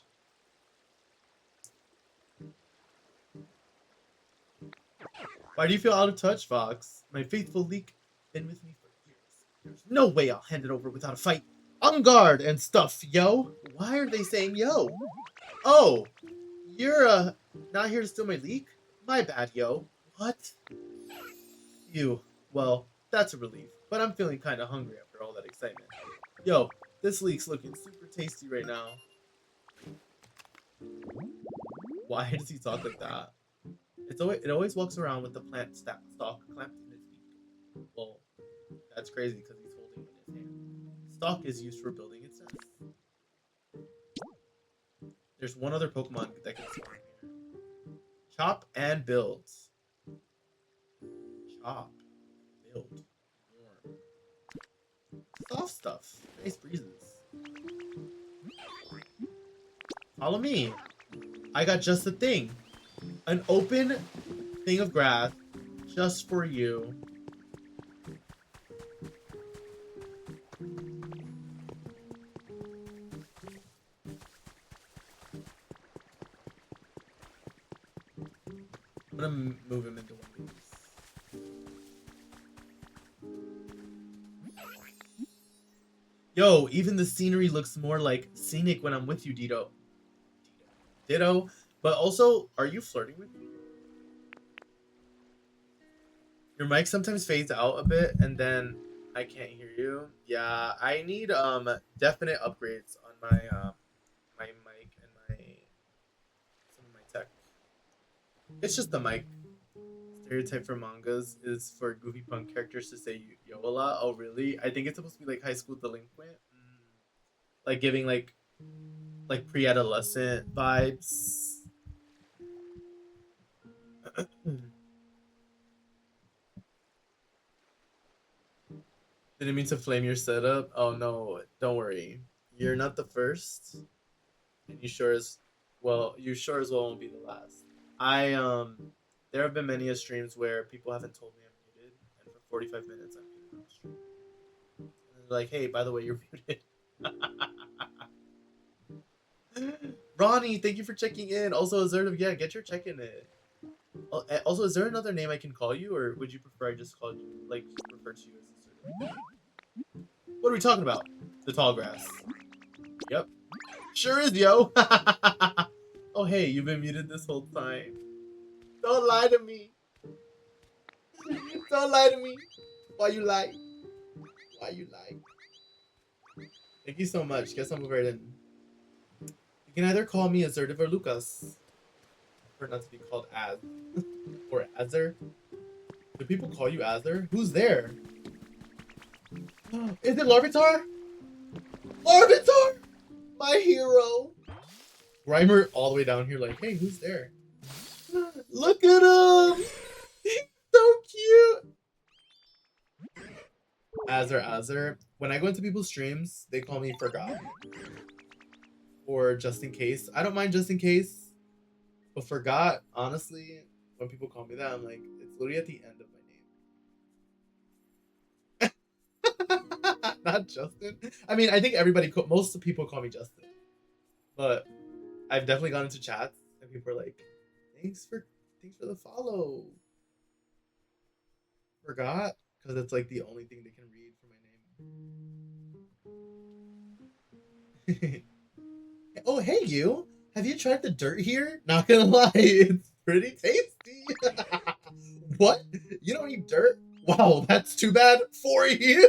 Why do you feel out of touch, Fox? My faithful leak been with me for years. There's no way I'll hand it over without a fight. On guard and stuff, yo. Why are they saying yo? Oh, you're not here to steal my leak? My bad, yo. What? You. Well, that's a relief. But I'm feeling kind of hungry after all that excitement. Yo, this leek's looking super tasty right now. Why does he talk like that? It always walks around with the plant stalk clamped in its beak. Well, that's crazy because he's holding it in his hand. Stalk is used for building its nest. There's one other Pokemon that can spawn here. Chop and build. Chop. Build. Warm. Soft stuff. Nice breezes. Follow me. I got just the thing. An open thing of grass just for you. I'm gonna move him into one of these. Yo, even the scenery looks more like scenic when I'm with you, Ditto. Ditto. But also, are you flirting with me? Your mic sometimes fades out a bit, and then I can't hear you. Yeah, I need definite upgrades on my my mic and some of my tech. It's just the mic. Stereotype for mangas is for goofy punk characters to say yo a lot. Oh really? I think it's supposed to be like high school delinquent. Like giving like pre-adolescent vibes. Didn't mean to flame your setup. Oh no, don't worry. You're not the first. And you sure as Well, you sure as well won't be the last. There have been many streams where people haven't told me I'm muted, and for 45 minutes I'm muted on stream. And they're like, "Hey, by the way, you're muted." Ronnie, thank you for checking in. Also, Assertive, yeah, get your check-in in. Also, is there another name I can call you, or would you prefer I just call you, like, refer to you as Assertive? What are we talking about? The tall grass. Yep. Sure is, yo. Oh, hey, you've been muted this whole time. Don't lie to me. Don't lie to me. Why you lie? Why you lie? Thank you so much. Guess I'm over it in. You can either call me Assertive or Lucas. I prefer not to be called Az. Or Azer. Do people call you Azer? Who's there? Is it Larvitar? Larvitar! My hero! Grimer all the way down here like, hey, who's there? Look at him! He's so cute! Azer. When I go into people's streams, they call me Forgot. Or Just In Case. I don't mind Just In Case. But Forgot, honestly, when people call me that, I'm like, it's literally at the end of my name. Not Justin. I mean, I think most people call me Justin. But I've definitely gone into chats and people are like, thanks for the follow. Forgot, because it's like the only thing they can read for my name. Oh, hey you. Have you tried the dirt here? Not gonna lie, it's pretty tasty. What? You don't eat dirt? Wow, that's too bad for you.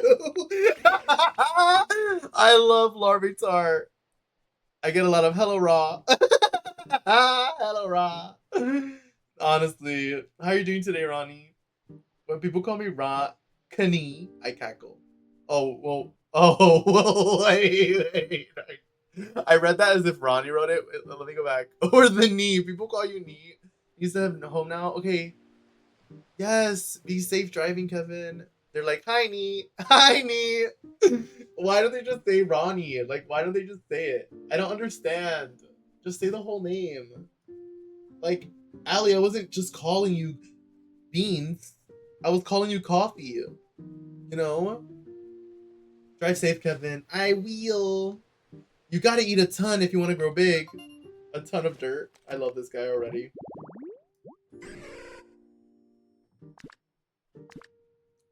I love Larvitar. I get a lot of hello raw. Hello raw. Honestly, how are you doing today, Ronnie? When people call me Ra Kani, I cackle. Oh well, wait. I read that as if Ronnie wrote it. Let me go back. Or the knee. People call you knee. You said home now? Okay. Yes. Be safe driving, Kevin. They're like, hi, knee. Hi, knee. Why don't they just say Ronnie? Like, why don't they just say it? I don't understand. Just say the whole name. Like, Allie, I wasn't just calling you beans. I was calling you coffee. You know? Drive safe, Kevin. I will. You gotta eat a ton if you want to grow big. A ton of dirt. I love this guy already.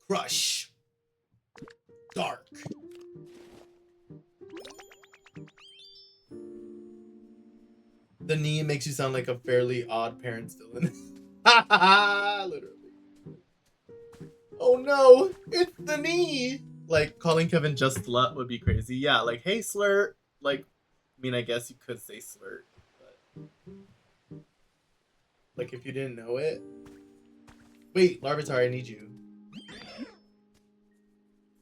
Crush. Dark. The knee makes you sound like a fairly odd parent's villain. Literally. Oh no, it's the knee. Like calling Kevin just slut would be crazy. Yeah, like hey slur. Like, I mean, I guess you could say slur, but like if you didn't know it. Wait, Larvitar, I need you.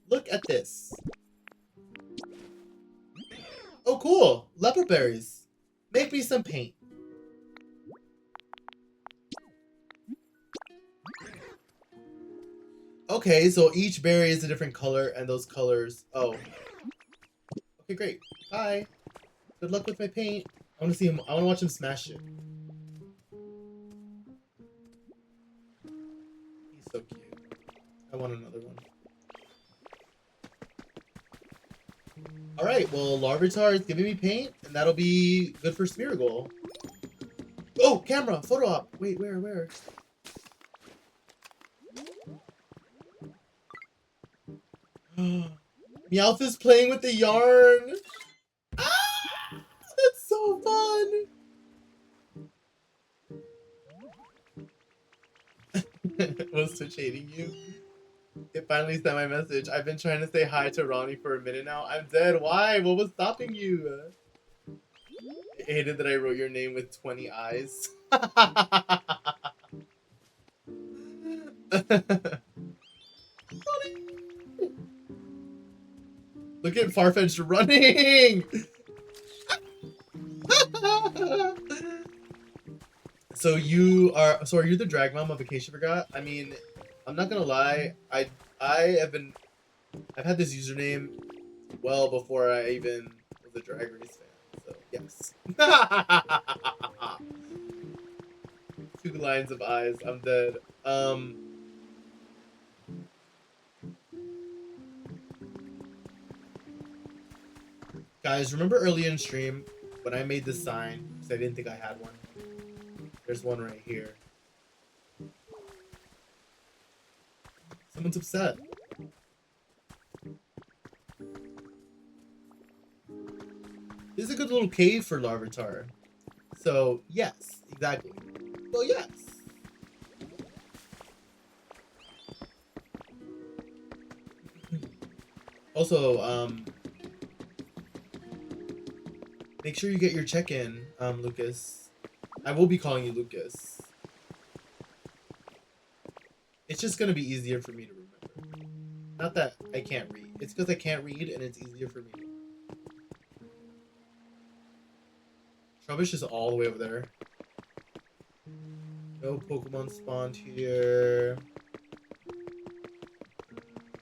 Look at this. Oh, cool. Leopard berries. Make me some paint. Okay, so each berry is a different color, and those colors... Oh. Okay, great. Bye. Good luck with my paint. I want to see him. I want to watch him smash it. He's so cute. I want another one. Alright, well, Larvitar is giving me paint, and that'll be good for Smeargle. Oh, camera! Photo op! Wait, where? Meowth is playing with the yarn! Ah! That's so fun! Was Twitch hating you? It finally sent my message. I've been trying to say hi to Ronnie for a minute now. I'm dead. Why? What was stopping you? I hated that I wrote your name with 20 eyes. Look at Farfetch'd running! So are you the drag mom of Vacation Forgot? I mean, I'm not gonna lie, I've had this username well before I even was a Drag Race fan, so Yes. 2 lines of eyes. I'm dead. Guys, remember early in stream when I made this sign because I didn't think I had one? There's one right here. Someone's upset. This is a good little cave for Larvitar. So, yes, exactly. Well, yes. Also, make sure you get your check-in, Lucas. I will be calling you Lucas. It's just gonna be easier for me to remember. Not that I can't read. It's because I can't read and it's easier for me. Trubbish is all the way over there. No Pokemon spawned here.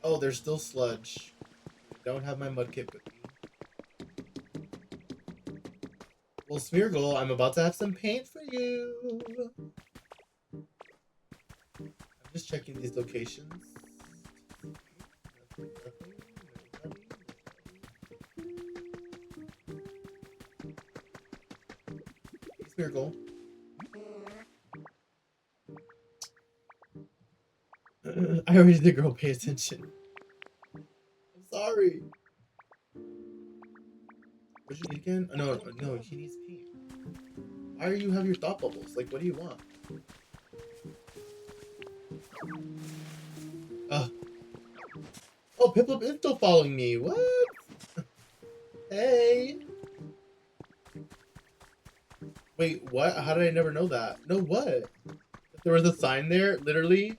Oh, there's still sludge. I don't have my mudkip with me. Well, Smeargle, I'm about to have some paint for you. I'm just checking these locations. Smeargle. I already did, girl. Pay attention. I'm sorry. What did you need again? Oh, no, he needs paint. Why do you have your thought bubbles? Like, what do you want? Oh, Piplup is still following me. What? Hey. Wait, what? How did I never know that? No, what? There was a sign there, literally.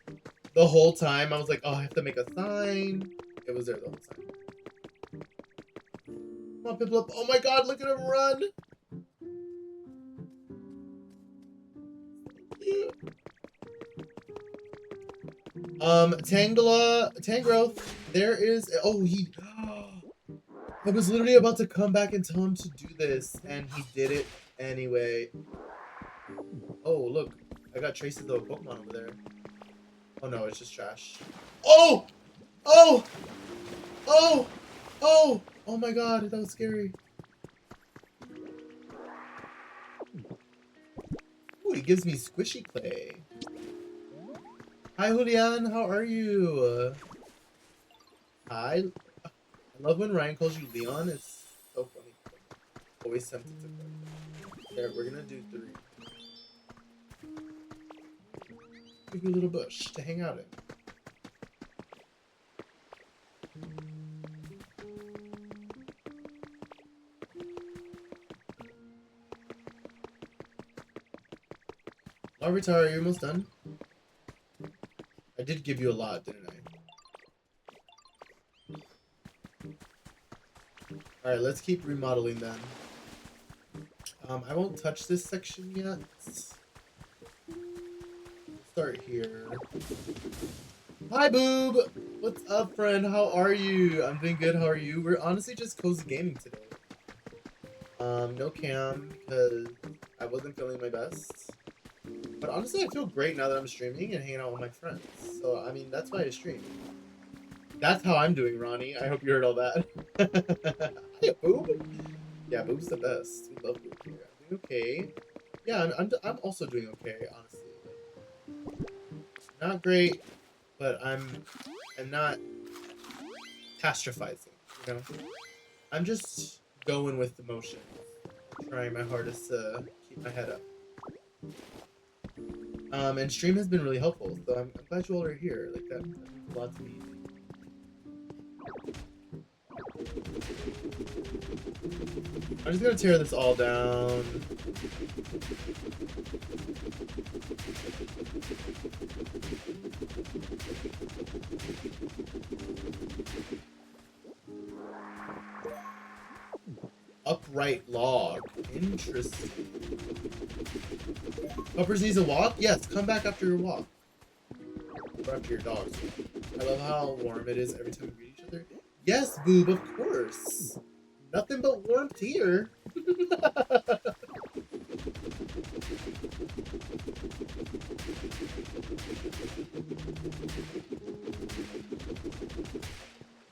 The whole time I was like, oh, I have to make a sign. It was there the whole time. Come on, Piplup. Oh my god, look at him run. Tangrowth, there is, oh, I was literally about to come back and tell him to do this, and he did it anyway. Oh, look, I got traces of a Pokemon over there. Oh no, it's just trash. Oh! Oh! Oh! Oh! Oh my god, that was scary. Ooh, he gives me squishy clay. Hi, Julian. How are you? Hi. I love when Ryan calls you Leon. It's so funny. Always tempted to play. There, we're gonna do 3. Give you a little bush to hang out in. Larvitar, are you almost done? I did give you a lot, didn't I? Alright, let's keep remodeling then. I won't touch this section yet. Start here. Hi, Boob! What's up, friend? How are you? I'm doing good. How are you? We're honestly just cozy gaming today. No cam because I wasn't feeling my best. But honestly, I feel great now that I'm streaming and hanging out with my friends. So, I mean, that's why I stream. That's how I'm doing, Ronnie. I hope you heard all that. Hi, Boob! Yeah, Boob's the best. We love Boob here. I'm doing okay. Yeah, I'm also doing okay, honestly. Not great, but I'm not catastrophizing, you know? I'm just going with the motion. Trying my hardest to keep my head up. And stream has been really helpful, so I'm glad you all are here. Like, that means a lot to me. I'm just gonna tear this all down. Upright log. Interesting. Puppers needs a walk? Yes, come back after your walk. Or after your dog's walk. I love how warm it is every time we greet each other. Yes, Boob, of course. Nothing but warmth here.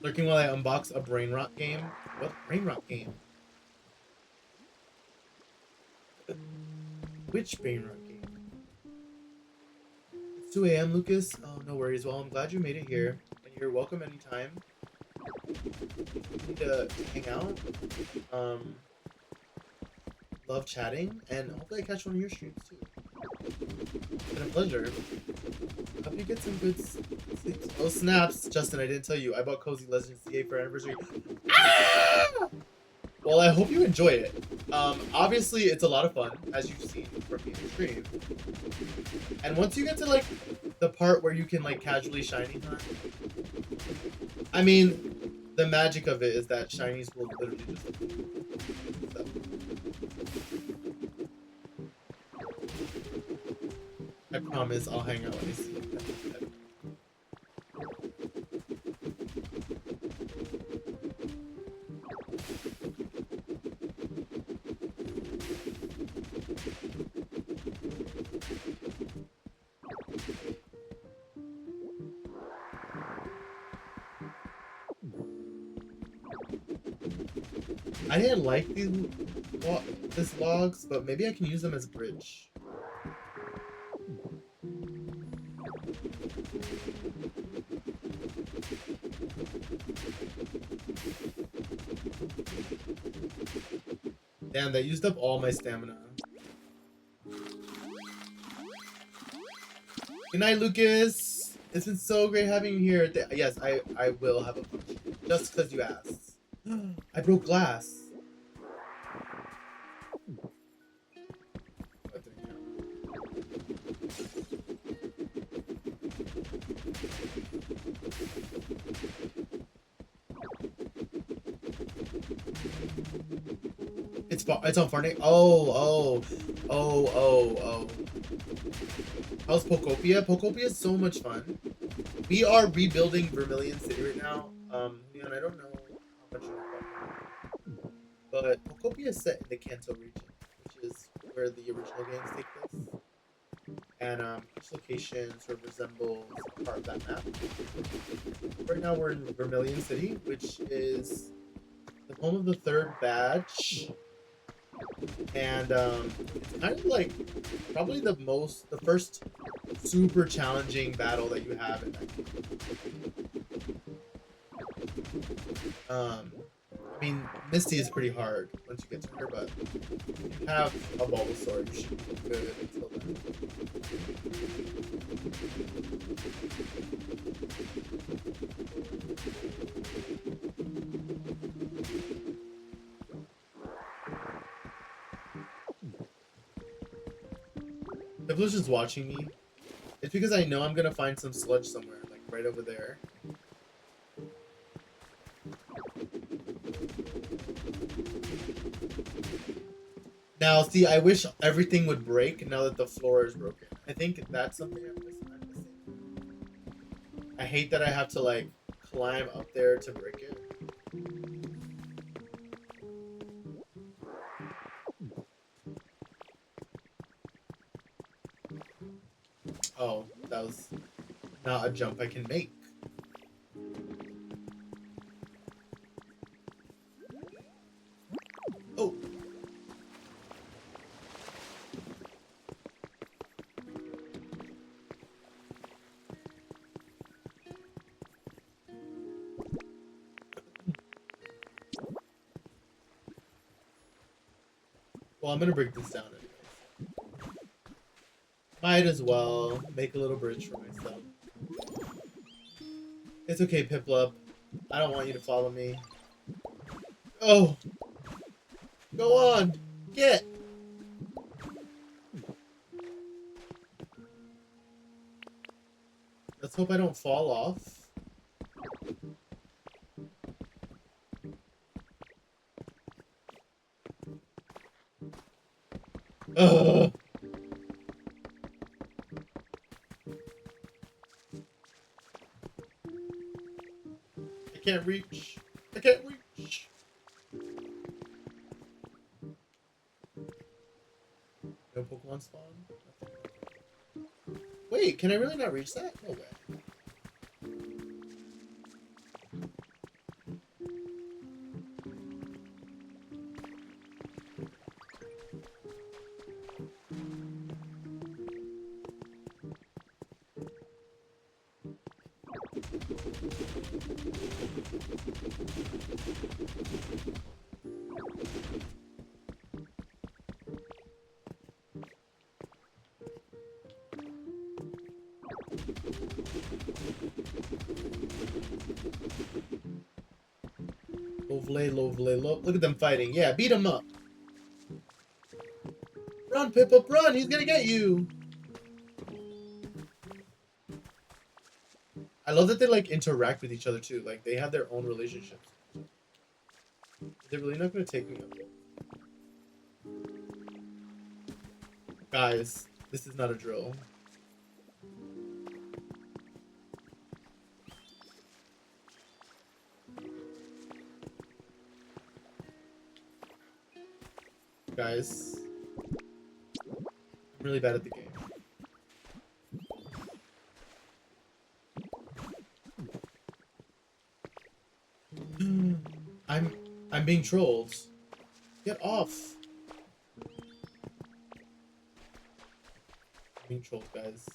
Lurking while I unbox a brain rot game. What brain rot game? Which brain rot game? It's 2 a.m. Lucas. Oh, no worries. Well, I'm glad you made it here, and you're welcome anytime. You need to hang out. Love chatting, and hopefully I catch one of your streams too. It's been a pleasure. Hope you get some good sleep. Oh snaps, Justin! I didn't tell you. I bought Cozy Legends CA for anniversary. Ah! Well, I hope you enjoy it. Obviously, it's a lot of fun, as you've seen from me in the stream. And once you get to like the part where you can like casually shiny hunt, I mean, the magic of it is that shinies will literally just. So. I promise I'll hang out when I see you. I didn't like these logs, but maybe I can use them as a bridge. Damn, that used up all my stamina. Good night, Lucas. It's been so great having you here. Yes, I will have a punch. Just because you asked. I broke glass. That didn't count. It's on Farting. Oh. How's Pokopia? Pokopia is so much fun. We are rebuilding Vermilion City right now. Leon, I don't know how much you know about it, but Pokopia is set in the Kanto region, which is where the original games take place. And each location sort of resembles a part of that map. Right now we're in Vermilion City, which is the home of the third batch. And it's kind of like probably the first super challenging battle that you have in that game. I mean, Misty is pretty hard once you get to her, but if you have a Bulbasaur, you should be good until then. Piblo's just watching me. It's because I know I'm gonna find some sludge somewhere, like right over there. Now, see, I wish everything would break now that the floor is broken. I think that's something I'm missing. I hate that I have to, like, climb up there to break it. Oh, that was not a jump I can make. Oh! Well, I'm gonna break this down anyways. Might as well make a little bridge for myself. It's okay, Piplup. I don't want you to follow me. Oh! Go on! Get! Let's hope I don't fall off. Ugh! I can't reach. I can't reach. No Pokemon spawn? Wait, can I really not reach that? No way. Look at them fighting. Yeah, beat him up. Run, Pip-Up, run! He's gonna get you! I love that they, like, interact with each other, too. Like, they have their own relationships. They're really not gonna take me up. Guys, this is not a drill. Guys, I'm really bad at the game. I'm being trolled. Get off. I'm being trolled, guys.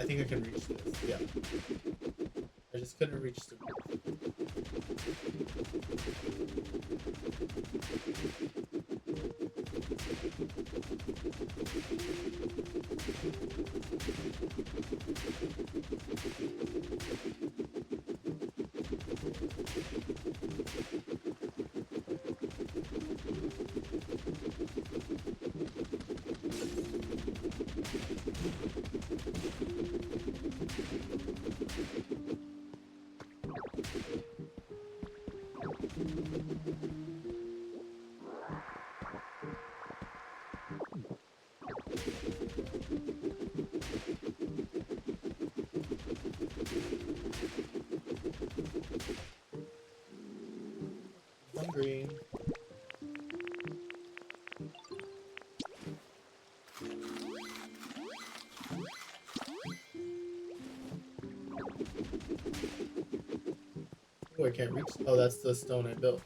I think I can reach this. Yeah. I just couldn't reach the. Hungry. Oh, I can't reach. Oh, that's the stone I built.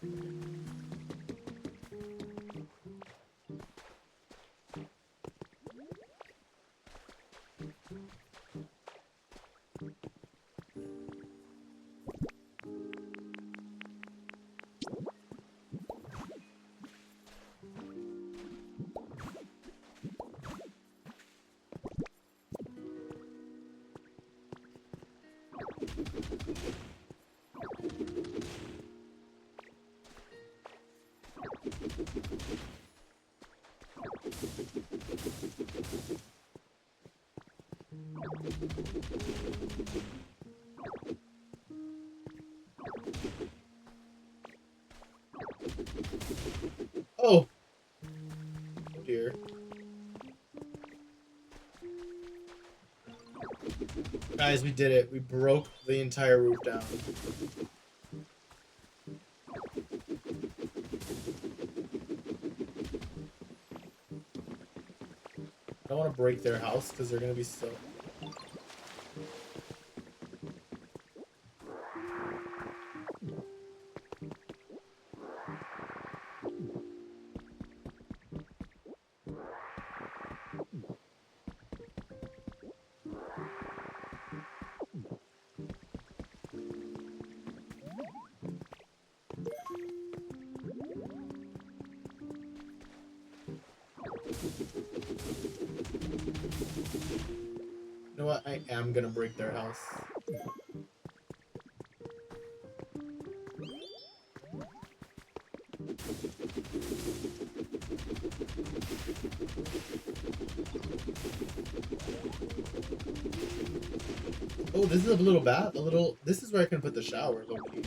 Oh! Oh dear. Guys, we did it. We broke the entire roof down. I don't want to break their house because they're going to be so... You know what? I am gonna break their house. Oh, this is a little bath. A little. This is where I can put the shower, low-key.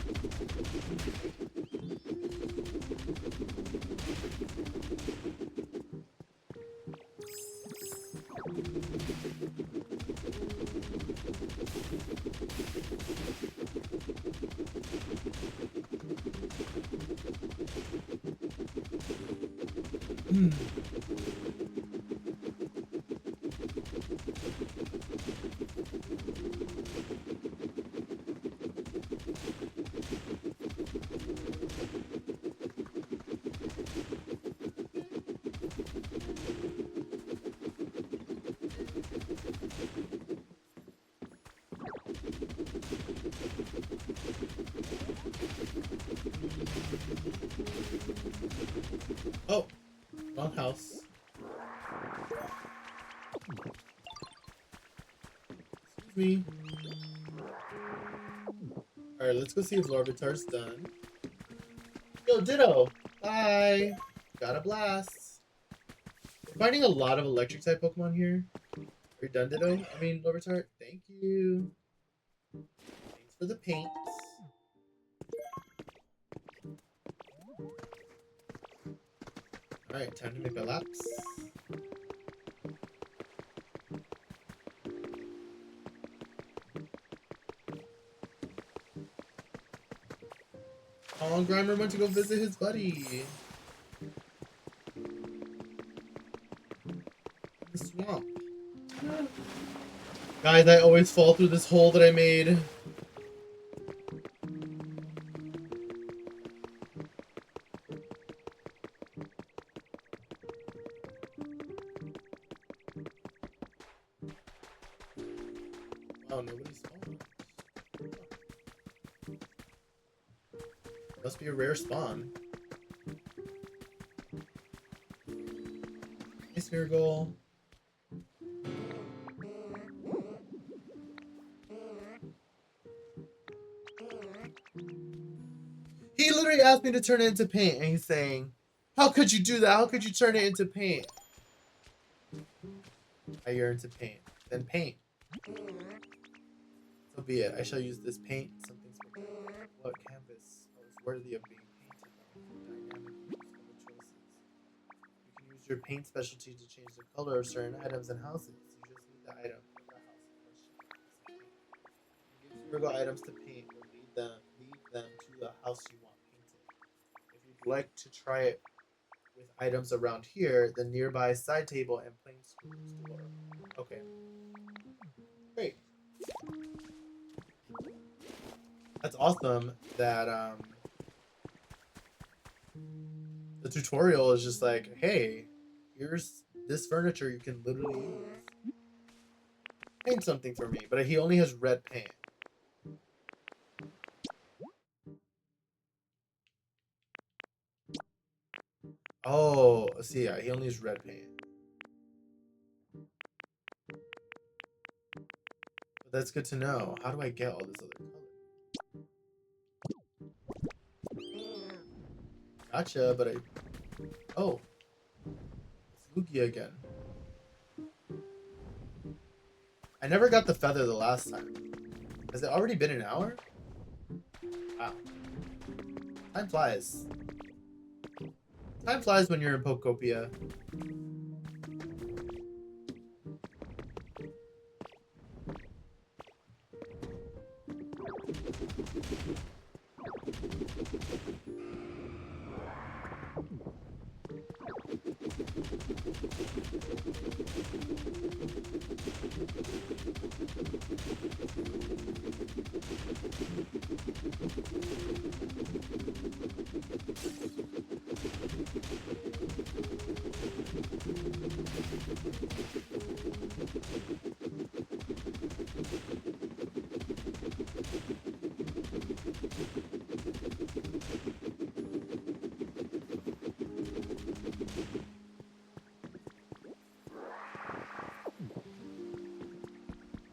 Oh, wrong house. Excuse me. Alright, let's go see if Larvitar's done. Yo, Ditto! Bye! Got a blast. We're finding a lot of electric type Pokemon here. Are you done, Ditto? I mean, Larvitar? Thank you. Thanks for the paints. Alright, time to make a laps. Oh, Grimer went to go visit his buddy. The swamp. Guys, I always fall through this hole that I made. Oh, nobody's spawned. Must be a rare spawn. Hey, Smeargle. He literally asked me to turn it into paint, and he's saying, "How could you do that? How could you turn it into paint?" I yearn to paint. Then paint. So be it. I shall use this paint. Something special. What canvas is worthy of being painted on? Dynamic use of the choices. You can use your paint specialty to change the color of certain items and houses. You just need the item of the house in question. You give Smeargle items to paint or lead them to the house you want painted. If you'd like to try it with items around here, the nearby side table and plain store. Okay. Great. That's awesome that the tutorial is just like, hey, here's this furniture you can literally use. Paint something for me, but he only has red paint. Oh, see, yeah, he only has red paint. But that's good to know. How do I get all this other color? Gotcha, but oh. It's Lugia again. I never got the feather the last time. Has it already been an hour? Wow. Time flies. Time flies when you're in Pokopia.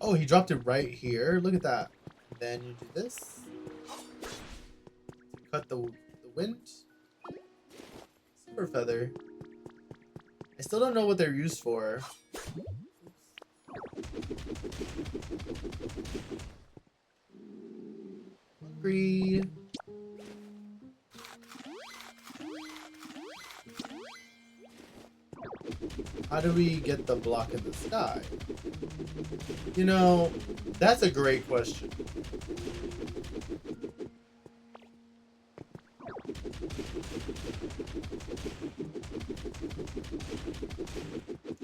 Oh, he dropped it right here. Look at that. And then you do this. Cut the wind. Super feather. I still don't know what they're used for. Hungry. How do we get the block in the sky? You know, that's a great question.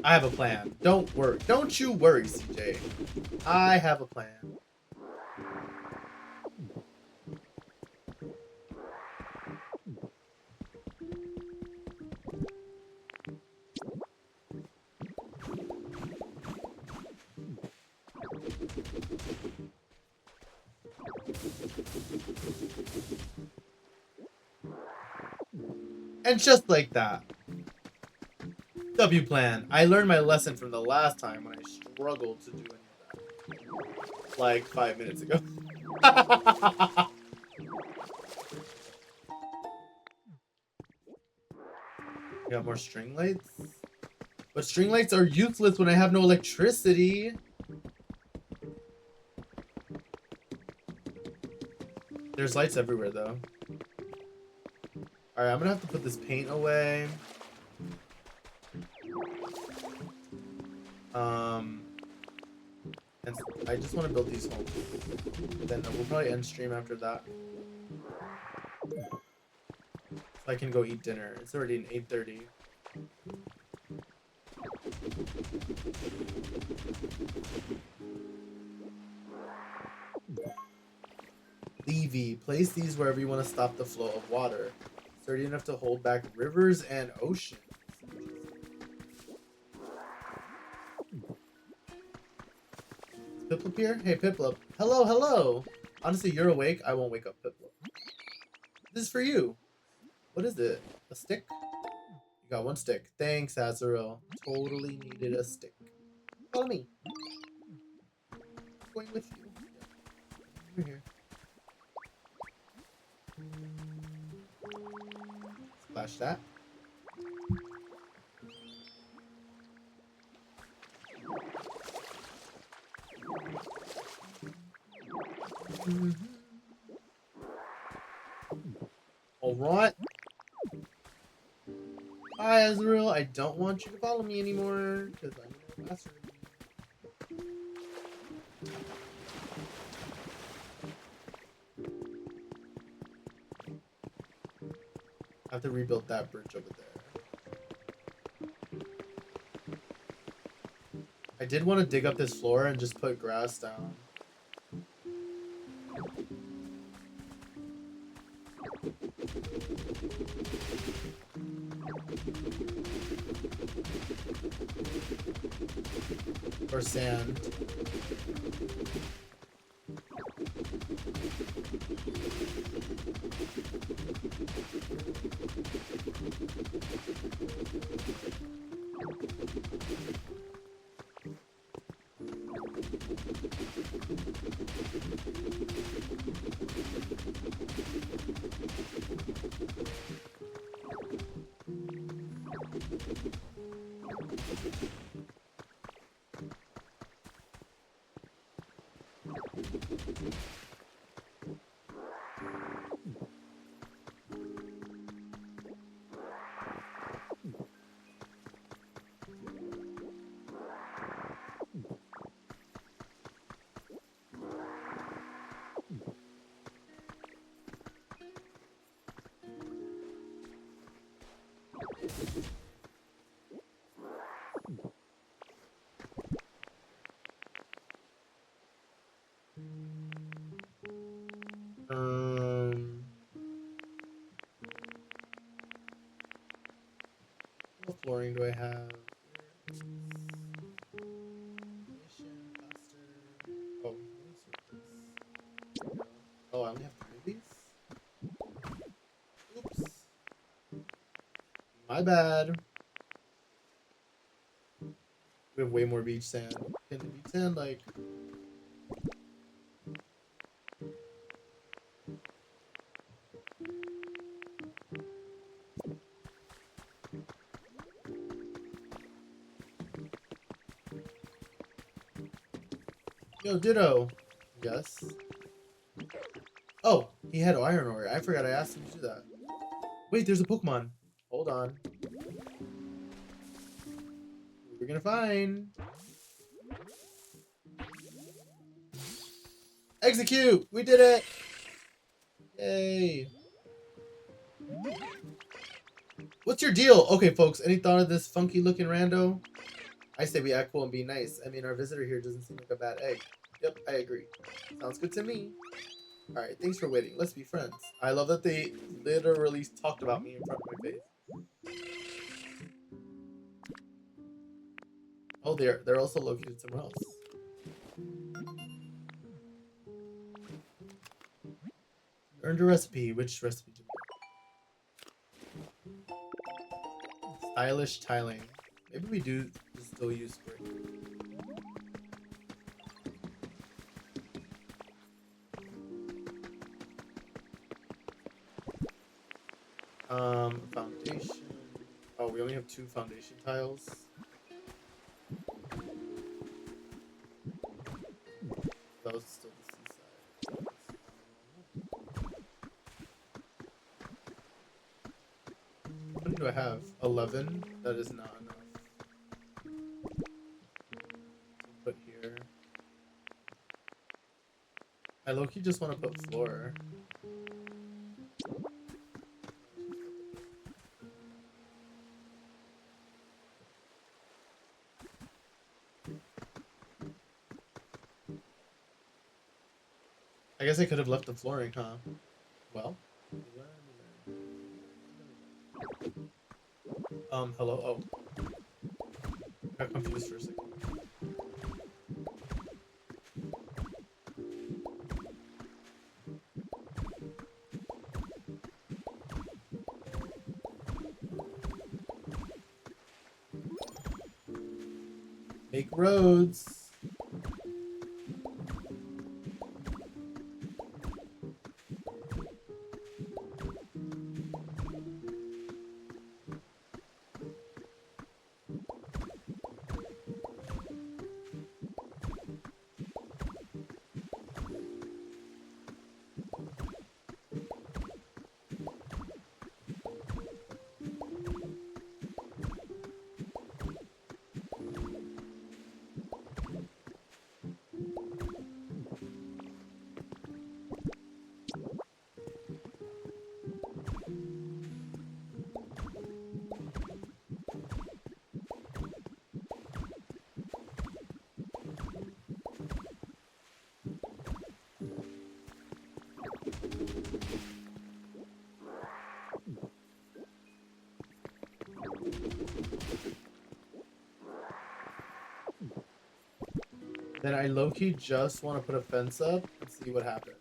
I have a plan. Don't worry. Don't you worry, CJ. I have a plan. And just like that. W plan. I learned my lesson from the last time when I struggled to do any of that. Like 5 minutes ago. We got more string lights? But string lights are useless when I have no electricity. There's lights everywhere though. Alright, I'm gonna have to put this paint away. And I just want to build these homes. Then we'll probably end stream after that. So I can go eat dinner. It's already an 8:30. Levy, place these wherever you want to stop the flow of water. Sturdy enough to hold back rivers and oceans. Is Piplup here? Hey Piplup. Hello, hello! Honestly, you're awake. I won't wake up Piplup. This is for you. What is it? A stick? You got one stick. Thanks, Azarel. Totally needed a stick. Follow me. I'm going with you. Over here. Splash that. Alright. Hi, Azrael. I don't want you to follow me anymore, because I'm going to faster than you. I have to rebuild that bridge over there. I did want to dig up this floor and just put grass down. Or sand. What flooring do I have? Oh, let me sort this. Oh, I only have 3 of these? Oops. My bad. We have way more beach sand. Can the beach sand, like... Yo, Ditto. Yes. Oh, he had iron ore. I forgot I asked him to do that. Wait, there's a Pokemon. Hold on. Who we're gonna find? Execute! We did it! Yay! What's your deal? Okay, folks, any thought of this funky looking rando? I say we act cool and be nice. I mean, our visitor here doesn't seem like a bad egg. Yep, I agree. Sounds good to me. Alright, thanks for waiting. Let's be friends. I love that they literally talked about me in front of my face. Oh, they're also located somewhere else. Earned a recipe. Which recipe do we get? Stylish tiling. Maybe we do still use spray. Foundation. Oh, we only have 2 foundation tiles. That was still the seaside. How many do I have? 11? That is not enough. Put here. I low-key just want to put floor. I guess I could have left the flooring, huh? Well. Hello? Oh. Got confused for a second. Make roads. Then I low-key just want to put a fence up and see what happens.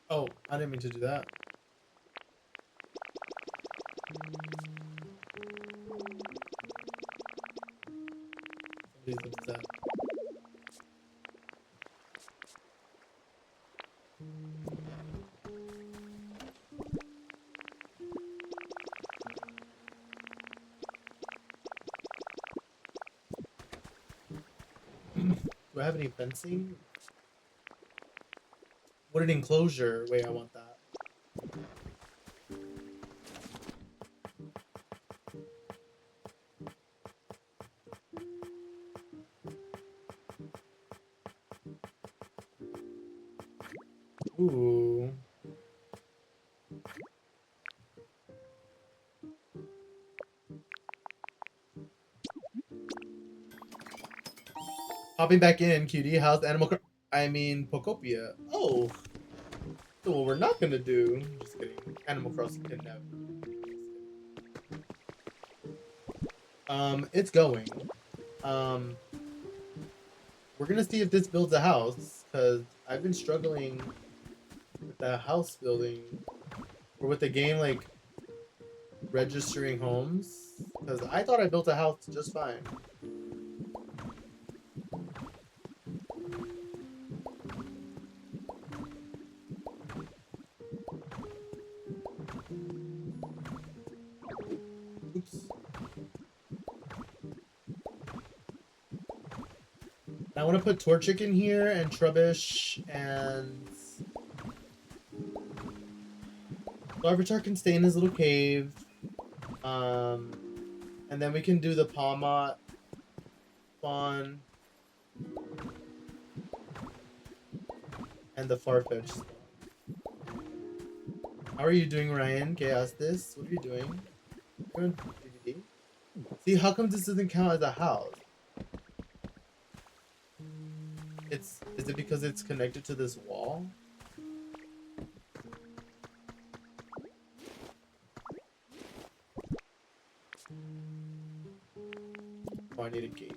Oh, I didn't mean to do that. Somebody's upset. Do I have any fencing? Wooded enclosure. Wait, I want that. Ooh. Hopping back in, cutie. How's I mean, Pokopia. Oh. So what we're not gonna do. Just kidding. Animal Crossing can never. It's going. We're gonna see if this builds a house, because I've been struggling with the house building, or with the game, like, registering homes, because I thought I built a house just fine. Oops. I want to put Torchic in here, and Trubbish, and Larvitar can stay in his little cave. And then we can do the Palmot spawn. And the Farfetch spawn. How are you doing, Ryan? Chaos this. What are you doing? You're on DVD? See, how come this doesn't count as a house? Is it because it's connected to this wall? Oh, I need a gate.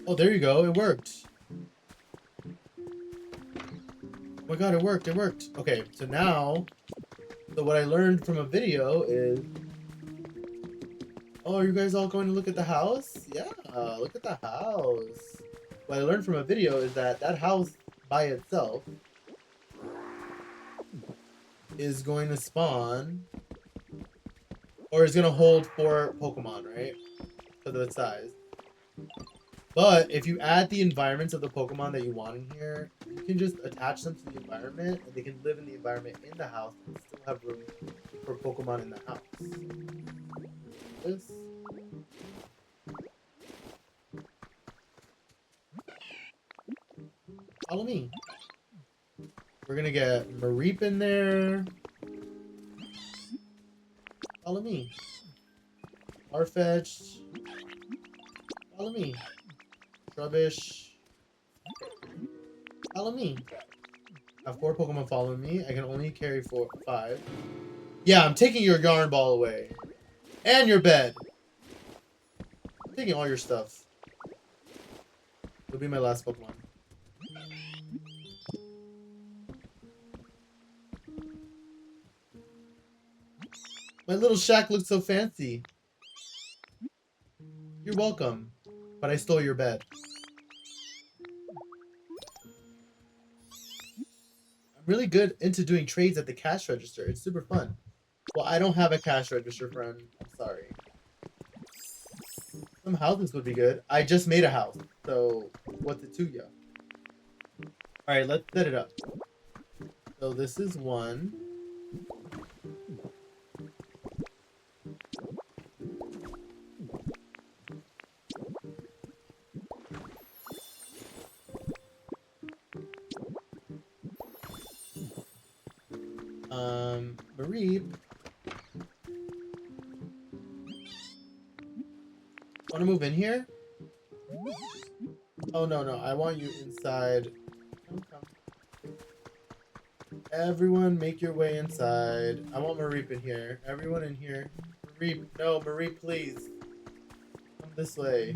Oh, there you go. It worked. Oh my god, it worked. It worked. Okay, so now, so what I learned from a video is, oh, are you guys all going to look at the house? Yeah, look at the house. What I learned from a video is that that house by itself is going to spawn, or is going to hold 4 Pokemon, right? Because of its size. But if you add the environments of the Pokemon that you want in here, you can just attach them to the environment, and they can live in the environment in the house and still have room for Pokemon in the house. This. Follow me. We're gonna get Mareep in there. Follow me. Farfetch'd. Follow me. Rubbish. Follow me. I have 4 Pokemon following me. I can only carry 5. Yeah, I'm taking your yarn ball away. And your bed. I'm taking all your stuff. It'll be my last Pokemon. My little shack looks so fancy. You're welcome. But I stole your bed. I'm really good into doing trades at the cash register. It's super fun. Well, I don't have a cash register, friend. I'm sorry. Some houses would be good. I just made a house. So, what's it to you? Alright, let's set it up. So, this is 1. Mareep. Want to move in here? Oh, no, no. I want you inside. Come, come. Everyone, make your way inside. I want Mareep in here. Everyone in here. Mareep. No, Mareep, please. Come this way.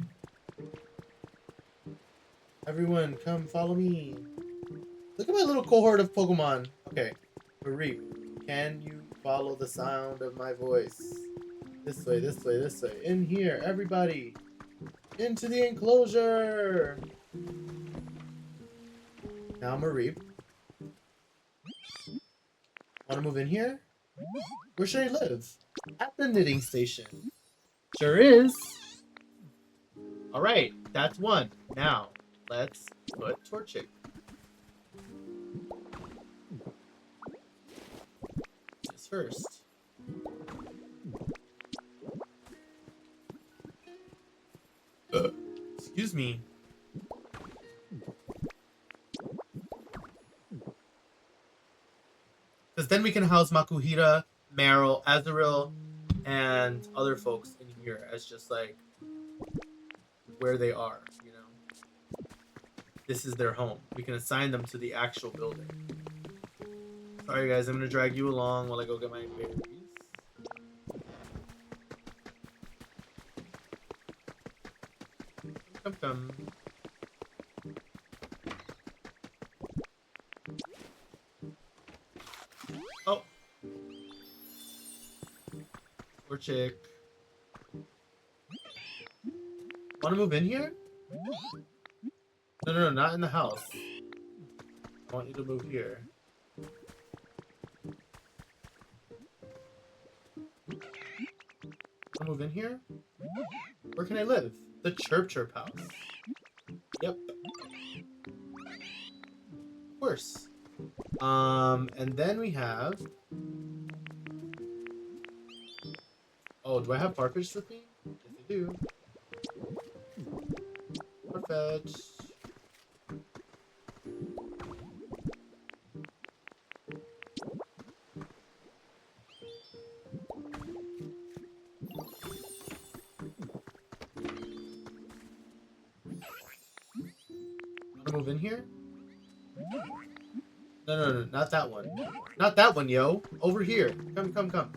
Everyone, come follow me. Look at my little cohort of Pokemon. Okay. Mareep, can you follow the sound of my voice? This way, this way, this way. In here, everybody. Into the enclosure. Now, Mareep. Want to move in here? Where should I live? At the knitting station. Sure is. Alright, that's 1. Now, let's put Torchic. This first. Excuse me. Because then we can house Makuhita, Meryl, Azurill, and other folks in here as just like where they are, you know. This is their home. We can assign them to the actual building. Sorry guys, I'm gonna drag you along while I go get my berries. Come, come. Oh. Poor chick. Wanna move in here? No, not in the house. I want you to move here. I'll move in here? Where can I live? The Chirp Chirp house. Yep. Of course. And then we have... Oh, do I have Farfetch'd with me? Yes, I do. Farfetch'd. Wanna move in here? No, not that one. Not that one, yo. Over here. Come. Over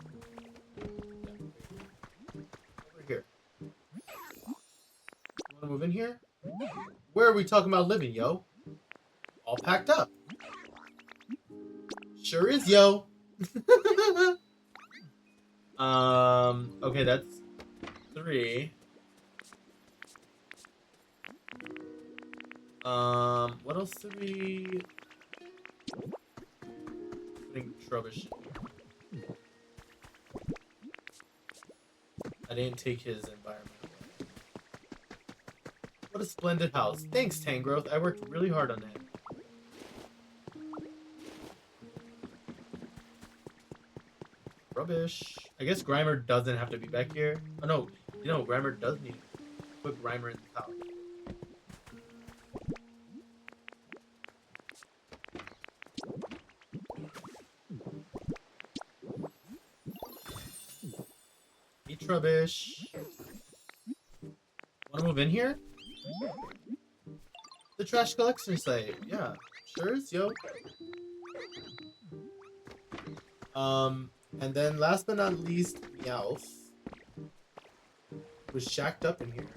here. You wanna move in here? Where are we talking about living, yo? All packed up. Sure is, yo. Okay, that's 3. What else did we... Putting rubbish in here. I didn't take his environment away. What a splendid house. Thanks, Tangrowth. I worked really hard on that. Rubbish. I guess Grimer doesn't have to be back here. Oh no, you know, Grimer does need to put Grimer in the house. Eat rubbish. Wanna move in here? The trash collection site. Yeah, sure is, yo. And then last but not least, Meowth was shacked up in here.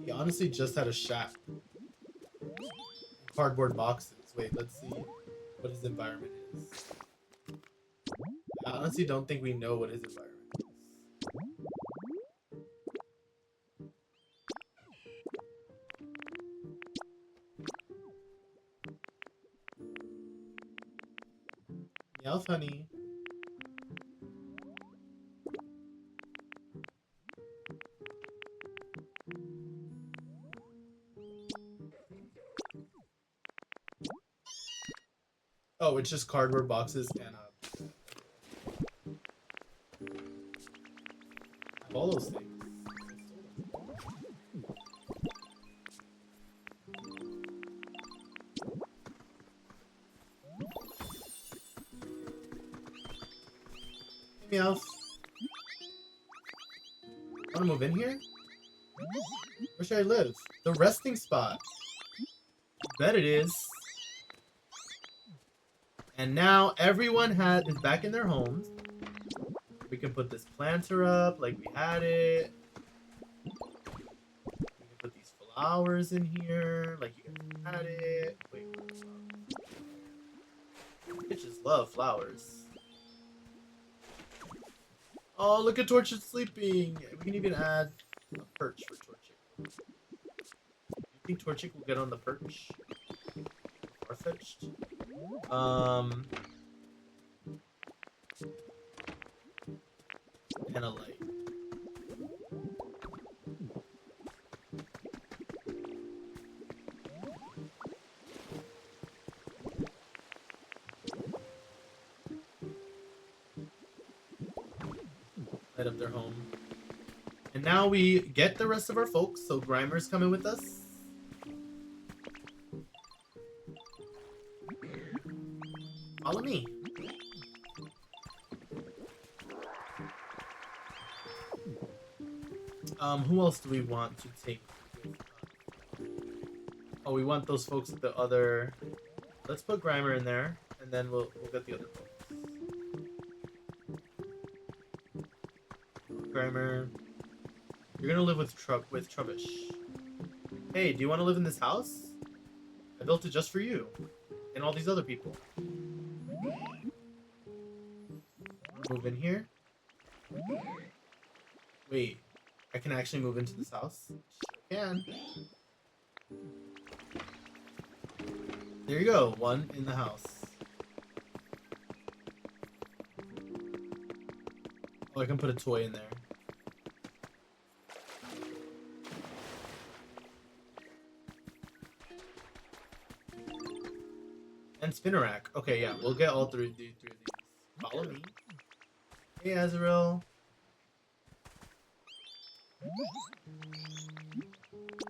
He honestly just had a shack. Cardboard boxes. Wait, let's see what his environment is. I honestly don't think we know what his environment is. Meowth, honey. Oh, it's just cardboard boxes and all those things. Hey, Meowth. Wanna move in here? Where should I live? The resting spot. Bet it is. And now everyone is back in their homes. We can put this planter up like we had it. We can put these flowers in here like you guys had it. Wait, bitches love flowers. Oh, look at Torchic sleeping. We can even add a perch for Torchic. You think Torchic will get on the perch? Far-fetched? And a light. Light up their home. And now we get the rest of our folks, so Grimer's coming with us. Follow me. Who else do we want to take with us? Oh, we want those folks at the other... Let's put Grimer in there, and then we'll get the other folks. Grimer, you're gonna live with Trubbish. Hey, do you want to live in this house? I built it just for you. And all these other people. Move in here. Wait, I can actually move into this house? Sure can. There you go, one in the house. Oh, I can put a toy in there. And spinner rack. Okay, yeah, we'll get all three of these. Follow me. Hey, Azrael.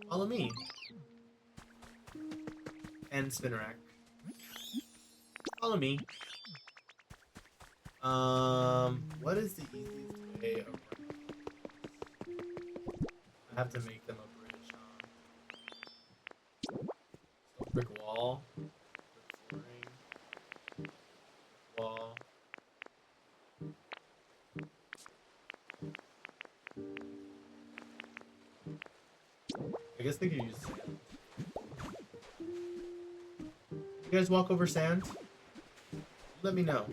Follow me. And spinner rack. Follow me. What is the easiest way around? I have to make them a bridge, huh? So brick wall. Brick flooring. Wall. I guess they could use sand. You guys walk over sand? Let me know.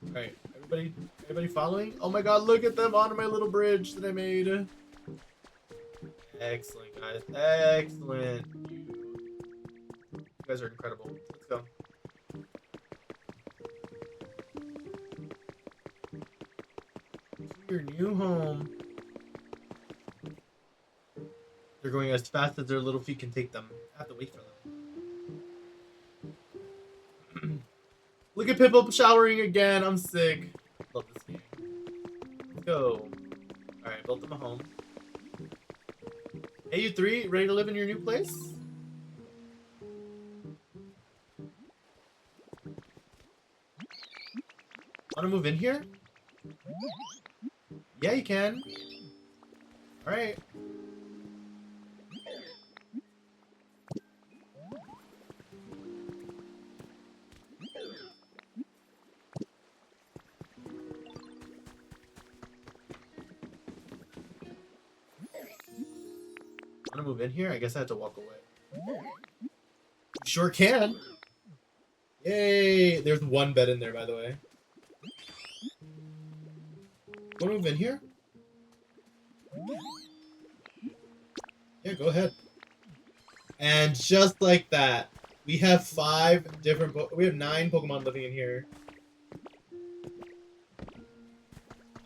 Alright, everybody following? Oh my god, look at them on my little bridge that I made. Excellent, guys. Excellent. You guys are incredible. Let's go. To your new home. They're going as fast as their little feet can take them. I have to wait for them. Look at Pippo showering again. I'm sick. Love this game. Let's go. Alright, built them a home. Hey, you three, ready to live in your new place? Want to move in here? Yeah, you can. Alright. Want to move in here? I guess I have to walk away. Sure can. Yay! There's one bed in there, by the way. Want to move in here? Yeah, go ahead. And just like that, we have 9 Pokemon living in here.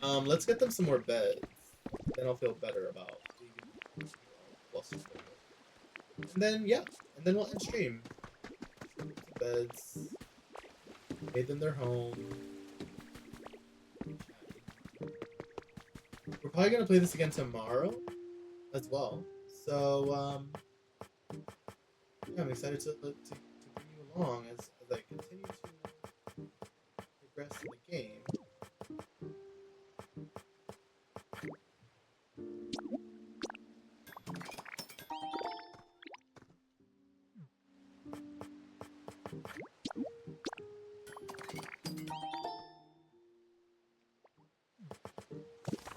Let's get them some more beds. Then I'll feel better about and then yeah, and then we'll end stream. Beds. Made them their home. We're probably gonna play this again tomorrow as well. So yeah, I'm excited to bring you along as I continue to progress in the game.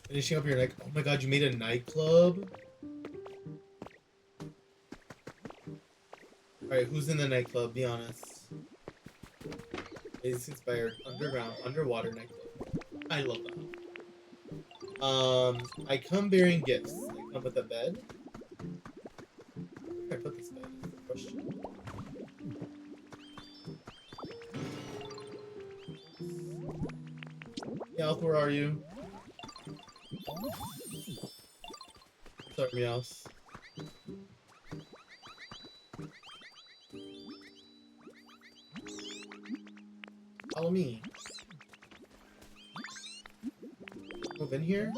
Finishing up your night. Oh my god, you made a nightclub? Alright, who's in the nightclub? Be honest. It's inspired underwater nightclub. I love that. I come bearing gifts. I come with a bed. Where did I put this bed? Is the question. Meowth, where are you? Sorry, Meowth. Follow me. Move in here.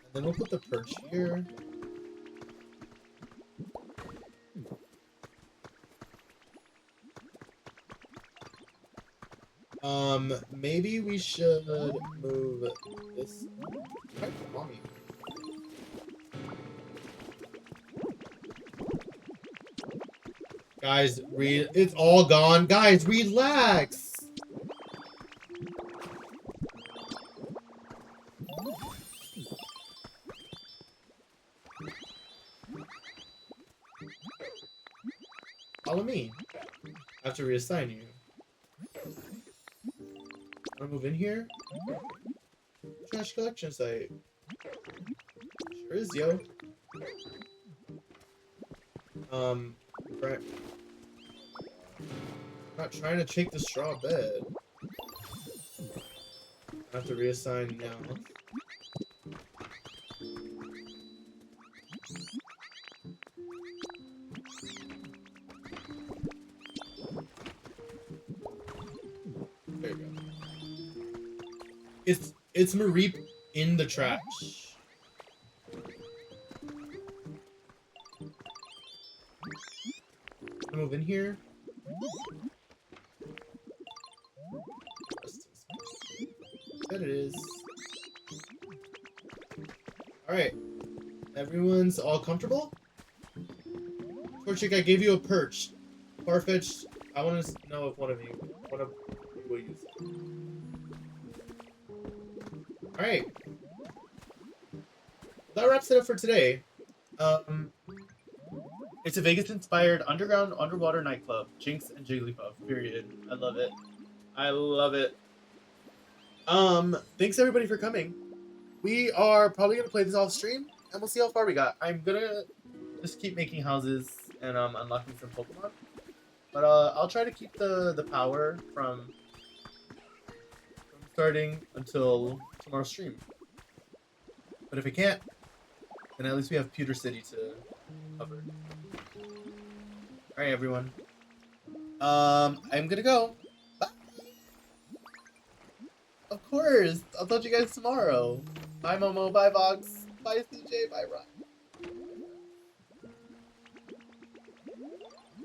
And then we'll put the perch here. Maybe we should move this. Mommy. Guys, it's all gone. Guys, relax. Follow me. I have to reassign you. Wanna move in here? Trash collection site. Sure is, yo. Right. Not trying to take the straw bed. I have to reassign now. There you go. It's Marie in the trash. Move in here. That it is. Alright. Everyone's all comfortable? Torchic, I gave you a perch. Farfetch, I want to know if one of you will use it. Alright. That wraps it up for today. It's a Vegas-inspired underground underwater nightclub. Jinx and Jigglypuff. Period. I love it. I love it. Thanks everybody for coming. We are probably gonna play this off stream, and we'll see how far we got. I'm gonna just keep making houses and unlocking some Pokemon. But I'll try to keep the power from starting until tomorrow's stream. But if I can't, then at least we have Pewter City to cover. Alright, everyone. I'm gonna go. Bye. Of course. I'll talk to you guys tomorrow. Bye, Momo. Bye, Vox. Bye, CJ. Bye, Ron.